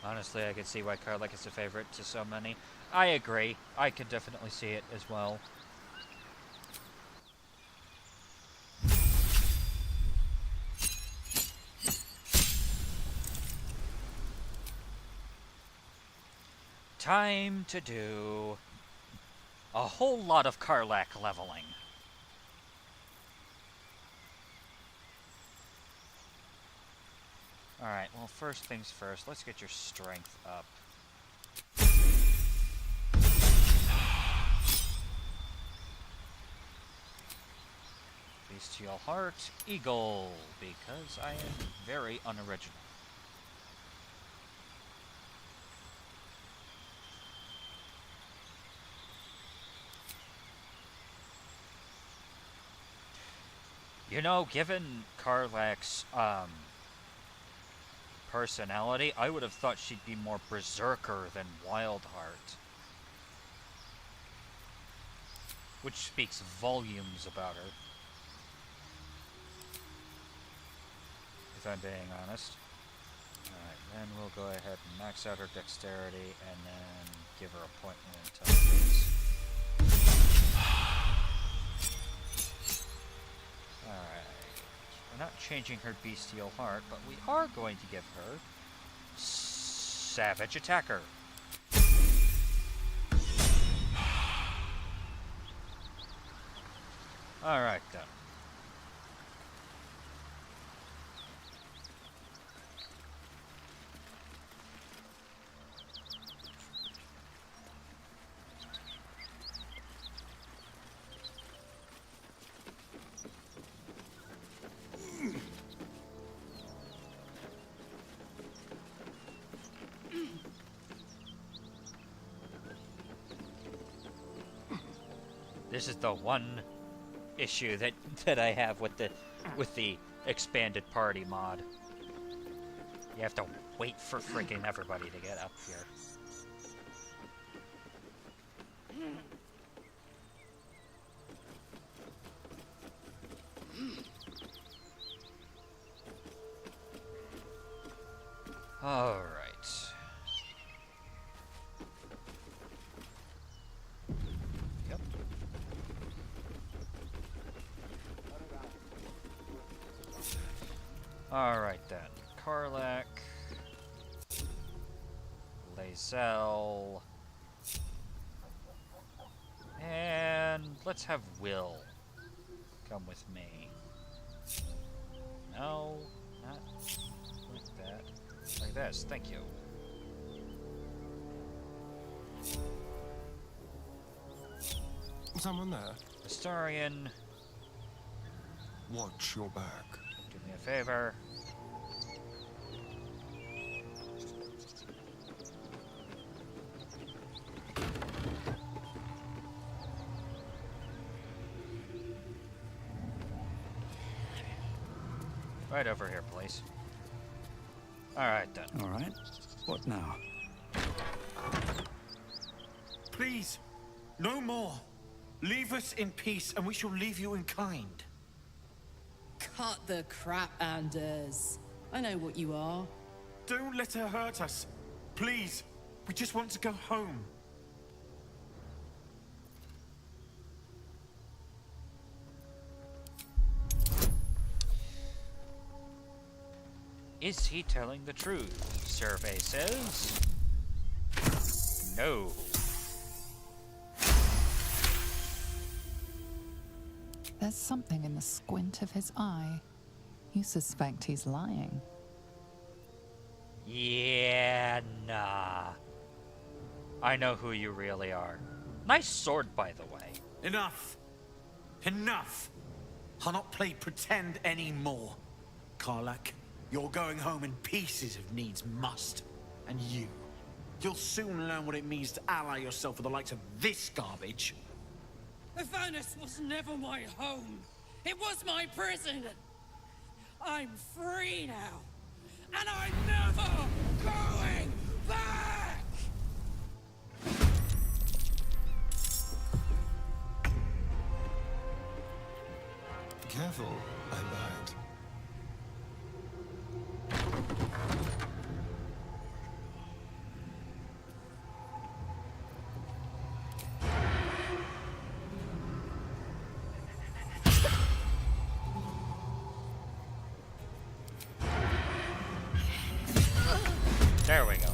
Honestly, I could see why Karlach is a favorite to so many. I agree. I could definitely see it as well. Time to do a whole lot of Karlach leveling. Alright, well, first things first, let's get your strength up. Bestial Heart, Eagle, because I am very unoriginal. You know, given Karlach's, personality, I would have thought she'd be more berserker than Wildheart. Which speaks volumes about her. If I'm being honest. Alright, then we'll go ahead and max out her dexterity and then give her a point in intelligence. Alright. We're not changing her bestial heart, but we are going to give her Savage Attacker. Alright then. This is the one issue that I have with the expanded party mod. You have to wait for freaking everybody to get up here. All right. Alright then. Karlak. Lae'zel. And let's have Will come with me. No, not like that. Like this, thank you. Someone there? Astarion, Watch your back. do me a favor. Right over here, please. Alright then. Alright. What now? Please, no more. Leave us in peace, and we shall leave you in kind. Cut the crap, Anders. I know what you are. Don't let her hurt us. Please, we just want to go home. Is he telling the truth? Survey says... no. There's something in the squint of his eye. You suspect he's lying. Yeah, nah. I know who you really are. Nice sword, by the way. Enough. Enough. I'll not play pretend anymore. Karlak, you're going home in pieces if needs must. And you'll soon learn what it means to ally yourself with the likes of this garbage. Avernus was never my home. It was my prison. I'm free now. And I'm never going back! Careful, I lied. There we go.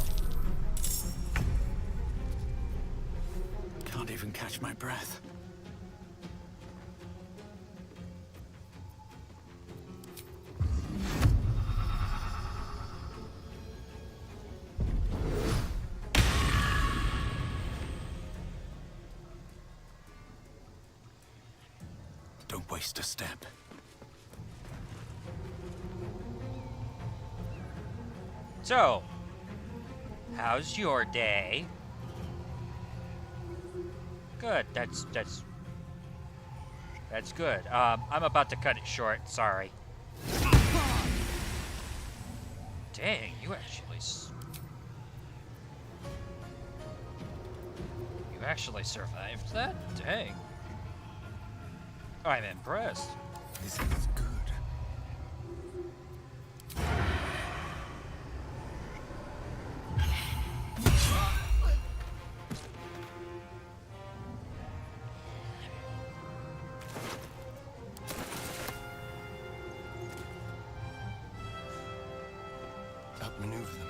Can't even catch my breath. Don't waste a step. So, how's your day? Good. That's good. I'm about to cut it short. Sorry. Dang, you actually survived that? Dang. I'm impressed. This is good. Outmaneuver them.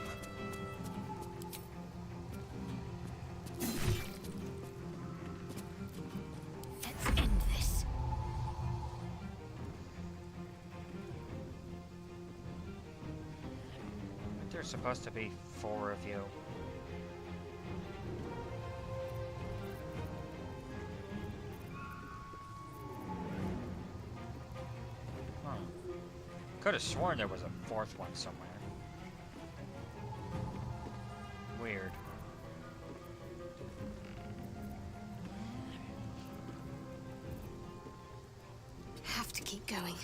Let's end this. There's supposed to be 4 of you. Huh. Could have sworn there was a 4th one somewhere. Weird. Have to keep going.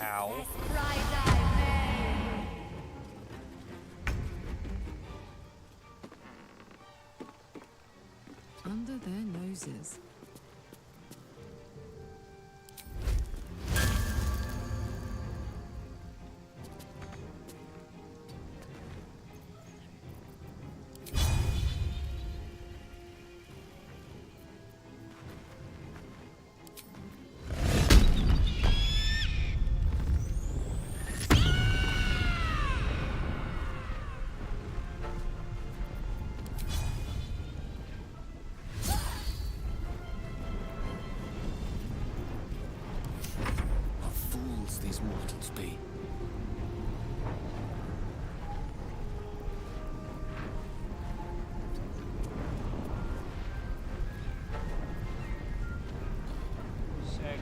Ow. Under their noses. way.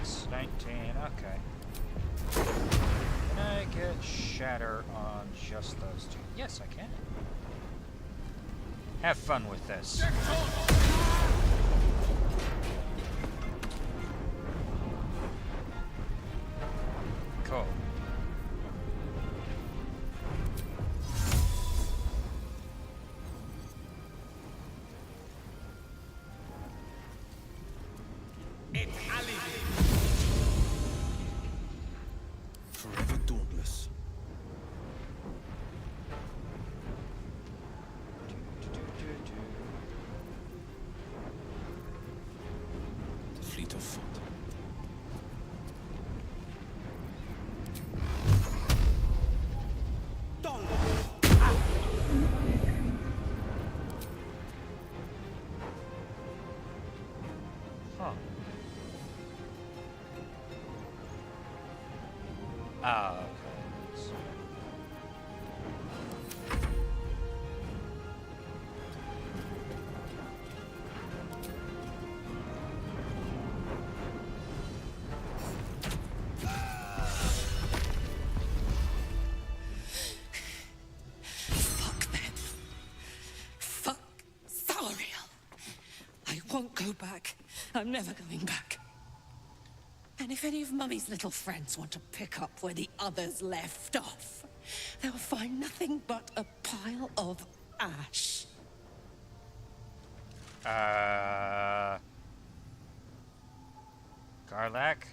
Six, 19, okay. Can I get shatter on just those two? Yes, I can. Have fun with this. Cool. Forever dauntless. Fleet of foot. Huh. Ah, okay. Let's see. Fuck Thariel. I won't go back. I'm never going back. And if any of Mummy's little friends want to pick up where the others left off, they'll find nothing but a pile of ash. Garlac?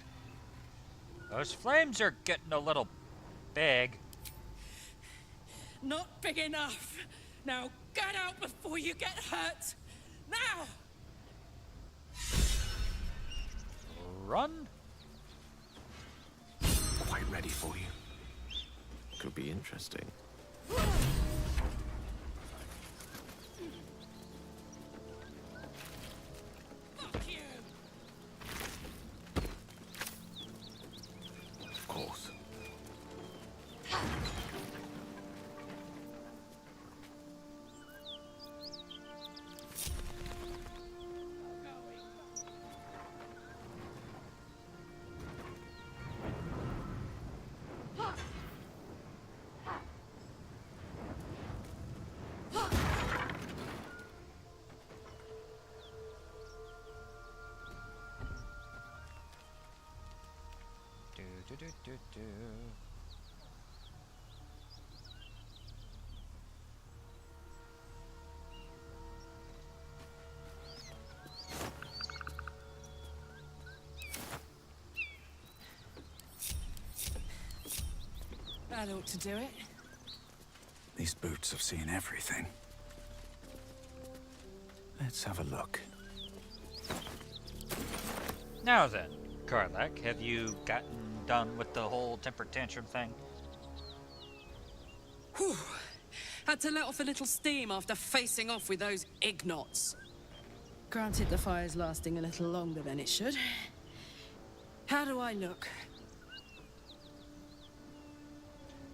Those flames are getting a little big. Not big enough. Now get out before you get hurt. Now! Run? Quite ready for you. Could be interesting. Of course. Do. That ought to do it. These boots have seen everything. Let's have a look. Now then, Garlac, have you gotten done with the whole temper tantrum thing? Whew. Had to let off a little steam after facing off with those ignots. Granted, the fire's lasting a little longer than it should. How do I look?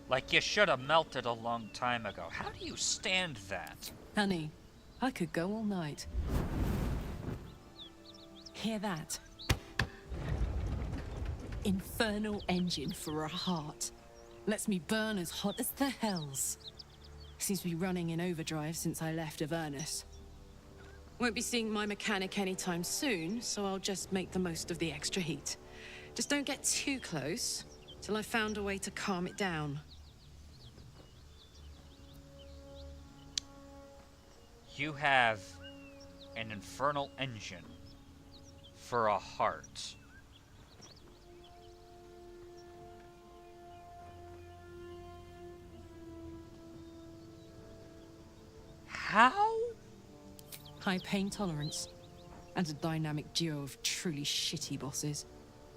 Like you should have melted a long time ago. How do you stand that? Honey, I could go all night. Hear that? Infernal engine for a heart. Lets me burn as hot as the hells. Seems to be running in overdrive since I left Avernus. Won't be seeing my mechanic anytime soon, so I'll just make the most of the extra heat. Just don't get too close, till I've found a way to calm it down. You have an infernal engine for a heart. How? High pain tolerance. And a dynamic duo of truly shitty bosses.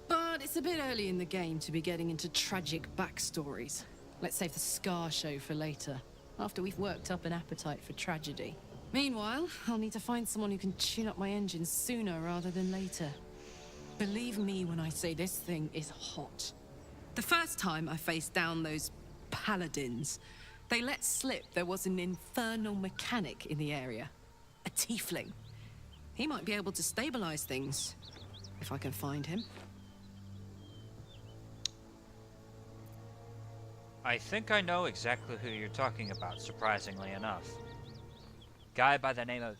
But it's a bit early in the game to be getting into tragic backstories. Let's save the Scar show for later, after we've worked up an appetite for tragedy. Meanwhile, I'll need to find someone who can tune up my engine sooner rather than later. Believe me when I say this thing is hot. The first time I faced down those paladins, they let slip there was an infernal mechanic in the area. A tiefling. He might be able to stabilize things, if I can find him. I think I know exactly who you're talking about, surprisingly enough. Guy by the name of...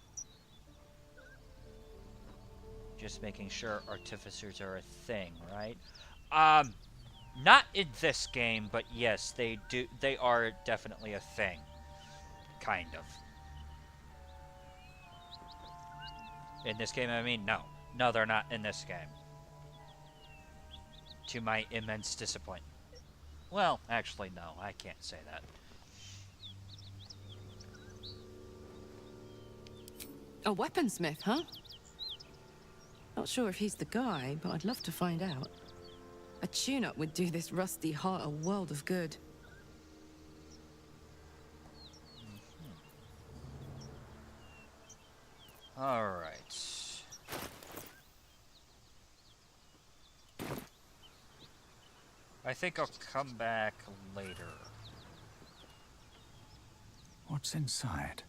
Just making sure artificers are a thing, right? Not in this game, but yes, they are definitely a thing. Kind of. In this game, I mean, no. No, they're not in this game. To my immense disappointment. Well, actually, no, I can't say that. A weaponsmith, huh? Not sure if he's the guy, but I'd love to find out. A tune-up would do this rusty heart a world of good. All right. I think I'll come back later. What's inside?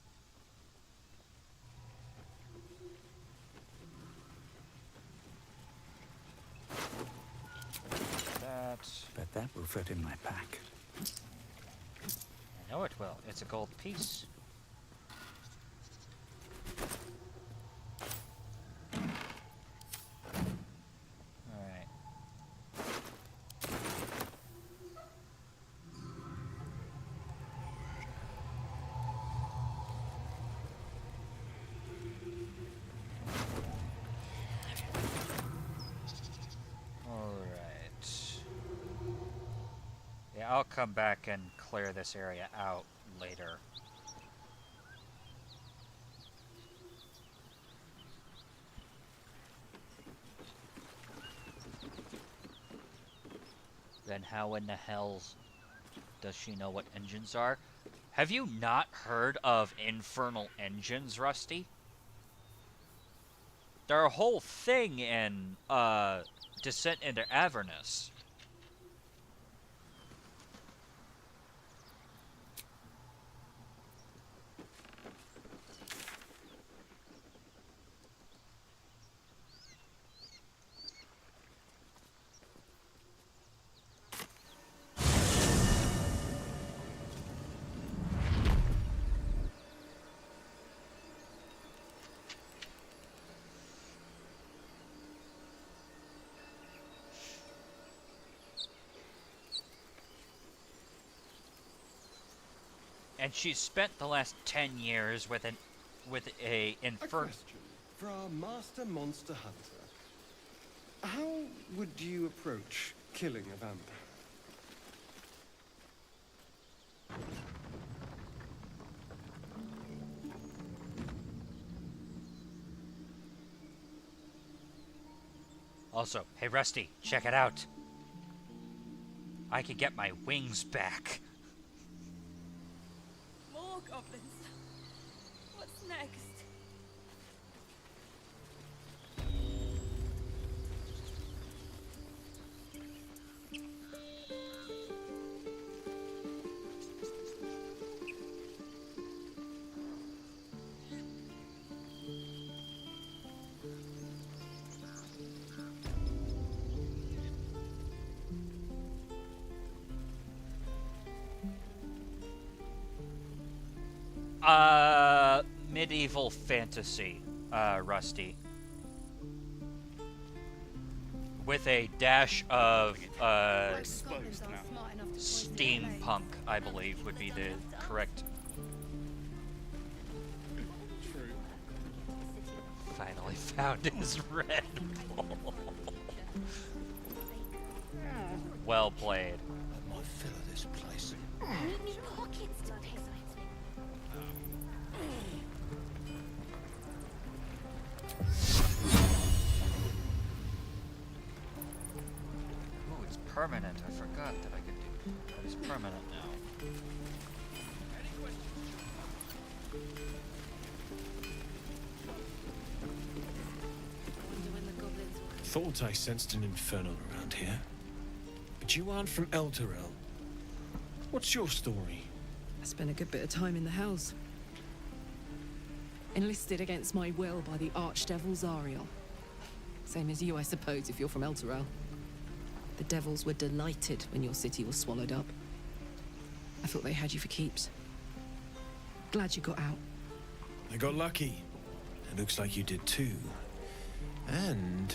Bet that will fit in my pack. I know it will. It's a gold piece. Alright. Yeah, I'll come back and clear this area out later. Then how in the hell does she know what engines are? Have you not heard of infernal engines, Rusty? They're a whole thing in Descent into Avernus. And she's spent the last 10 years with a question for our master monster hunter. How would you approach killing a vampire? Also, hey Rusty, check it out. I can get my wings back. More goblins. What's next? Medieval fantasy, Rusty. With a dash of, steampunk, I believe, would be the correct... Finally found his Red Bull. Well played. I might fill of this place. Oh, it's permanent. I forgot that I could do that. It's permanent now. Thought I sensed an infernal around here. But you aren't from Elturel. What's your story? I spent a good bit of time in the Hells. Enlisted against my will by the Archdevil Zariel. Same as you, I suppose, if you're from Elturel. The devils were delighted when your city was swallowed up. I thought they had you for keeps. Glad you got out. I got lucky. It looks like you did too. And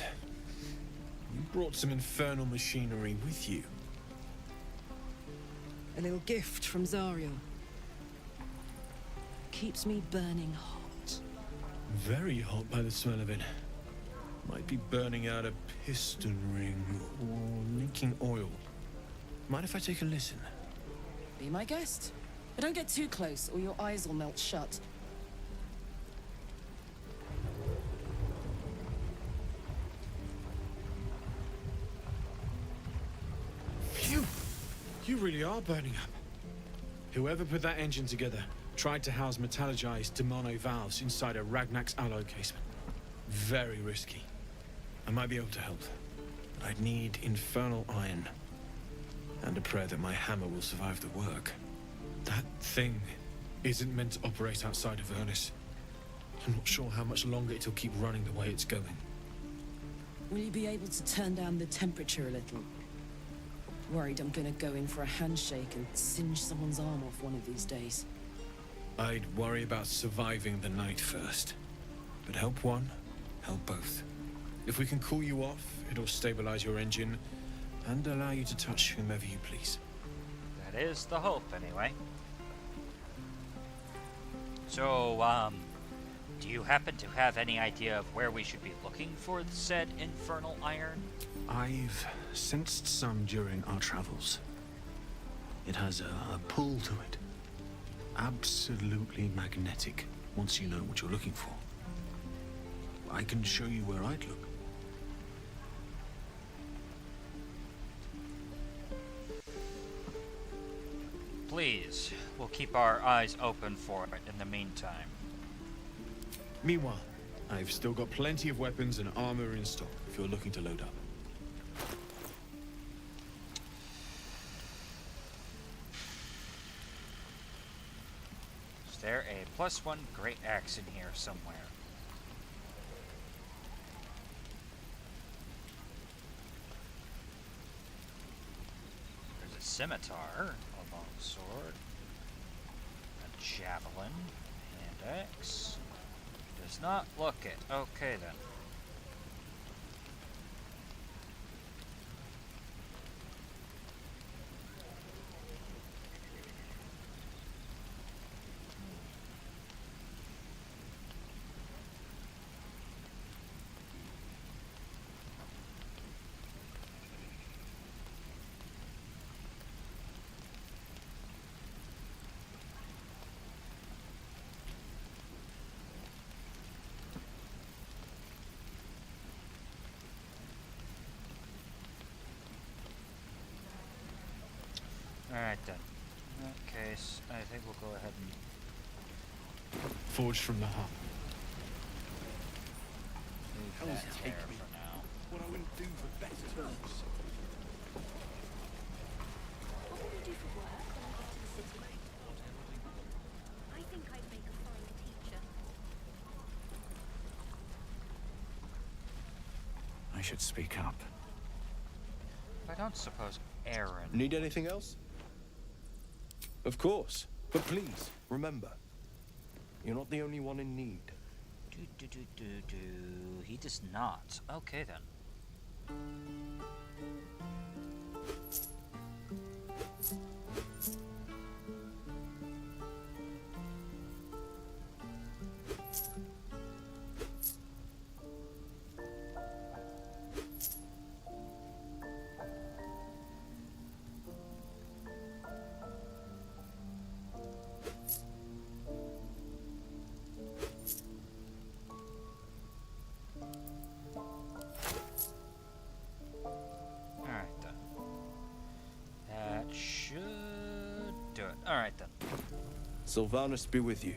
you brought some infernal machinery with you. A little gift from Zariel. Keeps me burning hot. Very hot by the smell of it. Might be burning out a piston ring or leaking oil. Mind if I take a listen? Be my guest. But don't get too close or your eyes will melt shut. Phew! You really are burning up. Whoever put that engine together tried to house metallogized demono valves inside a Ragnak's alloy casement. Very risky. I might be able to help. But I'd need infernal iron. And a prayer that my hammer will survive the work. That thing isn't meant to operate outside of Ernest. I'm not sure how much longer it'll keep running the way it's going. Will you be able to turn down the temperature a little? Worried I'm gonna go in for a handshake and singe someone's arm off one of these days. I'd worry about surviving the night first. But help one, help both. If we can cool you off, it'll stabilize your engine and allow you to touch whomever you please. That is the hope, anyway. So, do you happen to have any idea of where we should be looking for said infernal iron? I've sensed some during our travels. It has a pull to it. Absolutely magnetic, once you know what you're looking for. I can show you where I'd look. Please, we'll keep our eyes open for it in the meantime. Meanwhile, I've still got plenty of weapons and armor in stock if you're looking to load up. Is there a +1 great axe in here somewhere? There's a scimitar, a long sword, a javelin, hand axe. Does not look it. Okay then. Alright then. In that case, I think we'll go ahead and Forged from the heart. leave that there for now. What I wouldn't do for better terms. What will you do for work when I get to the city? I think I'd make a fine teacher. I should speak up. I don't suppose Aaron... Need anything else? Of course. But please, remember, you're not the only one in need. He does not. Okay then. Alright then. Sylvanus be with you.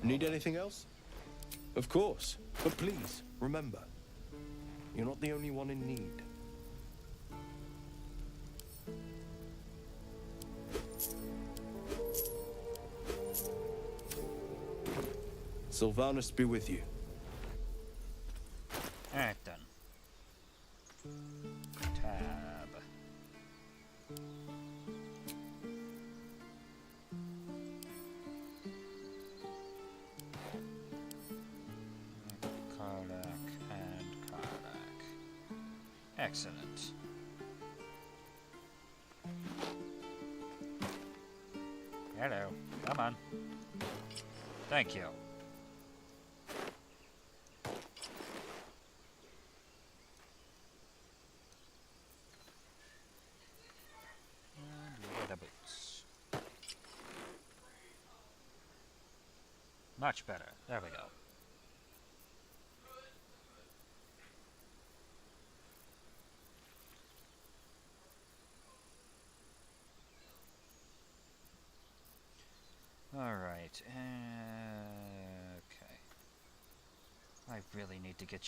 Need anything else? Of course. But please, remember, you're not the only one in need. Sylvanus be with you. Alright then. Tab. Kardak and Kardak. Excellent. Hello. Come on. Thank you. And leather boots. Much better. There we go. Alright, okay. I really need to get.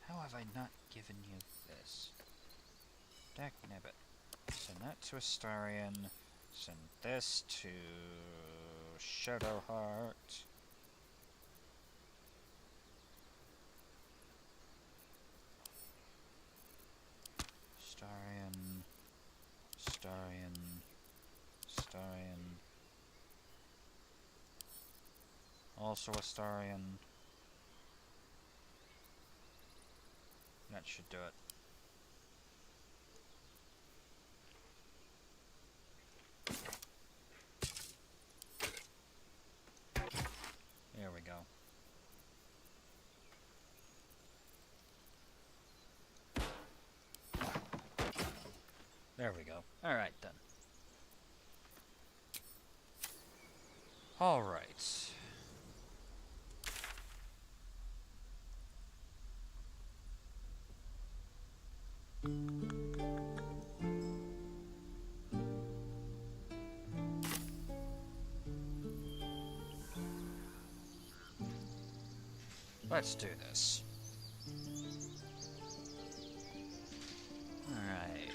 How have I not given you this? Dagnabbit. Send that to Astarion. Send this to Shadowheart. Astarion. Astarion. Also Astarion. That should do it. There we go. There we go. Alright then. Alright. Let's do this. Alright.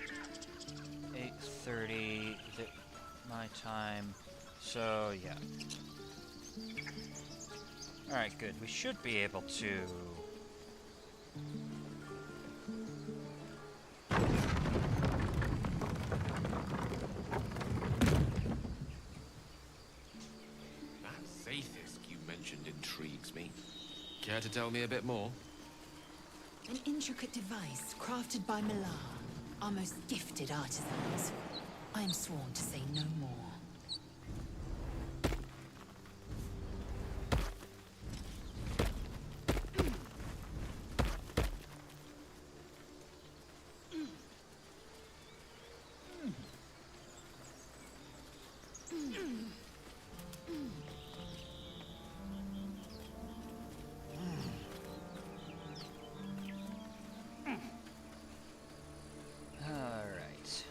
8:30 my time. So yeah. Alright, good. We should be able to That Zaithis you mentioned intrigues me. Care to tell me a bit more? An intricate device crafted by Millar, our most gifted artisans. I am sworn to say no more. Alright.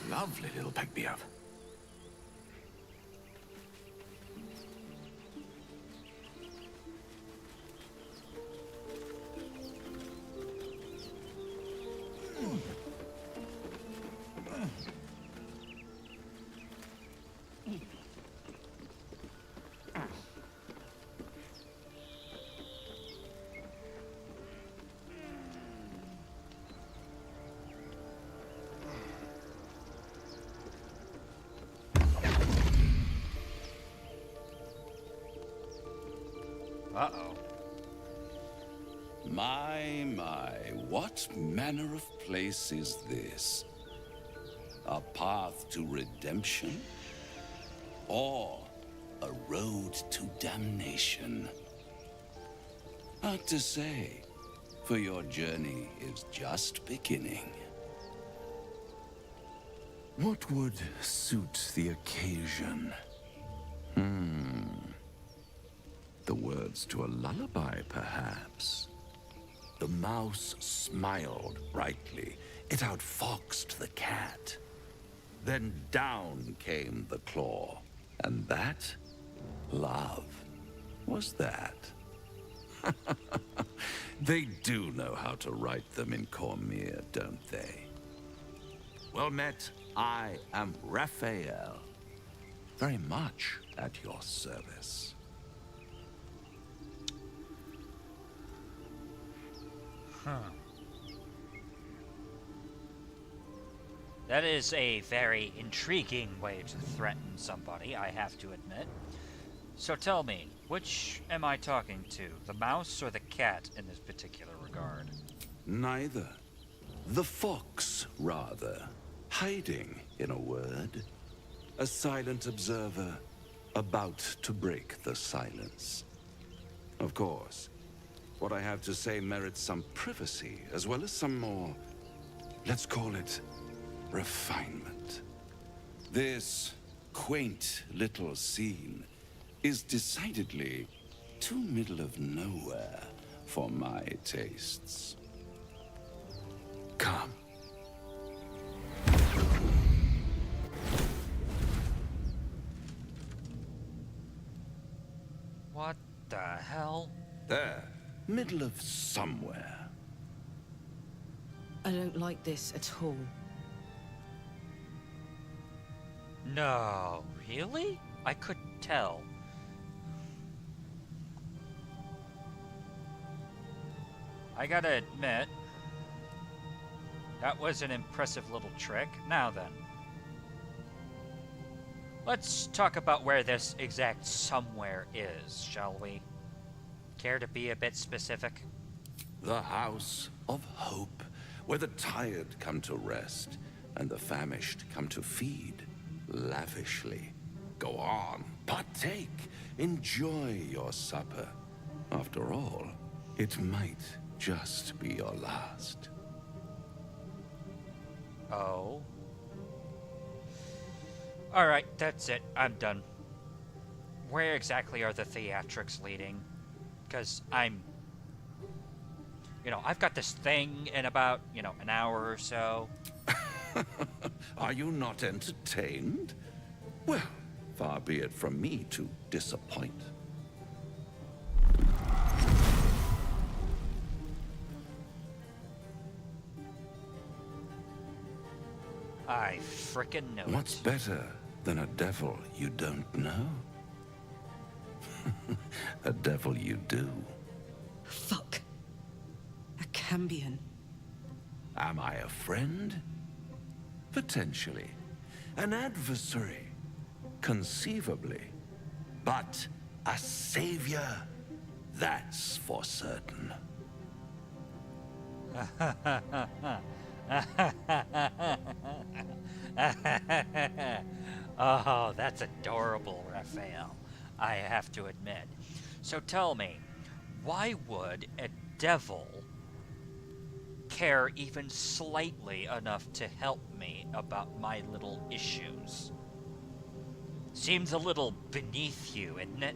Lovely little pick-me-up. Uh-oh. My, what manner of place is this? A path to redemption? Or a road to damnation? Hard to say, for your journey is just beginning. What would suit the occasion? The words to a lullaby, perhaps. The mouse smiled brightly. It outfoxed the cat. Then down came the claw. And that Love, was that? They do know how to write them in Cormyr, don't they? Well met, I am Raphael. Very much at your service. Huh. That is a very intriguing way to threaten somebody, I have to admit. So tell me, which am I talking to? The mouse or the cat in this particular regard? Neither. The fox, rather. Hiding, in a word. A silent observer, about to break the silence. Of course, what I have to say merits some privacy, as well as some more, let's call it, refinement. This quaint little scene is decidedly too middle of nowhere for my tastes. Come. What the hell? There, middle of somewhere. I don't like this at all. No, really? I couldn't tell. I gotta admit, that was an impressive little trick. Now then, let's talk about where this exact somewhere is, shall we? Care to be a bit specific? The House of Hope, where the tired come to rest and the famished come to feed lavishly. Go on, partake, enjoy your supper. After all, it might just be your last. Oh. Alright, that's it. I'm done. Where exactly are the theatrics leading? Because I'm... I've got this thing in about, an hour or so. Are you not entertained? Well, far be it from me to disappoint. I frickin' know What's it. better than a devil you don't know? A devil you do. Fuck. A Cambion. Am I a friend? Potentially. An adversary? Conceivably. But a savior? That's for certain. Oh, that's adorable, Raphael. I have to admit. So tell me, why would a devil care even slightly enough to help me about my little issues? Seems a little beneath you, isn't it?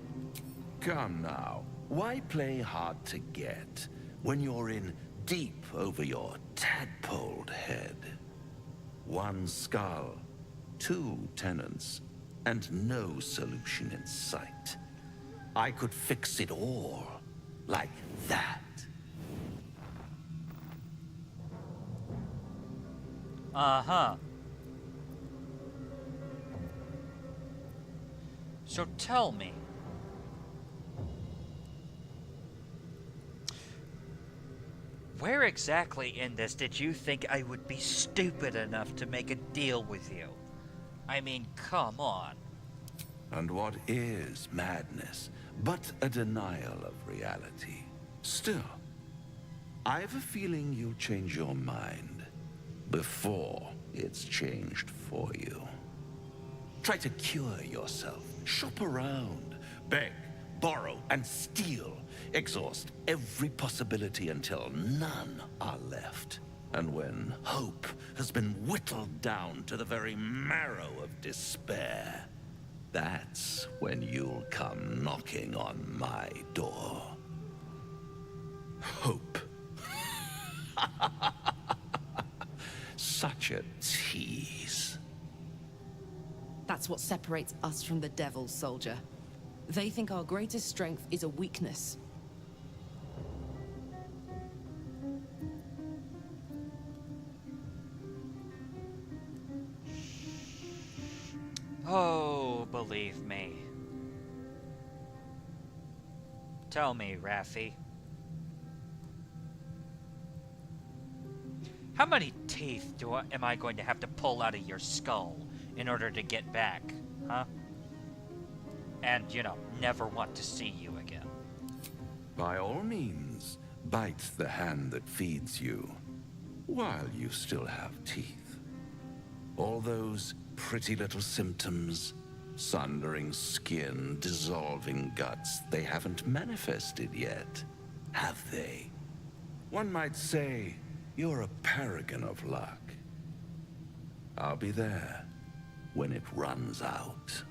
Come now. Why play hard to get when you're in deep over your tadpoled head? One skull, two tenants, and no solution in sight. I could fix it all, like that. Uh-huh. So tell me, where exactly in this did you think I would be stupid enough to make a deal with you? I mean, come on. And what is madness but a denial of reality? Still, I have a feeling you'll change your mind before it's changed for you. Try to cure yourself, shop around, beg, borrow, and steal. Exhaust every possibility until none are left. And when hope has been whittled down to the very marrow of despair, that's when you'll come knocking on my door. Hope. Such a tease. That's what separates us from the devil, soldier. They think our greatest strength is a weakness. Oh, believe me. Tell me, Raffi. How many teeth am I going to have to pull out of your skull in order to get back, huh? And, you know, never want to see you again. By all means, bite the hand that feeds you, while you still have teeth. All those pretty little symptoms, sundering skin, dissolving guts, they haven't manifested yet, have they? One might say you're a paragon of luck. I'll be there when it runs out.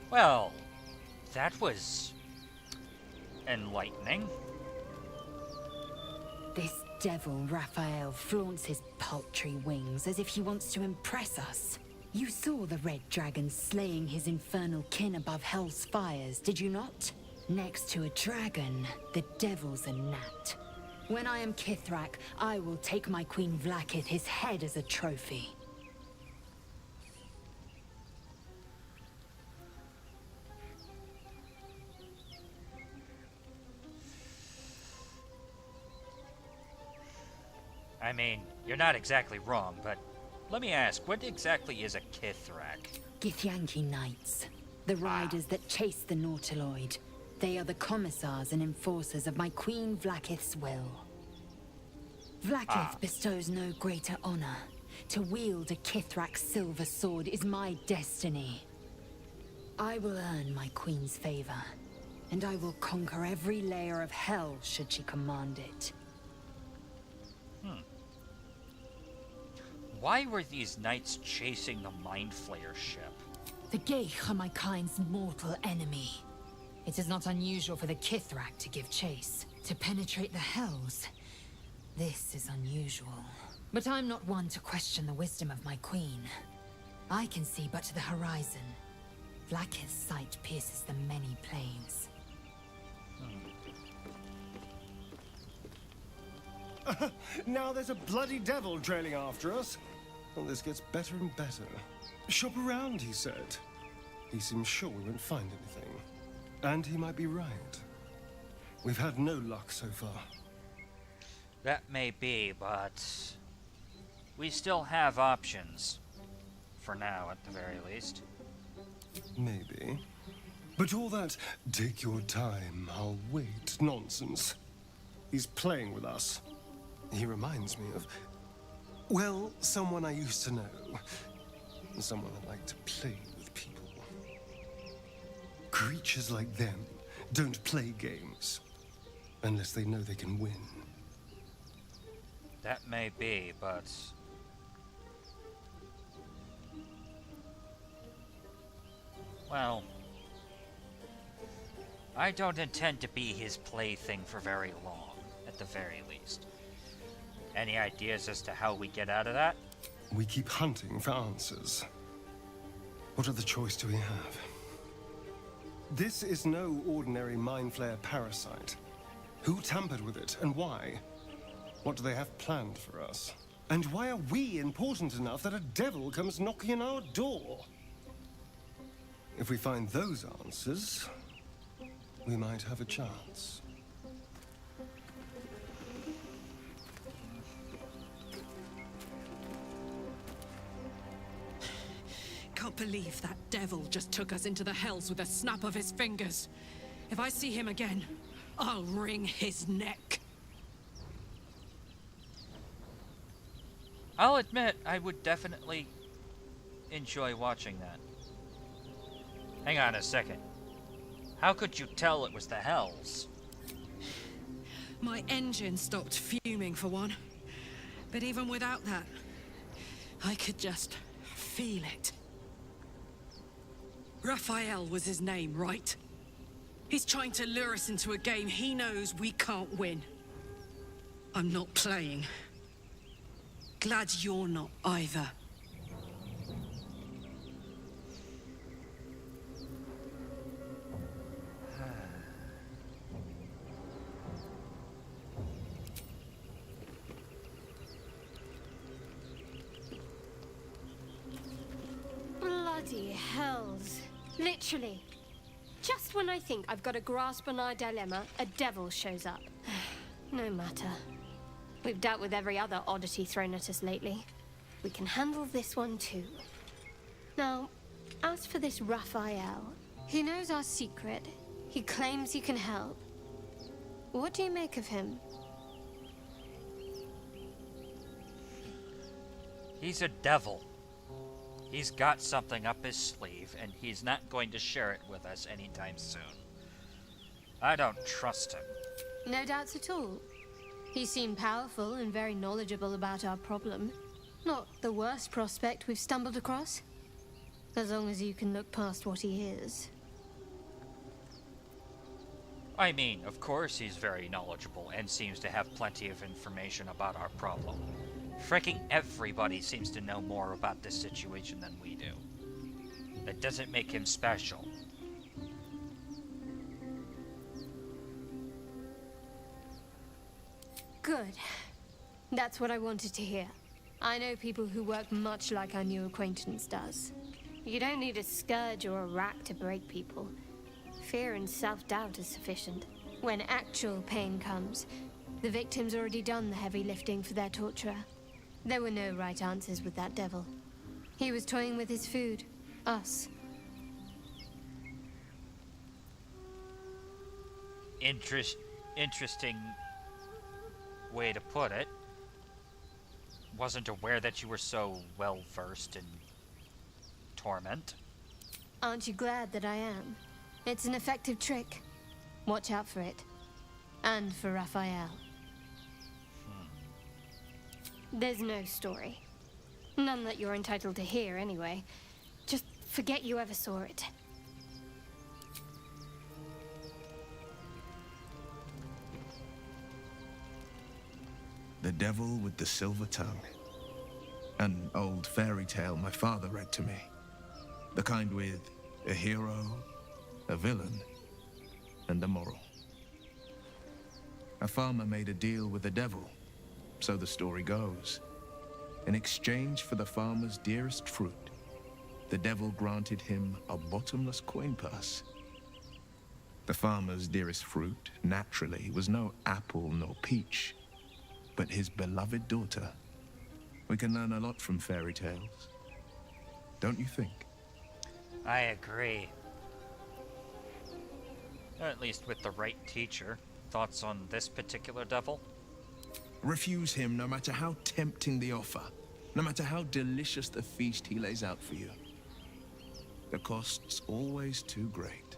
Well, that was enlightening. This devil, Raphael, flaunts his paltry wings as if he wants to impress us. You saw the red dragon slaying his infernal kin above hell's fires, did you not? Next to a dragon, the devil's a gnat. When I am Kithrak, I will take my Queen Vlaakith his head as a trophy. I mean, you're not exactly wrong, but let me ask, what exactly is a Kithrak? Githyanki Knights, the riders that chase the Nautiloid. They are the commissars and enforcers of my Queen Vlaakith's will. Vlaakith bestows no greater honor. To wield a Kithrak's silver sword is my destiny. I will earn my queen's favor, and I will conquer every layer of hell should she command it. Why were these knights chasing the Mind Flayer ship? The Geich are my kind's mortal enemy. It is not unusual for the Kithrak to give chase, to penetrate the hells. This is unusual. But I'm not one to question the wisdom of my queen. I can see but to the horizon. Vlaakith's sight pierces the many planes. Now there's a bloody devil trailing after us. Well, this gets better and better. Shop around, he said. He seems sure we won't find anything. And he might be right. We've had no luck so far. That may be, but we still have options. For now, at the very least. Maybe. But all that, take your time, I'll wait nonsense. He's playing with us. He reminds me of, well, someone I used to know. Someone that liked to play with people. Creatures like them don't play games unless they know they can win. That may be, but well, I don't intend to be his plaything for very long, at the very least. Any ideas as to how we get out of that? We keep hunting for answers. What other choice do we have? This is no ordinary Mind Flayer parasite. Who tampered with it, and why? What do they have planned for us? And why are we important enough that a devil comes knocking on our door? If we find those answers, we might have a chance. Can't believe that devil just took us into the hells with a snap of his fingers. If I see him again, I'll wring his neck. I'll admit, I would definitely enjoy watching that. Hang on a second. How could you tell it was the hells? My engine stopped fuming for one. But even without that, I could just feel it. Raphael was his name, right? He's trying to lure us into a game he knows we can't win. I'm not playing. Glad you're not either. Bloody hells. Literally. Just when I think I've got a grasp on our dilemma, a devil shows up. No matter. We've dealt with every other oddity thrown at us lately. We can handle this one too. Now, as for this Raphael, he knows our secret. He claims he can help. What do you make of him? He's a devil. He's got something up his sleeve, and he's not going to share it with us anytime soon. I don't trust him. No doubts at all. He seemed powerful and very knowledgeable about our problem. Not the worst prospect we've stumbled across. As long as you can look past what he is. I mean, of course he's very knowledgeable and seems to have plenty of information about our problem. Fricking everybody seems to know more about this situation than we do. That doesn't make him special. Good. That's what I wanted to hear. I know people who work much like our new acquaintance does. You don't need a scourge or a rack to break people. Fear and self-doubt is sufficient. When actual pain comes, the victim's already done the heavy lifting for their torturer. There were no right answers with that devil. He was toying with his food. Us. Interesting way to put it. Wasn't aware that you were so well versed in torment. Aren't you glad that I am? It's an effective trick. Watch out for it. And for Raphael. There's no story. None that you're entitled to hear, anyway. Just forget you ever saw it. The Devil with the Silver Tongue. An old fairy tale my father read to me. The kind with a hero, a villain, and a moral. A farmer made a deal with the devil, so the story goes. In exchange for the farmer's dearest fruit, the devil granted him a bottomless coin purse. The farmer's dearest fruit, naturally, was no apple nor peach, but his beloved daughter. We can learn a lot from fairy tales. Don't you think? I agree. At least with the right teacher. Thoughts on this particular devil? Refuse him no matter how tempting the offer, no matter how delicious the feast he lays out for you. The cost's always too great.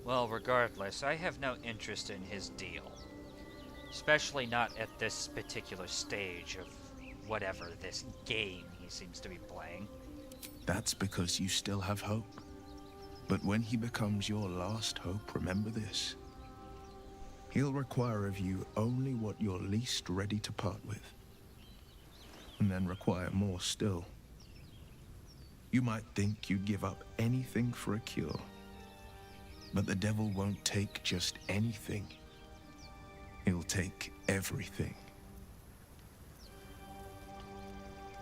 Well, regardless, I have no interest in his deal. Especially not at this particular stage of whatever this game he seems to be playing. That's because you still have hope. But when he becomes your last hope, remember this. He'll require of you only what you're least ready to part with. And then require more still. You might think you'd give up anything for a cure. But the devil won't take just anything. He'll take everything.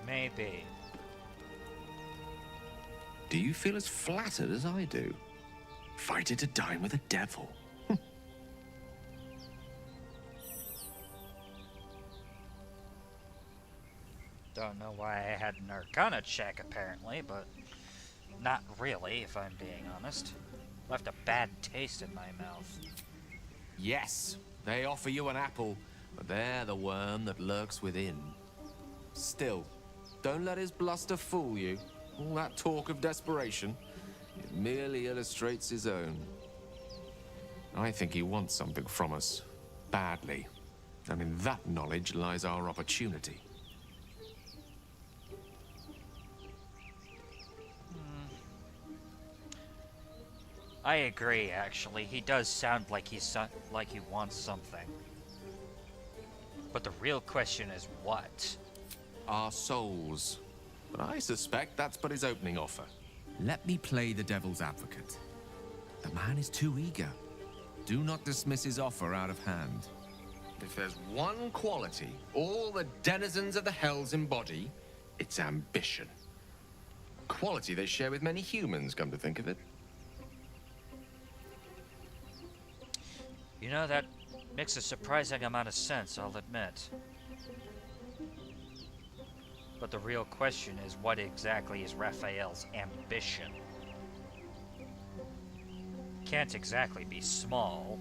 Maybe. Do you feel as flattered as I do? Fighting to dine with a devil. Don't know why I had an Arcana check, apparently, but not really, if I'm being honest. Left a bad taste in my mouth. Yes, they offer you an apple, but they're the worm that lurks within. Still, don't let his bluster fool you. All that talk of desperation, it merely illustrates his own. I think he wants something from us, badly. And in that knowledge lies our opportunity. I agree, actually. He does sound like like he wants something. But the real question is what? Our souls. But I suspect that's but his opening offer. Let me play the devil's advocate. The man is too eager. Do not dismiss his offer out of hand. If there's one quality all the denizens of the hells embody, it's ambition. Quality they share with many humans, come to think of it. You know, that makes a surprising amount of sense, I'll admit. But the real question is, what exactly is Raphael's ambition? Can't exactly be small.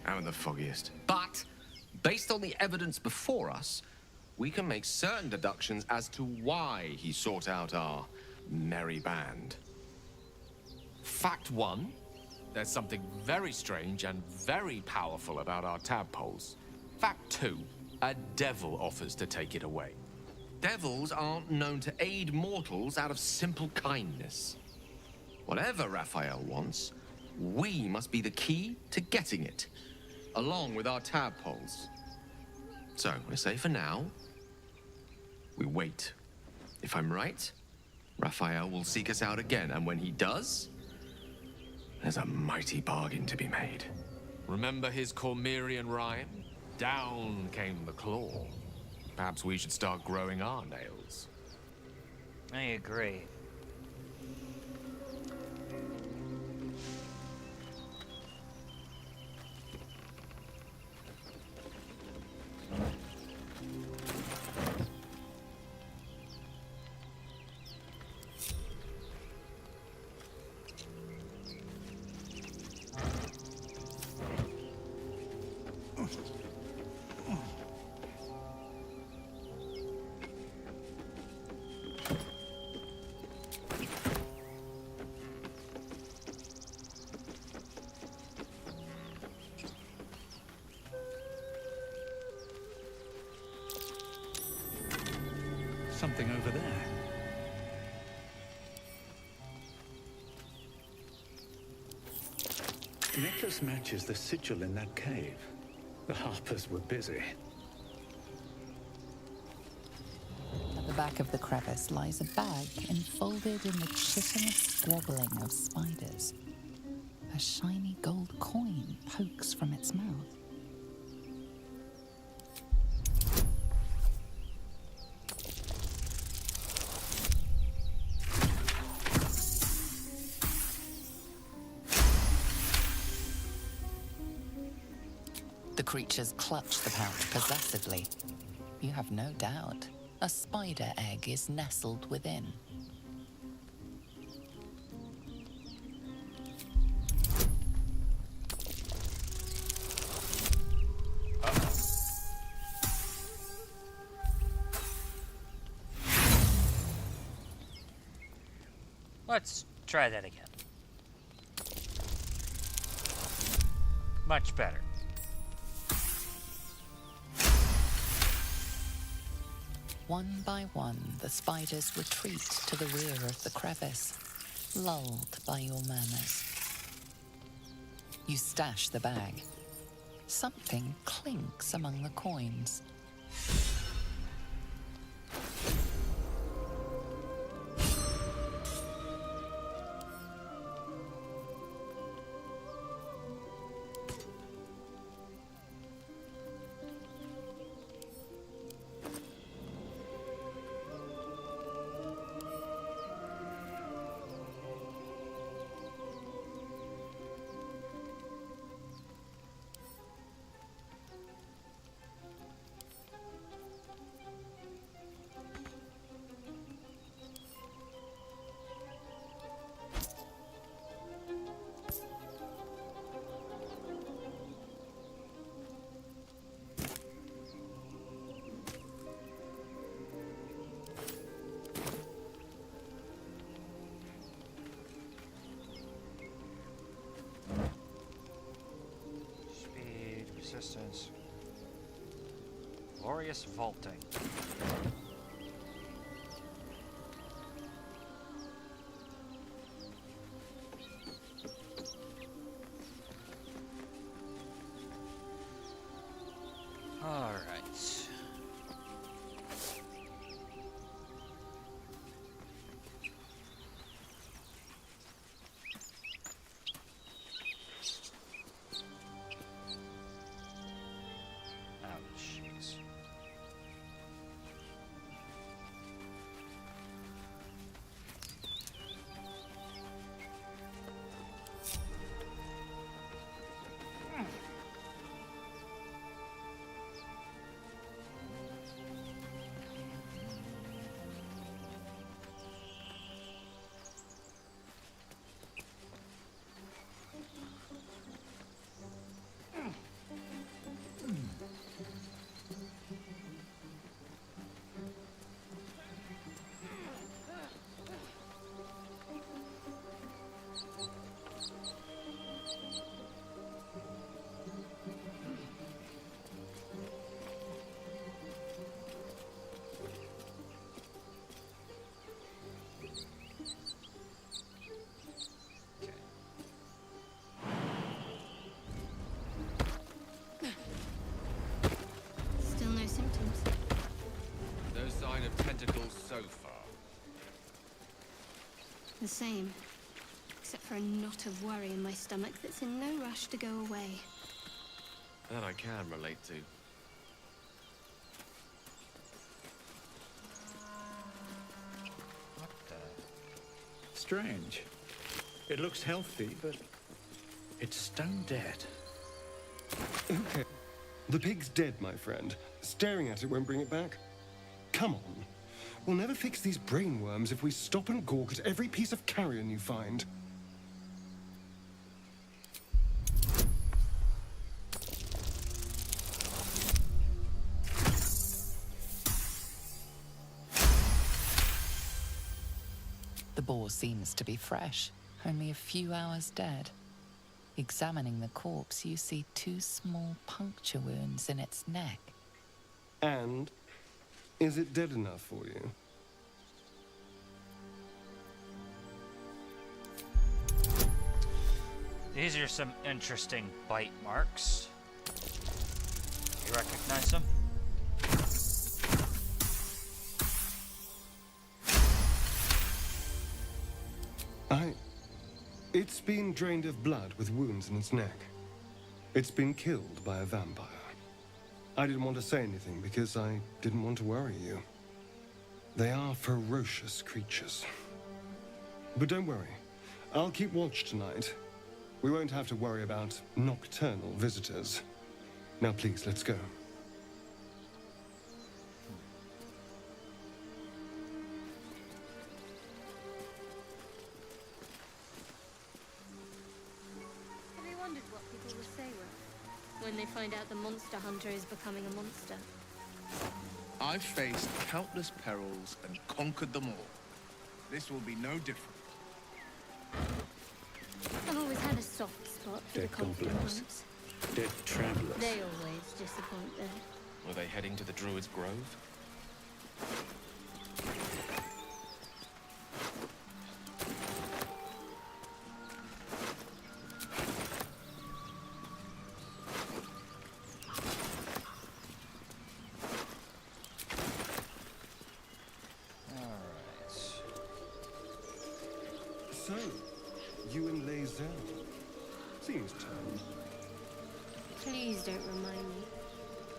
I'm the foggiest. But, based on the evidence before us, we can make certain deductions as to why he sought out our merry band. Fact one, there's something very strange and very powerful about our tadpoles. Fact two, a devil offers to take it away. Devils aren't known to aid mortals out of simple kindness. Whatever Raphael wants, we must be the key to getting it, along with our tadpoles. So, I say for now, we wait. If I'm right, Raphael will seek us out again, and when he does, there's a mighty bargain to be made. Remember his Cormyrean rhyme? Down came the claw. Perhaps we should start growing our nails. I agree. Something over there. Necklace matches the sigil in that cave. The harpers were busy. At the back of the crevice lies a bag enfolded in the chitinous squabbling of spiders. A shiny gold coin pokes from its mouth. The creatures clutch the pouch possessively. You have no doubt. A spider egg is nestled within. Let's try that again. Much better. One by one, the spiders retreat to the rear of the crevice, lulled by your murmurs. You stash the bag. Something clinks among the coins. Resistance. Glorious vaulting. All right. Ouch. Still no symptoms. No sign of tentacles so far. The same. Except for a knot of worry in my stomach that's in no rush to go away. That I can relate to. What the? Strange. It looks healthy, but it's stone dead. Okay. The pig's dead, my friend. Staring at it won't bring it back. Come on. We'll never fix these brainworms if we stop and gawk at every piece of carrion you find. The boar seems to be fresh, only a few hours dead. Examining the corpse, you see 2 small puncture wounds in its neck. And is it dead enough for you? These are some interesting bite marks. You recognize them? It's been drained of blood with wounds in its neck. It's been killed by a vampire. I didn't want to say anything because I didn't want to worry you. They are ferocious creatures. But don't worry. I'll keep watch tonight. We won't have to worry about nocturnal visitors. Now please, let's go. Have you wondered what people will say when they find out the monster hunter is becoming a monster? I've faced countless perils and conquered them all. This will be no different. I've always had a soft spot for the Dead confident goblins. ones. Dead travelers. They always disappoint them. Were they heading to the Druid's Grove? So, you and Lae'zel. Seems turned. Please don't remind me.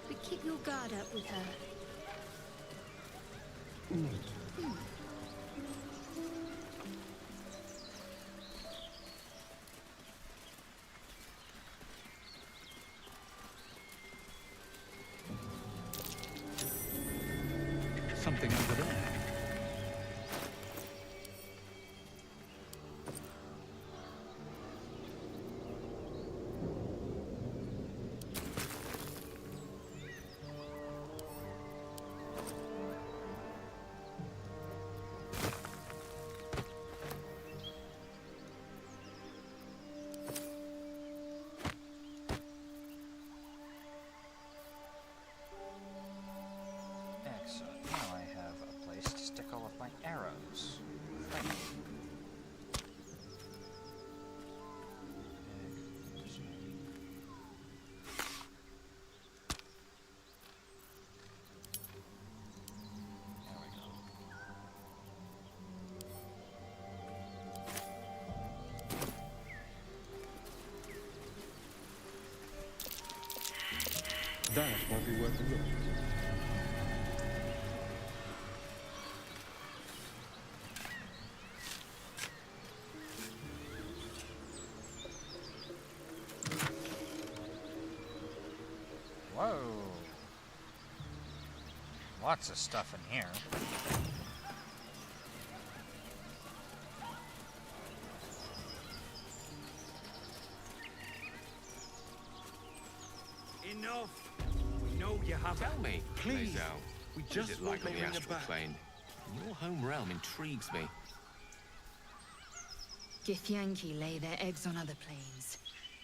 But keep your guard up with her. Something over there. Excellent. Now I have a place to stick all of my arrows. Thank you. That might be worth a look. Whoa. Lots of stuff in here. Enough! We know you have. Tell me, please. Lazel, We what is just it like want on the Mayrina astral back. plane? Your home realm intrigues me. Githyanki lay their eggs on other planes.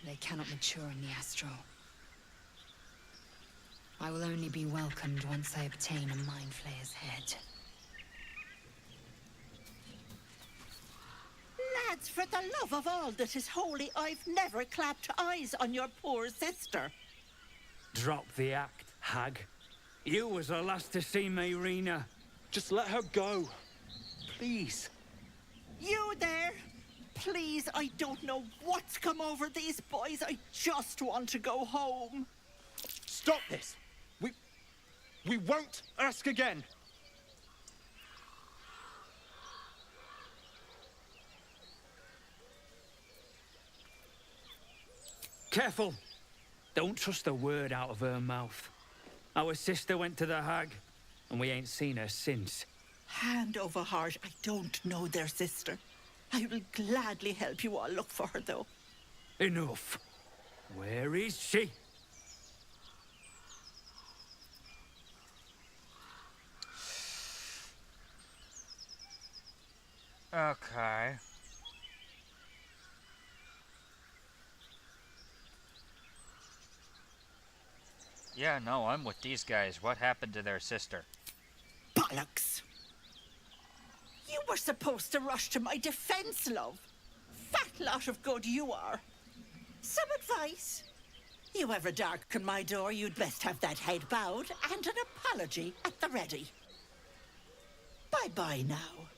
They cannot mature in the astral. I will only be welcomed once I obtain a Mind Flayer's head. Lads, for the love of all that is holy, I've never clapped eyes on your poor sister. Drop the act, hag. You was the last to see Mayrina. Just let her go. Please. You there? Please, I don't know what's come over these boys. I just want to go home. Stop this. We won't ask again. Careful! Don't trust a word out of her mouth. Our sister went to the hag, and we ain't seen her since. Hand over heart, I don't know their sister. I will gladly help you all look for her, though. Enough. Where is she? Okay. Yeah, no, I'm with these guys. What happened to their sister? Bollocks! You were supposed to rush to my defense, love. Fat lot of good you are. Some advice? You ever darken my door, you'd best have that head bowed and an apology at the ready. Bye-bye now.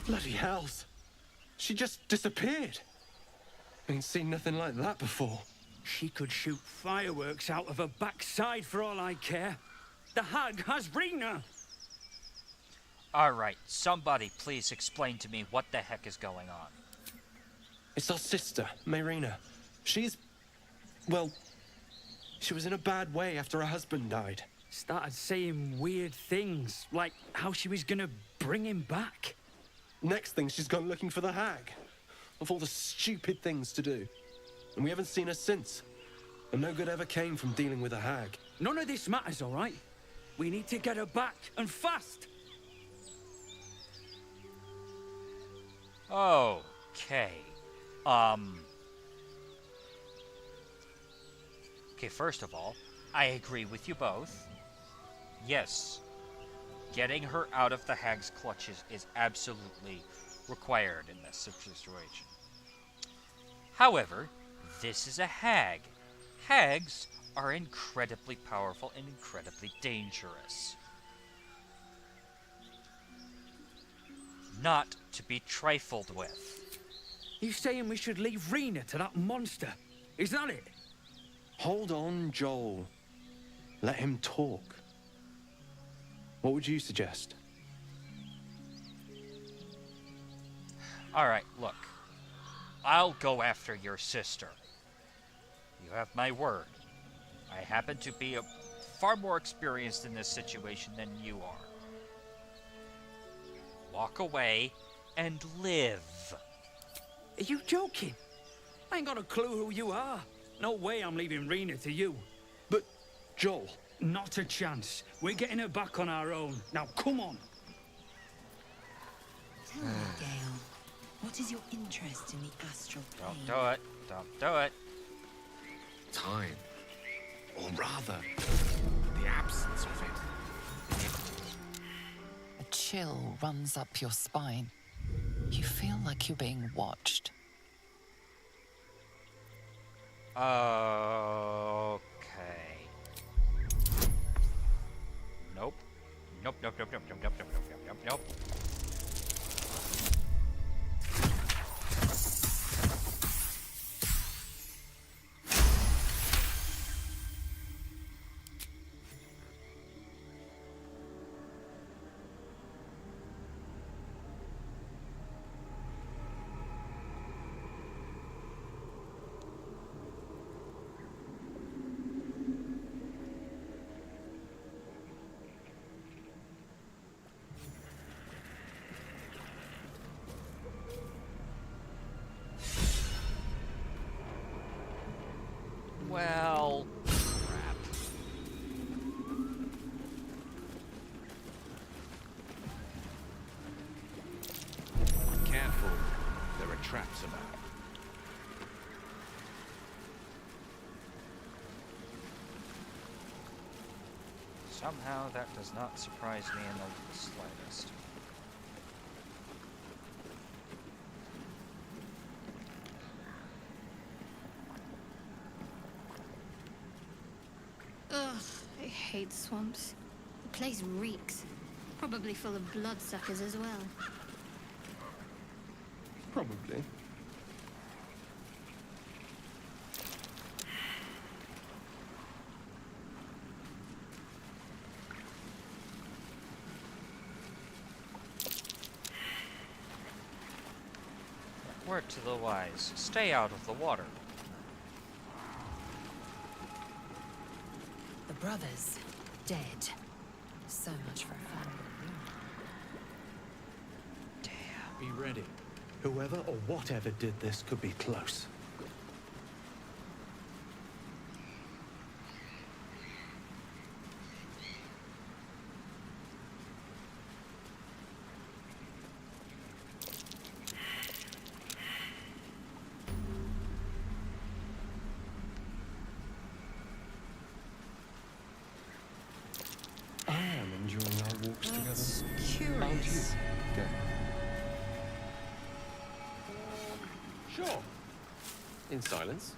Bloody hells. She just disappeared. Ain't seen nothing like that before. She could shoot fireworks out of her backside for all I care. The hag has Rena. Alright, somebody please explain to me what the heck is going on. It's our sister, Mayrina. She's... well... she was in a bad way after her husband died. Started saying weird things, like how she was gonna bring him back. Next thing, she's gone looking for the hag. Of all the stupid things to do. And we haven't seen her since. And no good ever came from dealing with a hag. None of this matters, all right? We need to get her back, and fast! Okay. Okay, first of all, I agree with you both. Yes, getting her out of the hag's clutches is absolutely required in this situation. However, this is a hag. Hags are incredibly powerful and incredibly dangerous. Not to be trifled with. You saying we should leave Rena to that monster? Is that it? Hold on, Joel. Let him talk. What would you suggest? Alright, look. I'll go after your sister. You have my word. I happen to be far more experienced in this situation than you are. Walk away and live. Are you joking? I ain't got a clue who you are. No way I'm leaving Rena to you. But, Joel... Not a chance. We're getting her back on our own. Now, come on. Tell me, Gale, what is your interest in the astral plane? Don't do it. Don't do it. Time. Or rather, the absence of it. A chill runs up your spine. You feel like you're being watched. Okay. Nope. Nope, nope, nope, nope, nope, nope, nope, nope, nope, nope. Somehow that does not surprise me in the slightest. Ugh, I hate swamps. The place reeks. Probably full of bloodsuckers as well. Probably. Word to the wise, stay out of the water. The brothers, dead. So much for a family. Be ready. Whoever or whatever did this could be close. I am enjoying our walks together. That's Aren't you? curious. Go. Sure. In silence.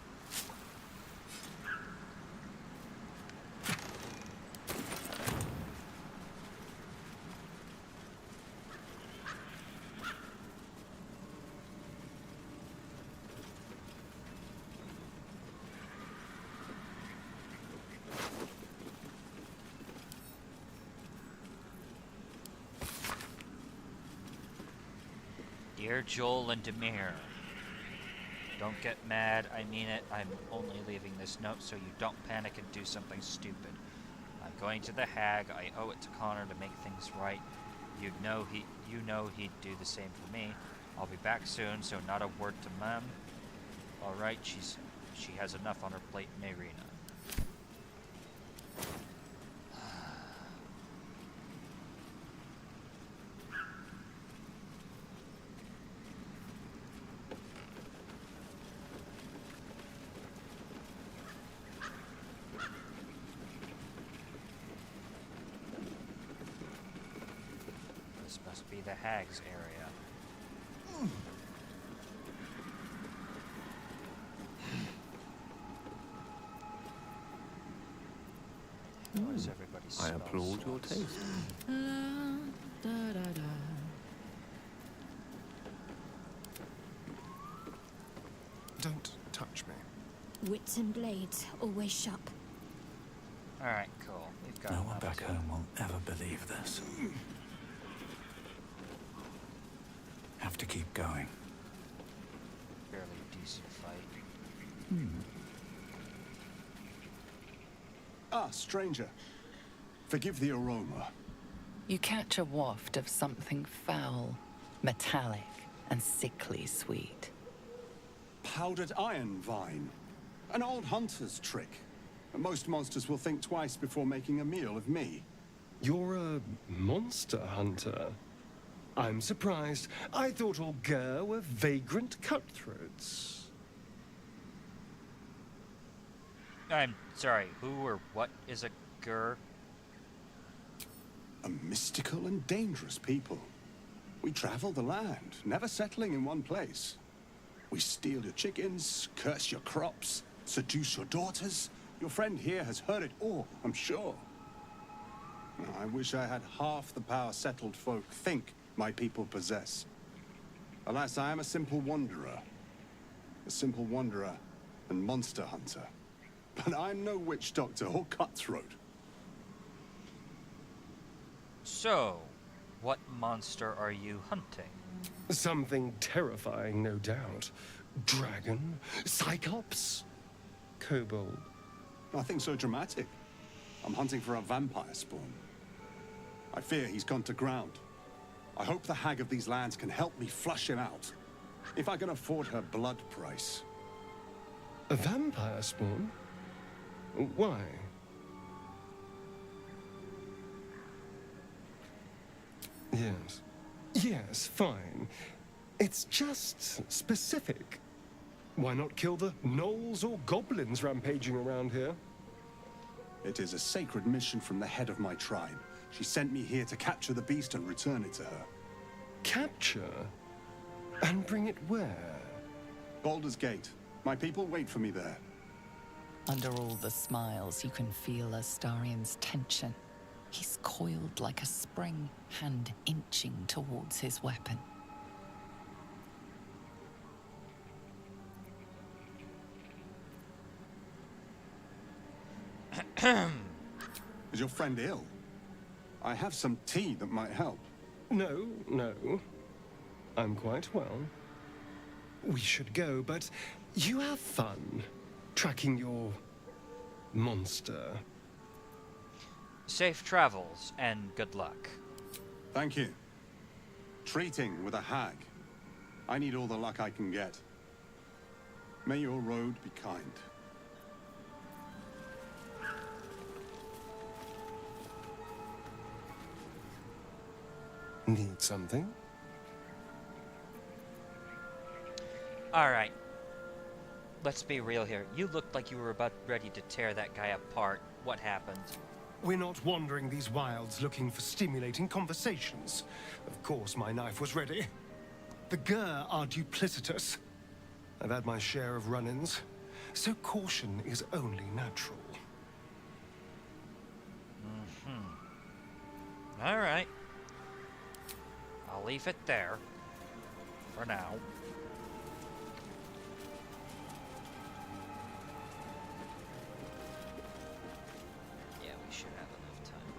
Dear Joel and Demir, don't get mad, I mean it. I'm only leaving this note so you don't panic and do something stupid. I'm going to the hag. I owe it to Connor to make things right. You know he'd do the same for me. I'll be back soon, so not a word to Mom. Alright, she has enough on her plate in Arena. This must be the hag's area. What is everybody's I applaud your taste. Don't touch me. Wits and blades, always sharp. Alright, cool. We've got No a one lot back of- home will ever believe this. Have to keep going. Fairly decent fight. Ah, stranger. Forgive the aroma. You catch a waft of something foul, metallic, and sickly sweet. Powdered iron vine. An old hunter's trick. Most monsters will think twice before making a meal of me. You're a monster hunter. I'm surprised. I thought all Ger were vagrant cutthroats. I'm sorry, who or what is a Gur? A mystical and dangerous people. We travel the land, never settling in one place. We steal your chickens, curse your crops, seduce your daughters. Your friend here has heard it all, I'm sure. I wish I had half the power settled folk think my people possess. Alas, I am a simple wanderer. A simple wanderer and monster hunter. But I'm no witch doctor or cutthroat. So, what monster are you hunting? Something terrifying, no doubt. Dragon? Cyclops? Kobold? Nothing so dramatic. I'm hunting for a vampire spawn. I fear he's gone to ground. I hope the hag of these lands can help me flush him out. If I can afford her blood price. A vampire spawn? Why? Yes. Yes, fine. It's just specific. Why not kill the gnolls or goblins rampaging around here? It is a sacred mission from the head of my tribe. She sent me here to capture the beast and return it to her. Capture? And bring it where? Baldur's Gate. My people wait for me there. Under all the smiles, you can feel Astarion's tension. He's coiled like a spring, hand inching towards his weapon. Is your friend ill? I have some tea that might help. No, no. I'm quite well. We should go, but you have fun tracking your monster. Safe travels and good luck. Thank you. Treating with a hag. I need all the luck I can get. May your road be kind. Need something? Alright. Let's be real here. You looked like you were about ready to tear that guy apart. What happened? We're not wandering these wilds looking for stimulating conversations. Of course, my knife was ready. The Gur are duplicitous. I've had my share of run-ins, so caution is only natural. Alright. I'll leave it there. For now. Yeah, we should have enough time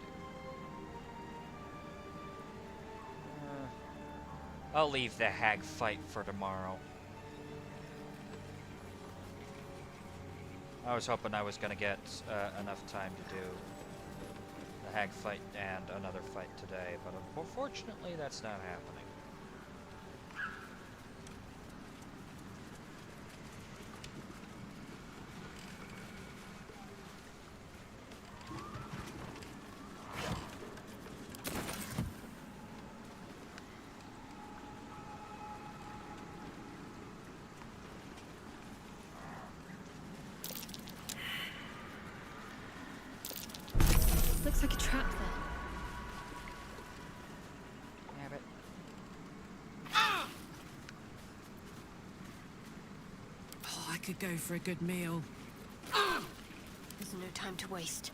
to... I'll leave the hag fight for tomorrow. I was hoping I was gonna get enough time to do the hag fight and another fight today, but unfortunately that's not happening. Looks like a trap there. Damn it. Oh, I could go for a good meal. There's no time to waste.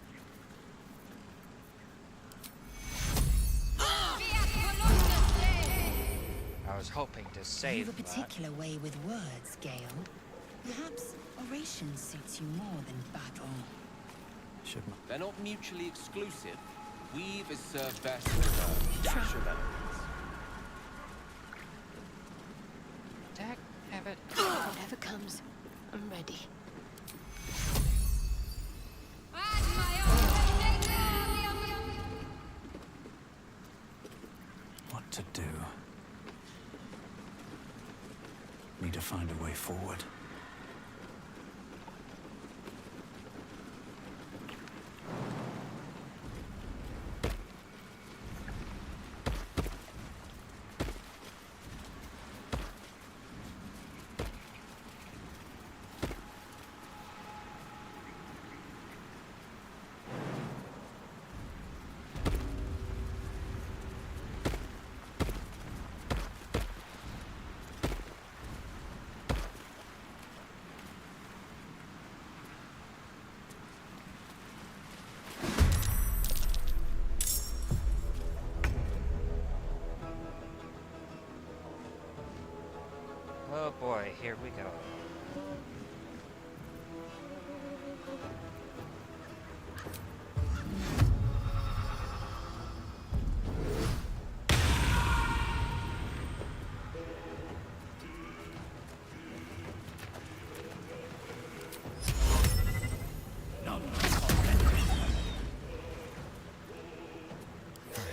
I was hoping to save You have a that. particular way with words, Gale. Perhaps oration suits you more than battle. They're not mutually exclusive. Weave is served best with a dash of elegance. Dag, have it. Whatever comes, I'm ready. What to do? Need to find a way forward. Oh boy, here we go.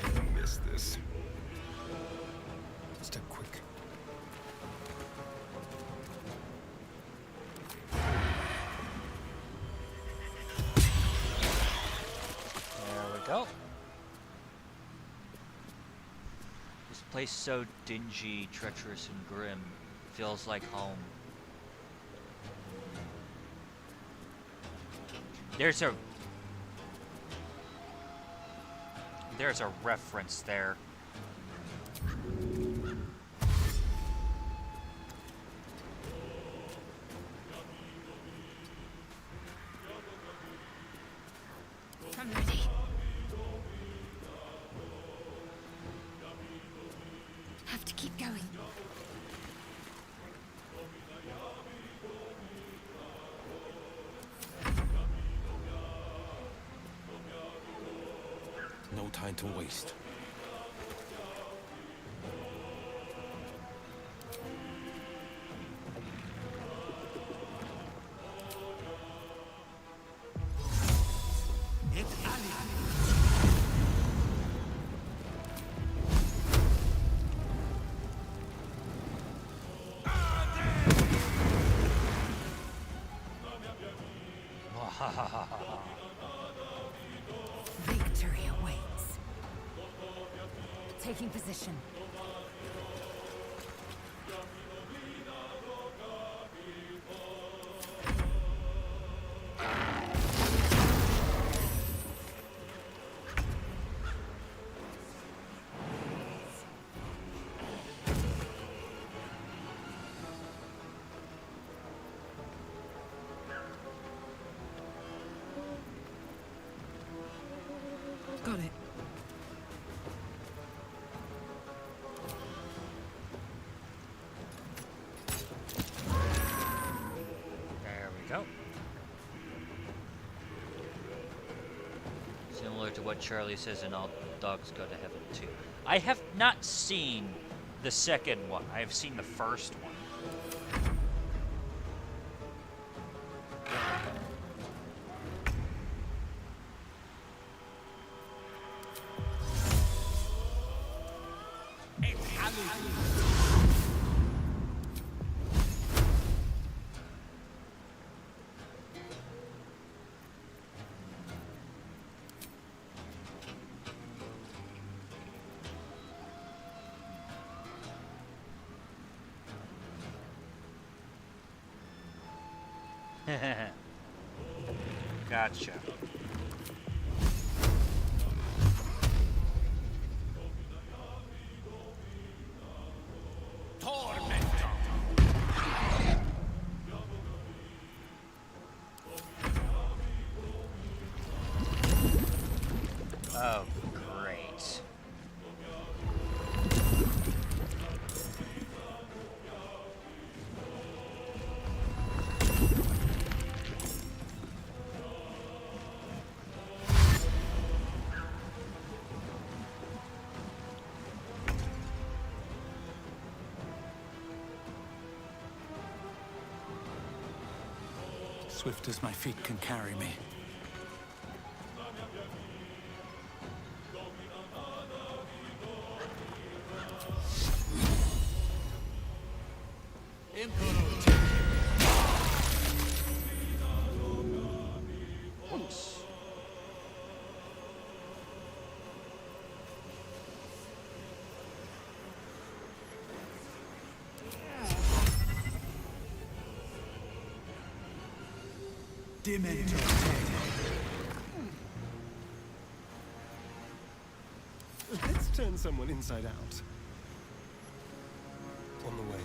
I missed this. Step quick. There we go. This place so dingy, treacherous, and grim feels like home. There's a reference there. I'm ready. Have to keep going. No time to waste. Victory awaits. Taking position. Got it. There we go. Similar to what Charlie says in All Dogs Go to Heaven too. I have not seen the second one. I have seen the first one. Gotcha. Oh, great. Swift as my feet can carry me. Let's turn someone inside out. On the way.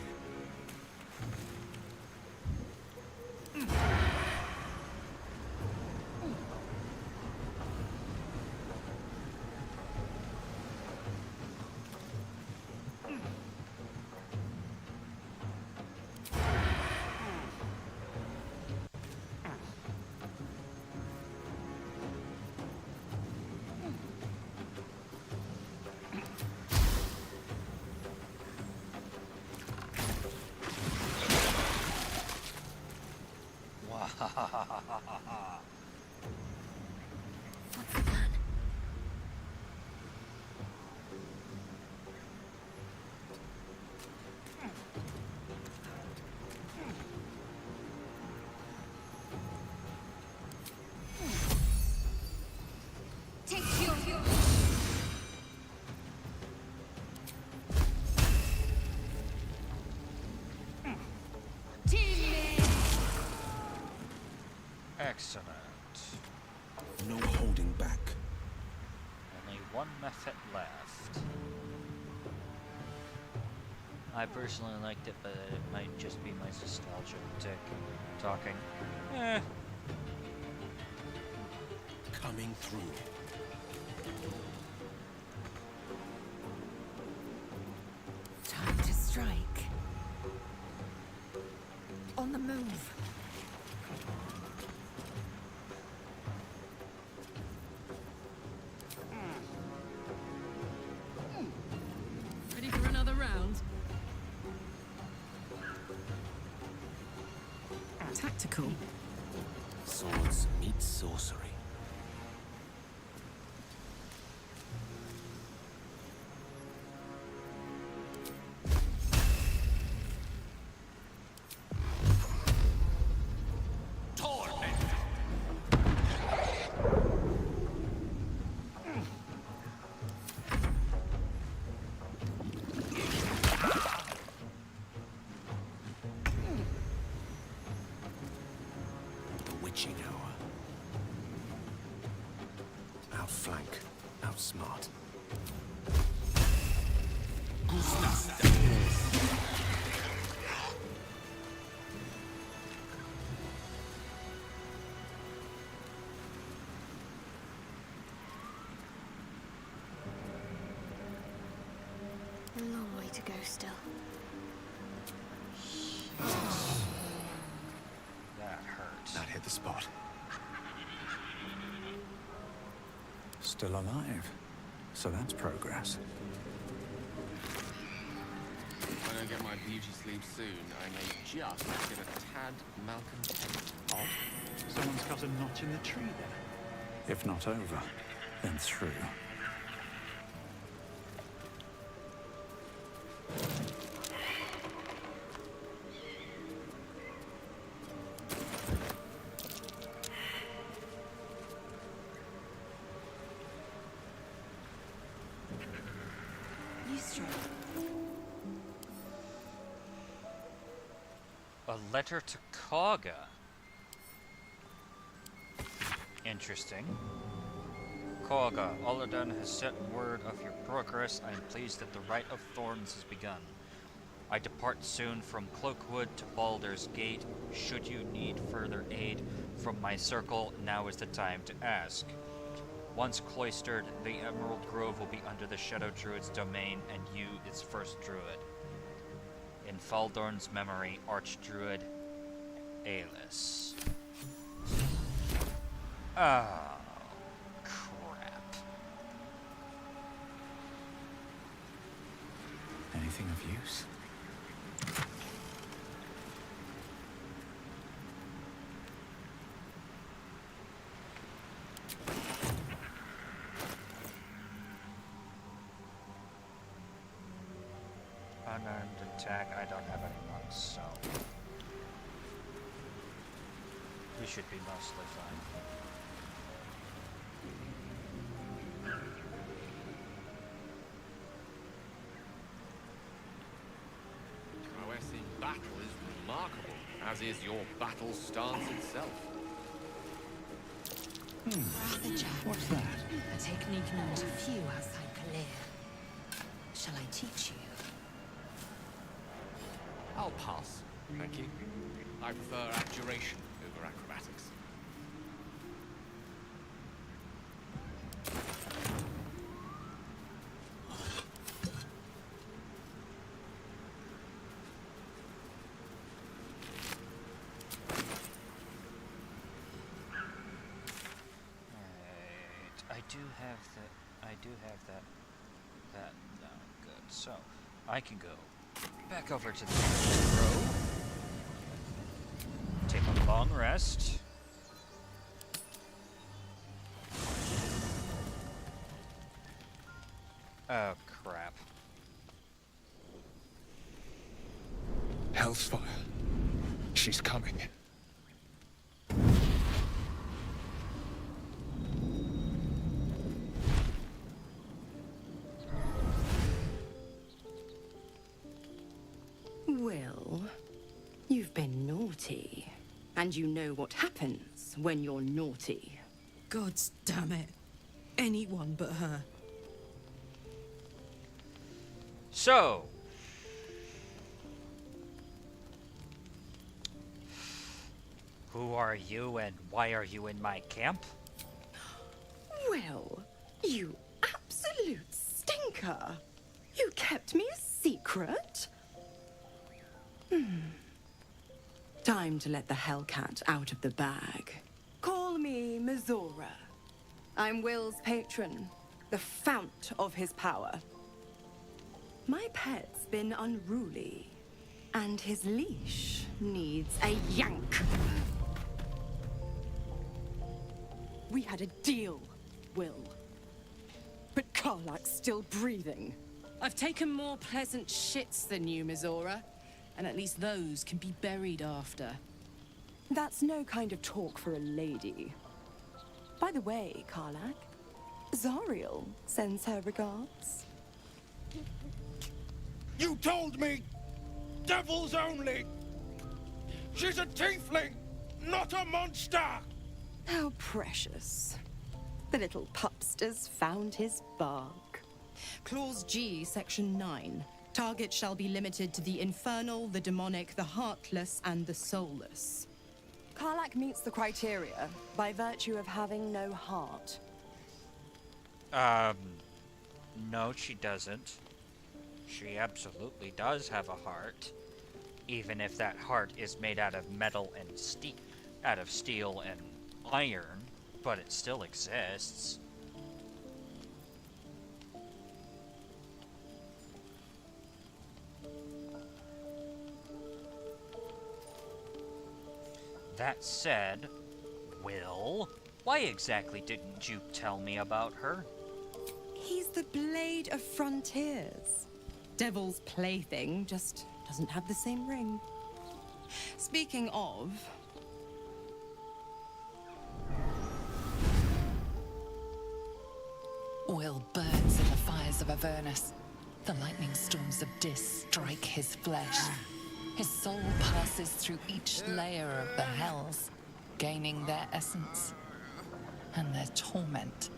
Excellent. No holding back. Only one method left. I personally liked it, but it might just be my nostalgia talking. Coming through. Time to strike. On the move. Ready for another round? Tactical. Swords meet sorcery. Witching hour. Outflank, outsmart. A long way to go still. That hurts. That hit the spot. Still alive. So that's progress. If I don't get my beauty sleep soon, I may just get a tad malcontent. Odd. Someone's got a notch in the tree there. If not over, then through. A letter to Kaga. Interesting. Kaga, Oladan has sent word of your progress. I am pleased that the Rite of Thorns has begun. I depart soon from Cloakwood to Baldur's Gate. Should you need further aid from my circle, now is the time to ask. Once cloistered, the Emerald Grove will be under the Shadow Druid's domain, and you its first druid. In Faldorn's memory, Archdruid Aelis. Oh, crap. Anything of use? Unarmed attack, I don't have any monks, so we should be mostly fine. Prowess in battle is remarkable, as is your battle stance itself. What's that? A technique known to few outside Kalir. Shall I teach you? I'll pass, thank you. I prefer abjuration over acrobatics. I do have that, no, good. So, I can go back over to the row, take a long rest. Oh, crap. Hellsfire. She's coming. Well, you've been naughty. And you know what happens when you're naughty. Gods damn it. Anyone but her. So, who are you and why are you in my camp? Well, you absolute stinker. You kept me a secret? Time to let the Hellcat out of the bag. Call me Mizora. I'm Will's patron, the fount of his power. My pet's been unruly, and his leash needs a yank. We had a deal, Will. But Karlak's still breathing. I've taken more pleasant shits than you, Mizora. And at least those can be buried after. That's no kind of talk for a lady. By the way, Karlak, Zariel sends her regards. You told me! Devils only! She's a tiefling, not a monster! How precious. The little pupster's found his bark. Clause G, Section 9. Target shall be limited to the infernal, the demonic, the heartless, and the soulless. Karlak meets the criteria by virtue of having no heart. No, she doesn't. She absolutely does have a heart. Even if that heart is made out of metal and steel and iron, but it still exists. That said, Will, why exactly didn't you tell me about her? He's the Blade of Frontiers. Devil's plaything just doesn't have the same ring. Speaking of... Will burns in the fires of Avernus. The lightning storms of Dis strike his flesh. His soul passes through each layer of the hells, gaining their essence and their torment.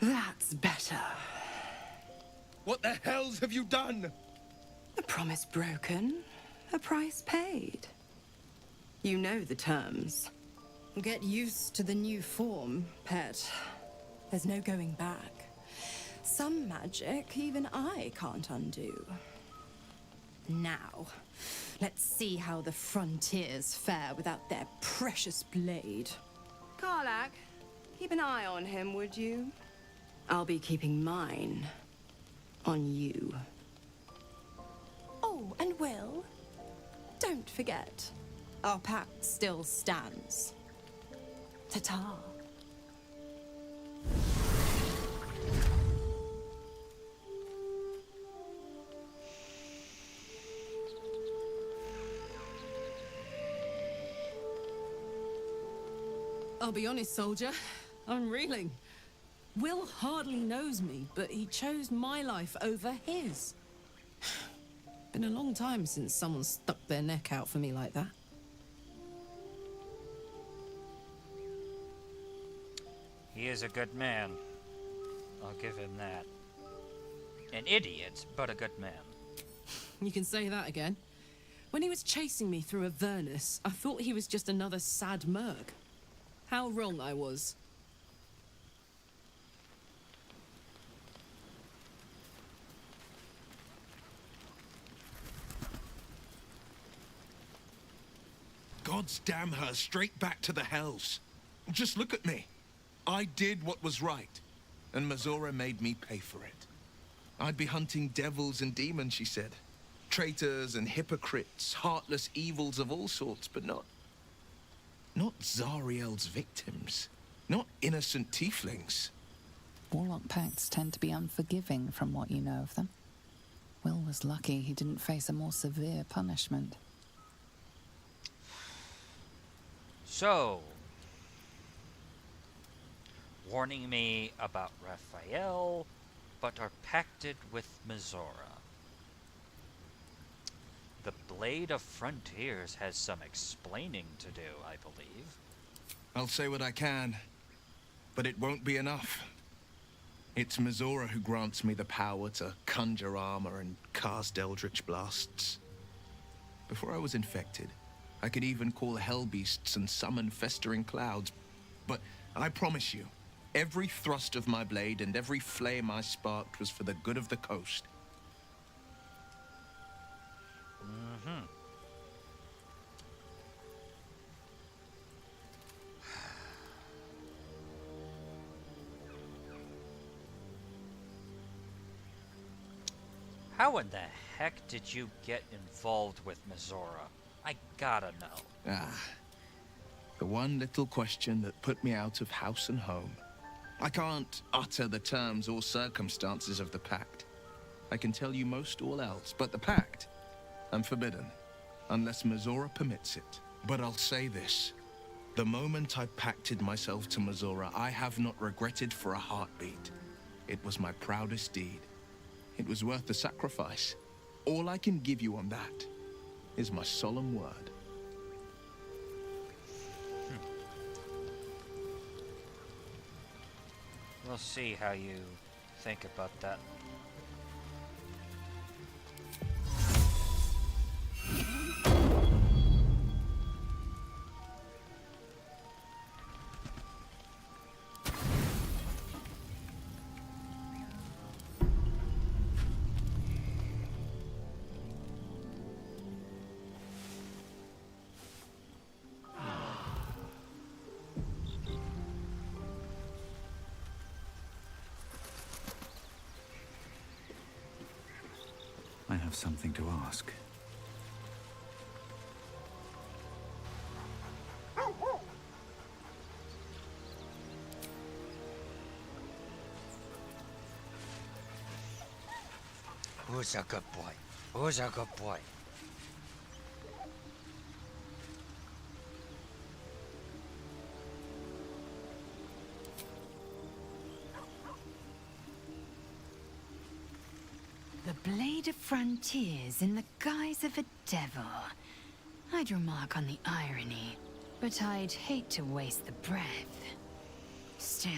That's better. What the hells have you done? A promise broken, a price paid. You know the terms. Get used to the new form, pet. There's no going back. Some magic even I can't undo. Now, let's see how the frontiers fare without their precious blade. Karlak, keep an eye on him, would you? I'll be keeping mine on you. Oh, and Will, don't forget, our pact still stands. Ta-ta. I'll be honest, soldier. I'm reeling. Will hardly knows me, but he chose my life over his. Been a long time since someone stuck their neck out for me like that. He is a good man. I'll give him that. An idiot, but a good man. You can say that again. When he was chasing me through Avernus, I thought he was just another sad merc. How wrong I was. God's damn her straight back to the hells. Just look at me. I did what was right, and Mizora made me pay for it. I'd be hunting devils and demons, she said. Traitors and hypocrites, heartless evils of all sorts, but not Zariel's victims. Not innocent tieflings. Warlock pacts tend to be unforgiving from what you know of them. Will was lucky he didn't face a more severe punishment. So, warning me about Raphael, but are pacted with Mizora. The Blade of Frontiers has some explaining to do, I believe. I'll say what I can, but it won't be enough. It's Mizora who grants me the power to conjure armor and cast eldritch blasts. Before I was infected, I could even call hell beasts and summon festering clouds. But I promise you, every thrust of my blade and every flame I sparked was for the good of the coast. Mm-hmm. How in the heck did you get involved with Mizora? I gotta know. The one little question that put me out of house and home. I can't utter the terms or circumstances of the pact. I can tell you most all else, but the pact, I'm forbidden, unless Mizora permits it. But I'll say this. The moment I pacted myself to Mizora, I have not regretted for a heartbeat. It was my proudest deed. It was worth the sacrifice. All I can give you on that is my solemn word. We'll see how you think about that. I have something to ask. Who's a good boy? Who's a good boy? The Blade of Frontiers in the guise of a devil. I'd remark on the irony, but I'd hate to waste the breath. Still,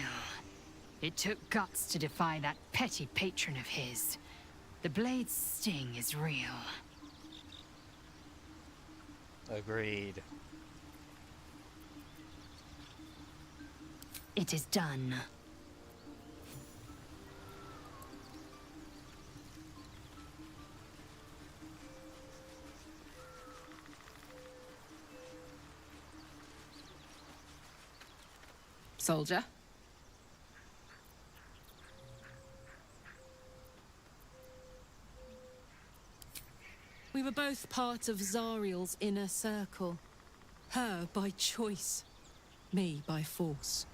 it took guts to defy that petty patron of his. The Blade's sting is real. Agreed. It is done. Soldier? We were both part of Zariel's inner circle. Her by choice, me by force.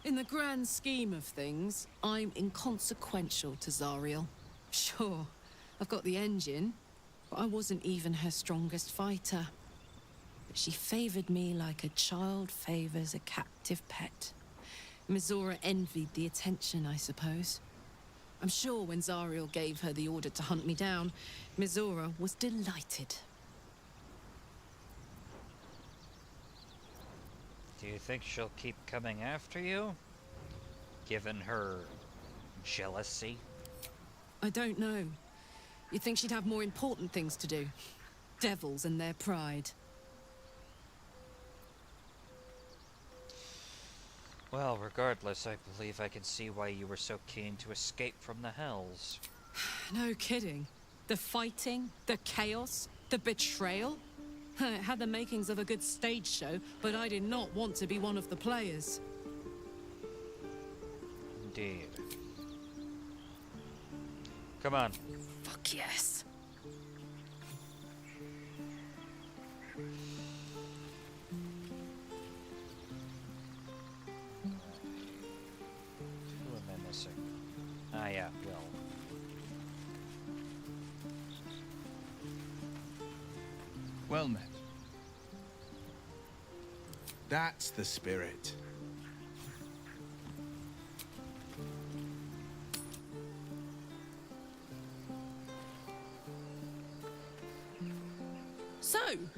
In the grand scheme of things, I'm inconsequential to Zariel. Sure, I've got the engine, but I wasn't even her strongest fighter. But she favored me like a child favors a captive pet. Mizora envied the attention, I suppose. I'm sure when Zariel gave her the order to hunt me down, Mizora was delighted. Do you think she'll keep coming after you? Given her jealousy? I don't know. You'd think she'd have more important things to do. Devils and their pride. Well, regardless, I believe I can see why you were so keen to escape from the Hells. No kidding. The fighting, the chaos, the betrayal. It had the makings of a good stage show, but I did not want to be one of the players. Indeed. Come on. Fuck yes. Who am I missing? Ah, yeah, Will. Well met. That's the spirit.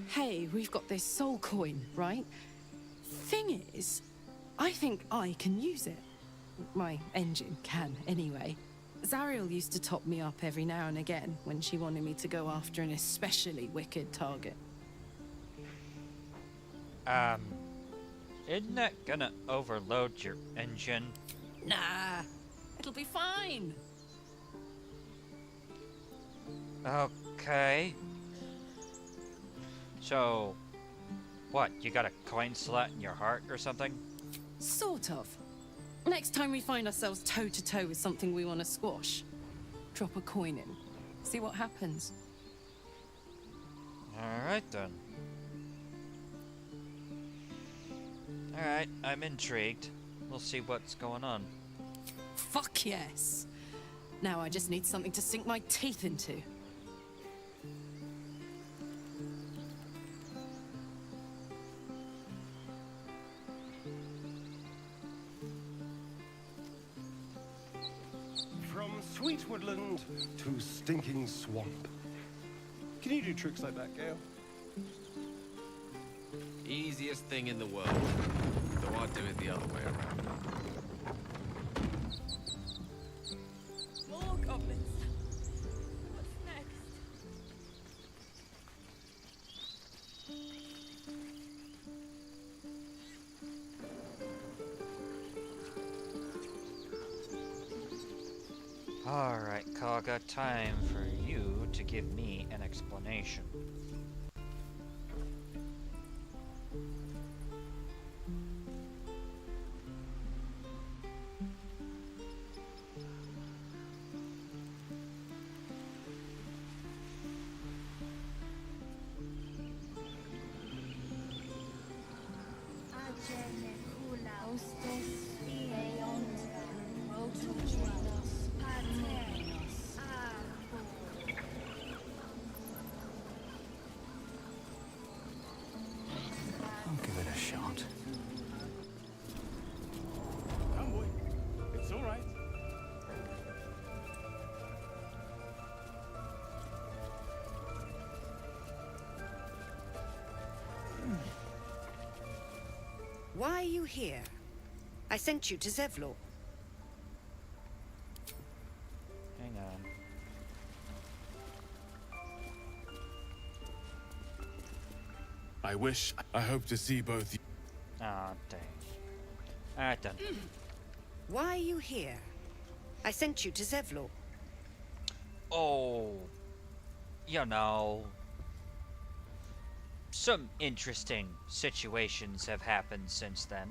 hey, we've got this soul coin, right? Thing is, I think I can use it. My engine can, anyway. Zariel used to top me up every now and again when she wanted me to go after an especially wicked target. Isn't that gonna overload your engine? Nah, it'll be fine. Okay. So, what, you got a coin slot in your heart or something? Sort of. Next time we find ourselves toe-to-toe with something we want to squash, drop a coin in. See what happens. Alright then. Alright, I'm intrigued. We'll see what's going on. Fuck yes. Now I just need something to sink my teeth into. From sweet woodland to stinking swamp. Can you do tricks like that, Gale? Easiest thing in the world. Though I'd do it the other way around. More goblins. What's next? Alright, Kaga, time for you to give me an explanation. I'll give it a shot. Come, boy. It's all right. Why are you here? I sent you to Zevlor. Hang on. I hope to see both you. Ah, dang. Alright then. Why are you here? I sent you to Zevlor. Oh, you know, some interesting situations have happened since then.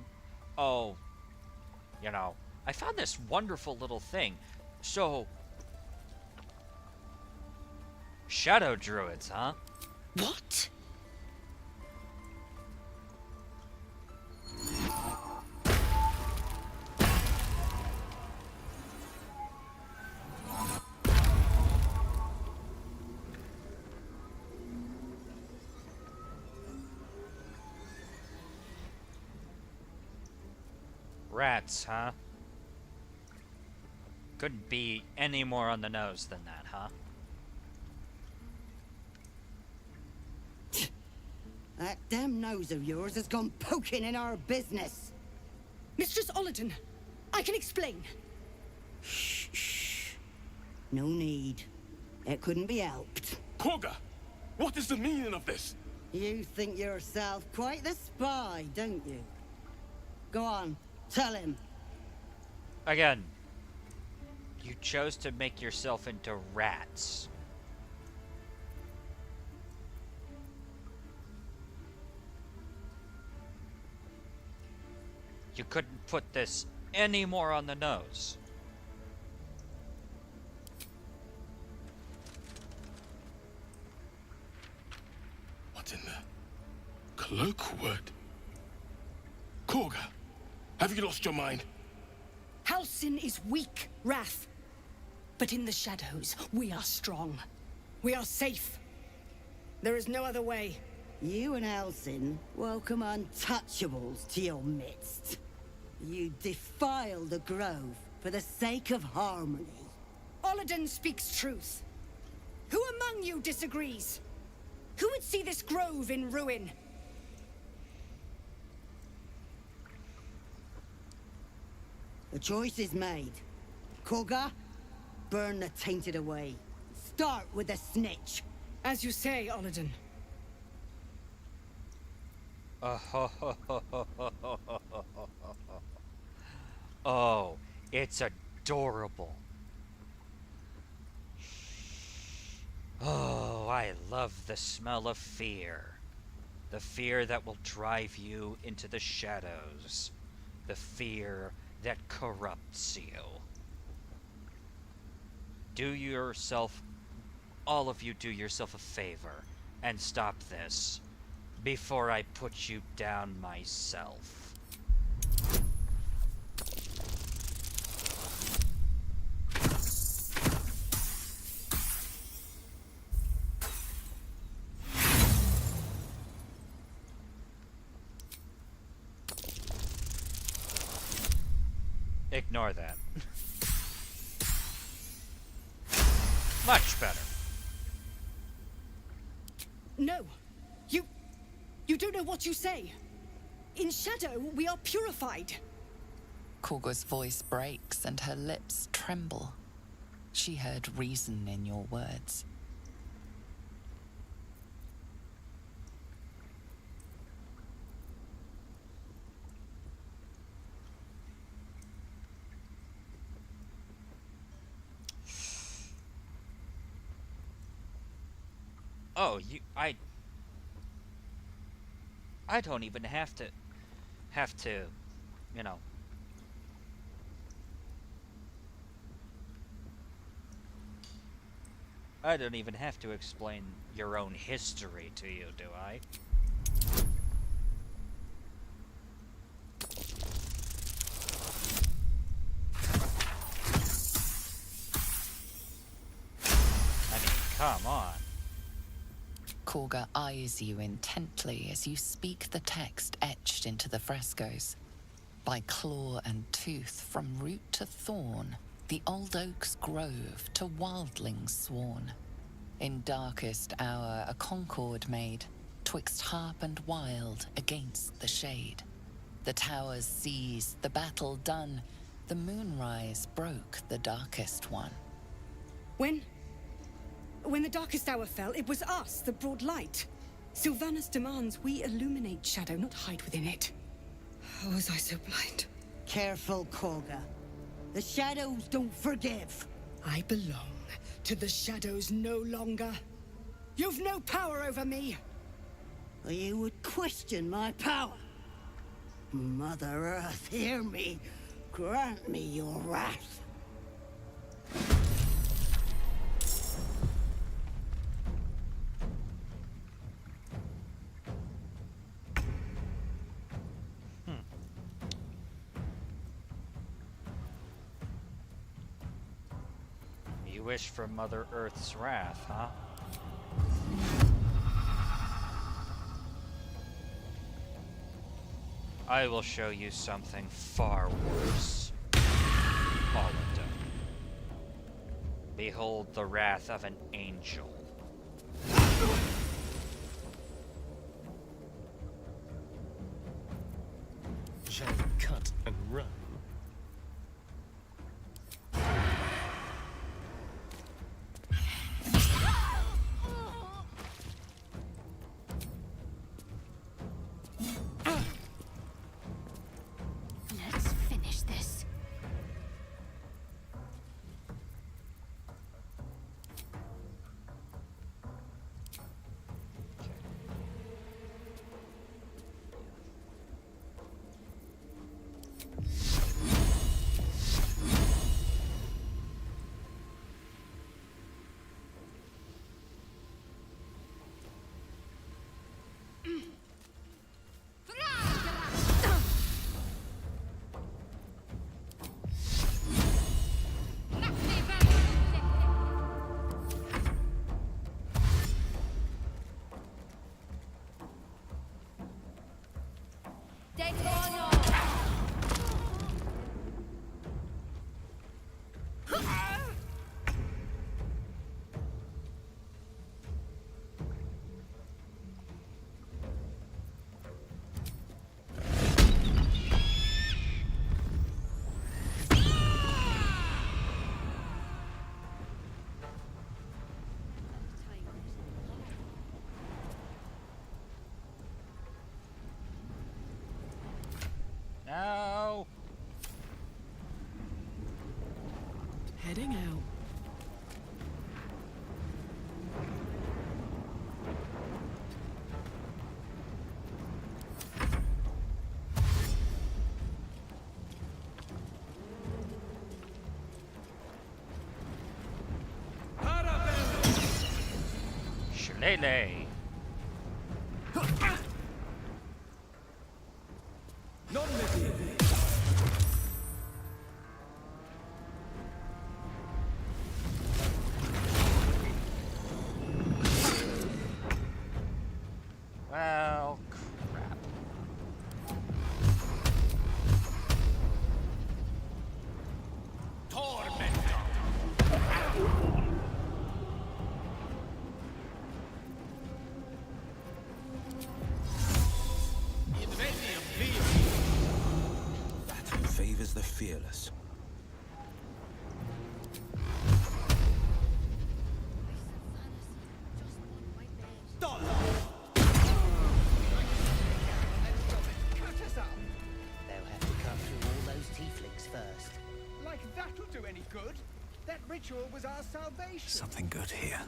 Oh, you know, I found this wonderful little thing. So, shadow druids, huh? What? Rats, huh? Couldn't be any more on the nose than that, huh? That damn nose of yours has gone poking in our business. Mistress Ollerton, I can explain. Shh. No need. It couldn't be helped. Korga, what is the meaning of this? You think yourself quite the spy, don't you? Go on, tell him. Again, you chose to make yourself into rats. You couldn't put this any more on the nose. What's in there? Cloakwood? Korga, have you lost your mind? Halsin is weak, Wrath. But in the shadows, we are strong. We are safe. There is no other way. You and Halsin welcome untouchables to your midst. You defile the grove for the sake of harmony. Ollerton speaks truth. Who among you disagrees? Who would see this grove in ruin? The choice is made. Koga, burn the tainted away. Start with the snitch. As you say, Olladin. Oh, it's adorable. Oh, I love the smell of fear. The fear that will drive you into the shadows. The fear that corrupts you. Do yourself, all of you do yourself a favor and stop this before I put you down myself. Ignore that. Much better. No. You don't know what you say. In shadow, we are purified. Korga's voice breaks and her lips tremble. She heard reason in your words. Oh, I don't even have to, you know. I don't even have to explain your own history to you, do I? I mean, come on. Korga eyes you intently as you speak the text etched into the frescoes. By claw and tooth, from root to thorn, the old oak's grove to wildlings sworn. In darkest hour a concord made, twixt harp and wild against the shade. The towers seized, the battle done, the moonrise broke the darkest one. When the darkest hour fell, it was us that brought light. Sylvanas demands we illuminate shadow, not hide within it. How was I so blind? Careful, Koga. The shadows don't forgive. I belong to the shadows no longer. You've no power over me. You would question my power. Mother Earth, hear me. Grant me your wrath. You wish for Mother Earth's wrath, huh? I will show you something far worse. Paladin. Behold the wrath of an angel. Shall we cut and run? Let's finish this. heading out. Shillelagh. Well, crap. That favors the fearless. They'll have to cut through all those tieflings first. Like that'll do any good? That ritual was our salvation. Something good here.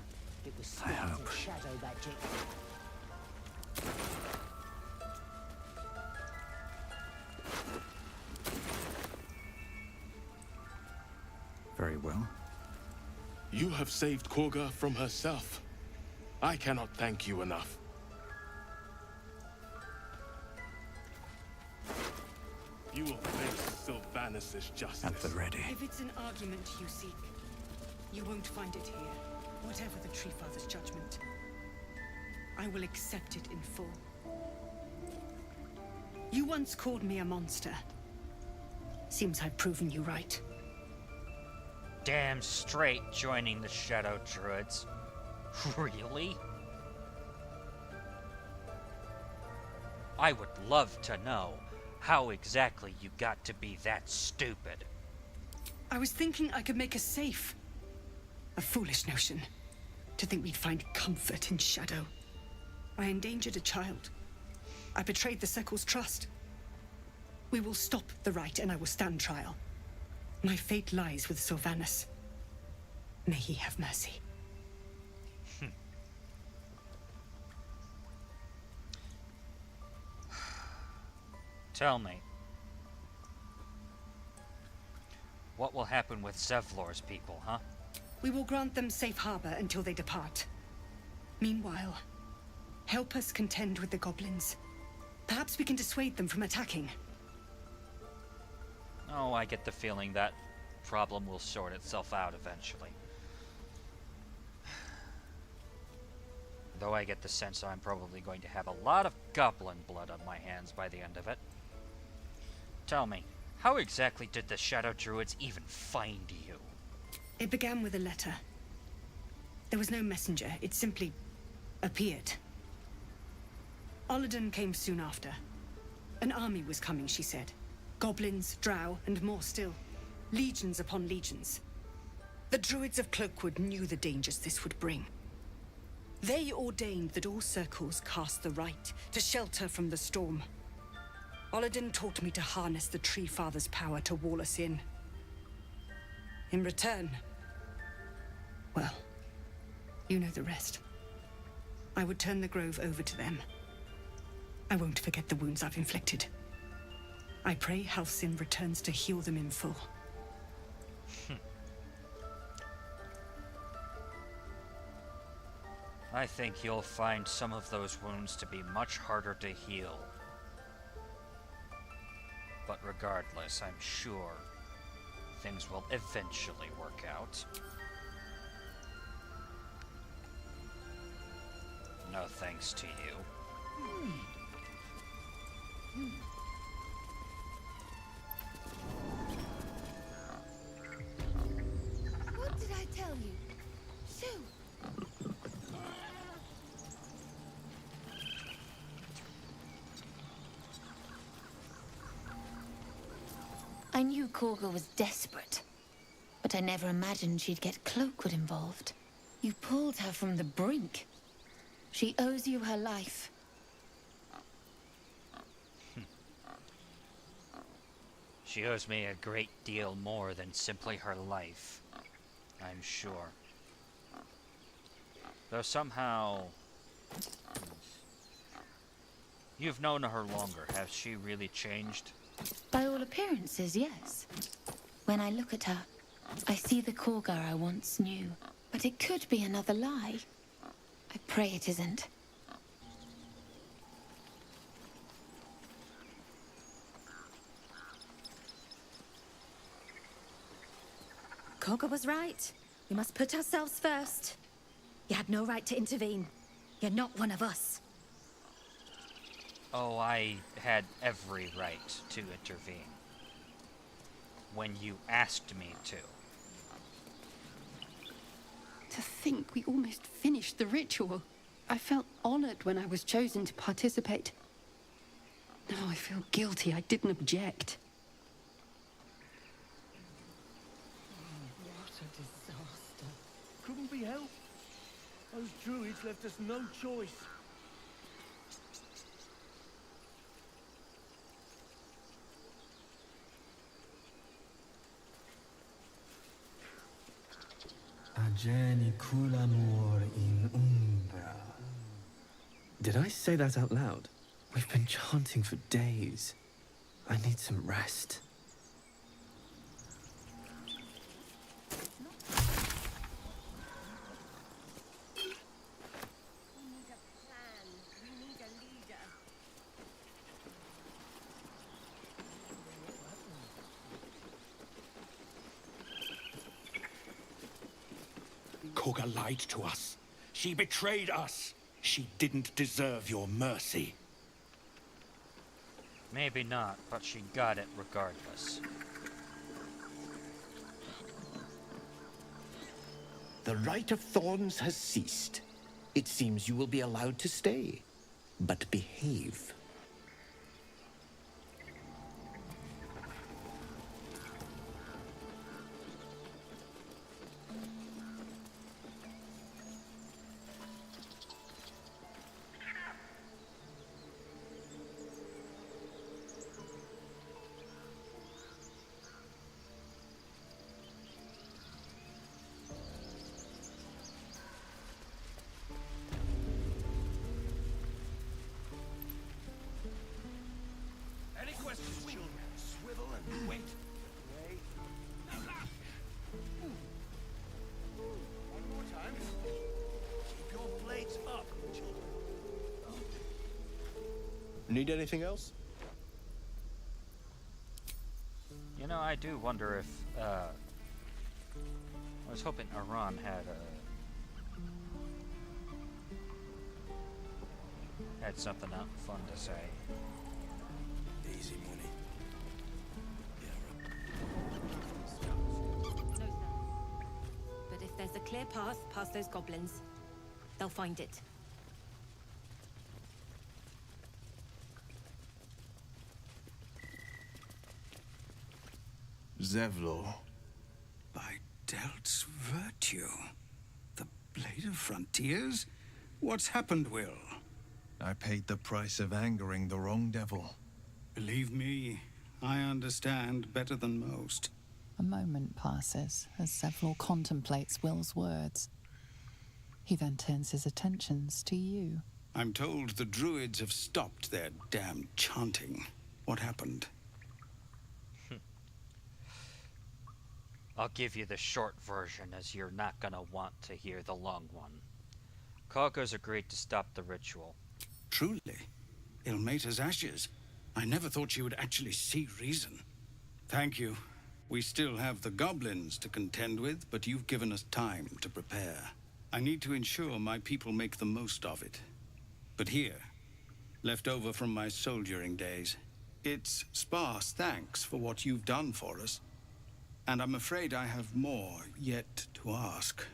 It was I spirits hope. and shadow magic. Very well. You have saved Korga from herself. I cannot thank you enough. You will face Sylvanus' justice. At the ready. If it's an argument you seek, you won't find it here, whatever the Tree Father's judgment. I will accept it in full. You once called me a monster. Seems I've proven you right. Damn straight joining the Shadow Druids. Really? I would love to know how exactly you got to be that stupid. I was thinking I could make us safe. A foolish notion. To think we'd find comfort in shadow. I endangered a child. I betrayed the Circle's trust. We will stop the Rite and I will stand trial. My fate lies with Sylvanus. May he have mercy. Tell me, what will happen with Zevlor's people, huh? We will grant them safe harbor until they depart. Meanwhile, help us contend with the goblins. Perhaps we can dissuade them from attacking. Oh, I get the feeling that problem will sort itself out eventually. Though I get the sense I'm probably going to have a lot of goblin blood on my hands by the end of it. Tell me, how exactly did the Shadow Druids even find you? It began with a letter. There was no messenger, it simply appeared. Olladin came soon after. An army was coming, she said. Goblins, drow, and more still. Legions upon legions. The Druids of Cloakwood knew the dangers this would bring. They ordained that all circles cast the Rite to shelter from the storm. Olladin taught me to harness the Tree Father's power to wall us in. In return, well, you know the rest. I would turn the grove over to them. I won't forget the wounds I've inflicted. I pray Halcyon returns to heal them in full. I think you'll find some of those wounds to be much harder to heal. But regardless, I'm sure things will eventually work out. No thanks to you. What did I tell you? Shoo! I knew Korga was desperate, but I never imagined she'd get Cloakwood involved. You pulled her from the brink. She owes you her life. She owes me a great deal more than simply her life. I'm sure. Though somehow... You've known her longer. Has she really changed? By all appearances, yes. When I look at her, I see the Korgar I once knew. But it could be another lie. I pray it isn't. Korga was right. We must put ourselves first. You had no right to intervene. You're not one of us. Oh, I had every right to intervene. When you asked me to. To think we almost finished the ritual. I felt honored when I was chosen to participate. Now I feel guilty I didn't object. What a disaster. Couldn't be helped. Those druids left us no choice. Ageni culamur in umbra. Did I say that out loud? We've been chanting for days. I need some rest. Korga lied to us. She betrayed us. She didn't deserve your mercy. Maybe not, but she got it regardless. The Rite of Thorns has ceased. It seems you will be allowed to stay, but behave. Any questions, children? Swivel and wait. Wait. One more time. Keep your blades up, children. Need anything else? You know, I do wonder if, I was hoping Iran had something fun to say. Easy money. But if there's a clear path past those goblins, they'll find it. Zevlor. By Delt's virtue. The Blade of Frontiers? What's happened, Will? I paid the price of angering the wrong devil. Believe me, I understand better than most. A moment passes as Zevlor contemplates Will's words. He then turns his attentions to you. I'm told the druids have stopped their damned chanting. What happened? I'll give you the short version, as you're not gonna want to hear the long one. Korga's agreed to stop the ritual. Truly? Ilmater's ashes? I never thought she would actually see reason. Thank you. We still have the goblins to contend with, but you've given us time to prepare. I need to ensure my people make the most of it. But here, left over from my soldiering days, it's sparse thanks for what you've done for us. And I'm afraid I have more yet to ask.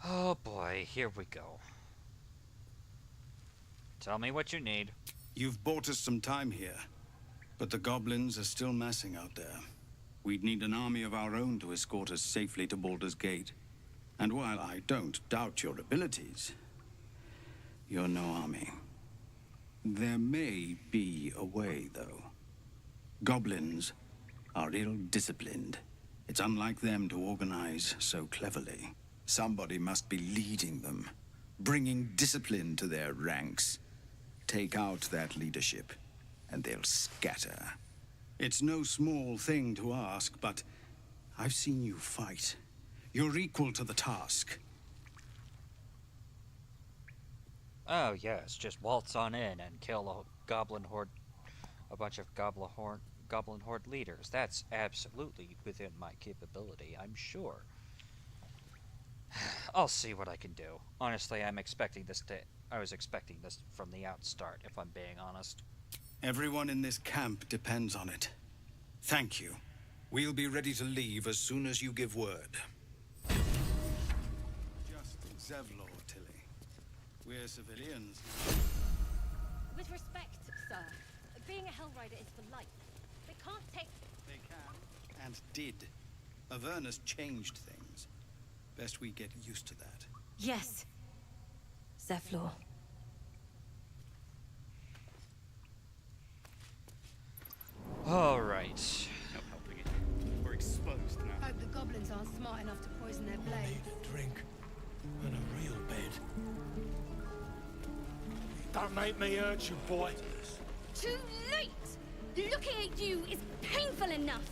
Oh boy, here we go. Tell me what you need. You've bought us some time here, but the goblins are still massing out there. We'd need an army of our own to escort us safely to Baldur's Gate. And while I don't doubt your abilities, you're no army. There may be a way, though. Goblins are ill-disciplined. It's unlike them to organize so cleverly. Somebody must be leading them, bringing discipline to their ranks. Take out that leadership, and they'll scatter. It's no small thing to ask, but I've seen you fight. You're equal to the task. Oh yes, just waltz on in and kill a goblin horde, a bunch of goblin horde leaders. That's absolutely within my capability, I'm sure. I'll see what I can do. Honestly, I was expecting this from the outstart, if I'm being honest. Everyone in this camp depends on it. Thank you. We'll be ready to leave as soon as you give word. Just Zevlor, Tilly. We're civilians. With respect, sir, being a Hellrider is for life. They can't take... They can. And did. Avernus changed things. Best we get used to that. Yes. Zevlor. All right. No helping it. We're exposed now. Hope the goblins aren't smart enough to poison their blade. Need a drink and a real bed. Don't make me hurt you, boy. Too late! Looking at you is painful enough.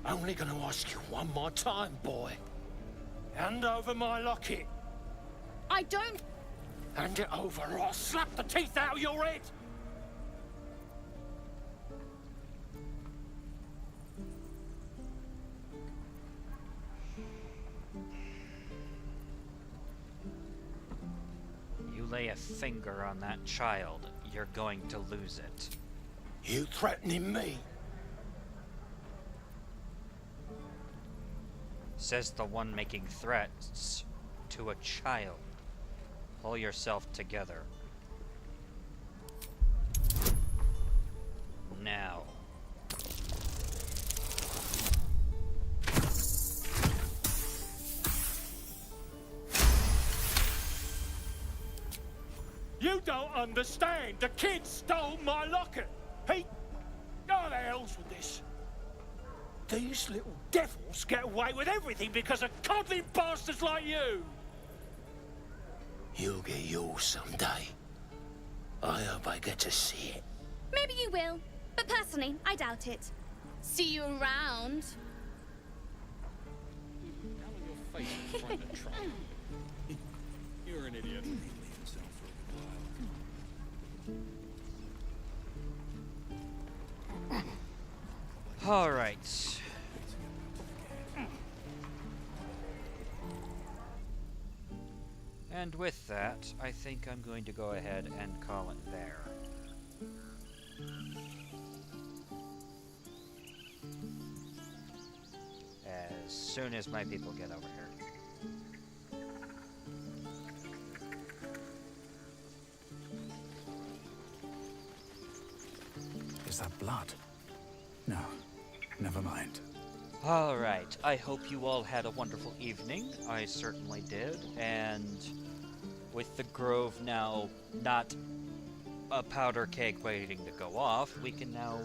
Only gonna ask you one more time, boy. Hand over my locket. I don't... Hand it over or I'll slap the teeth out of your head! You lay a finger on that child, you're going to lose it. You threatening me? Says the one making threats to a child. Pull yourself together. Now. You don't understand. The kid stole my locket. He... Oh, the hell's with this? These little devils get away with everything because of coddling bastards like you. You'll get yours someday. I hope I get to see it. Maybe you will, but personally, I doubt it. See you around. Down on your face in front of the truck. You're an idiot. All right. And with that, I think I'm going to go ahead and call it there. As soon as my people get over here. Is that blood? No, never mind. All right, I hope you all had a wonderful evening. I certainly did, and with the grove now not a powder keg waiting to go off, we can now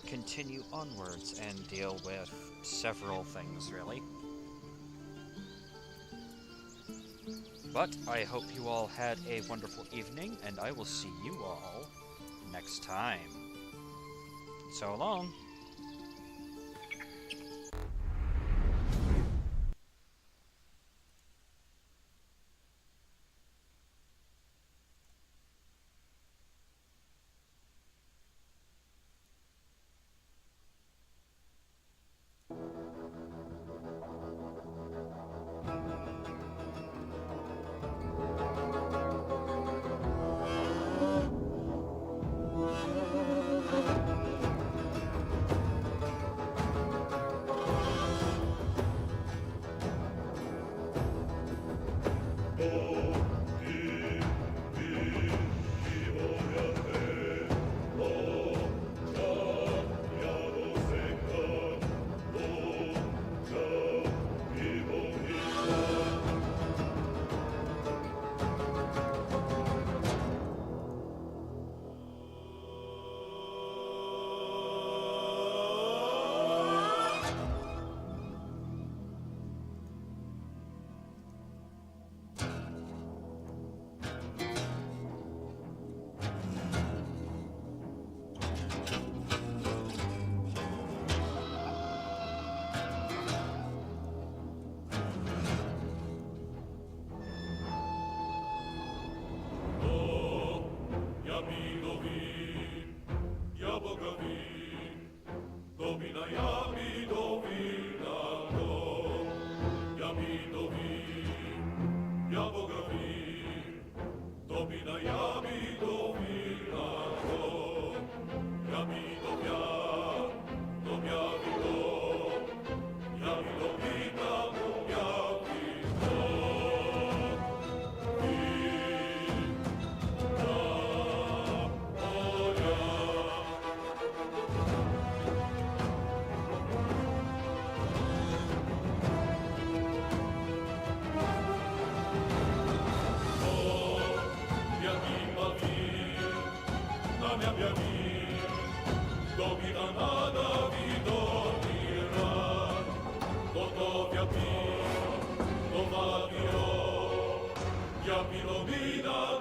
continue onwards and deal with several things, really. But I hope you all had a wonderful evening, and I will see you all next time. So long. Dobita nada widomiera, gotowia pi, to wabio, ja pilomina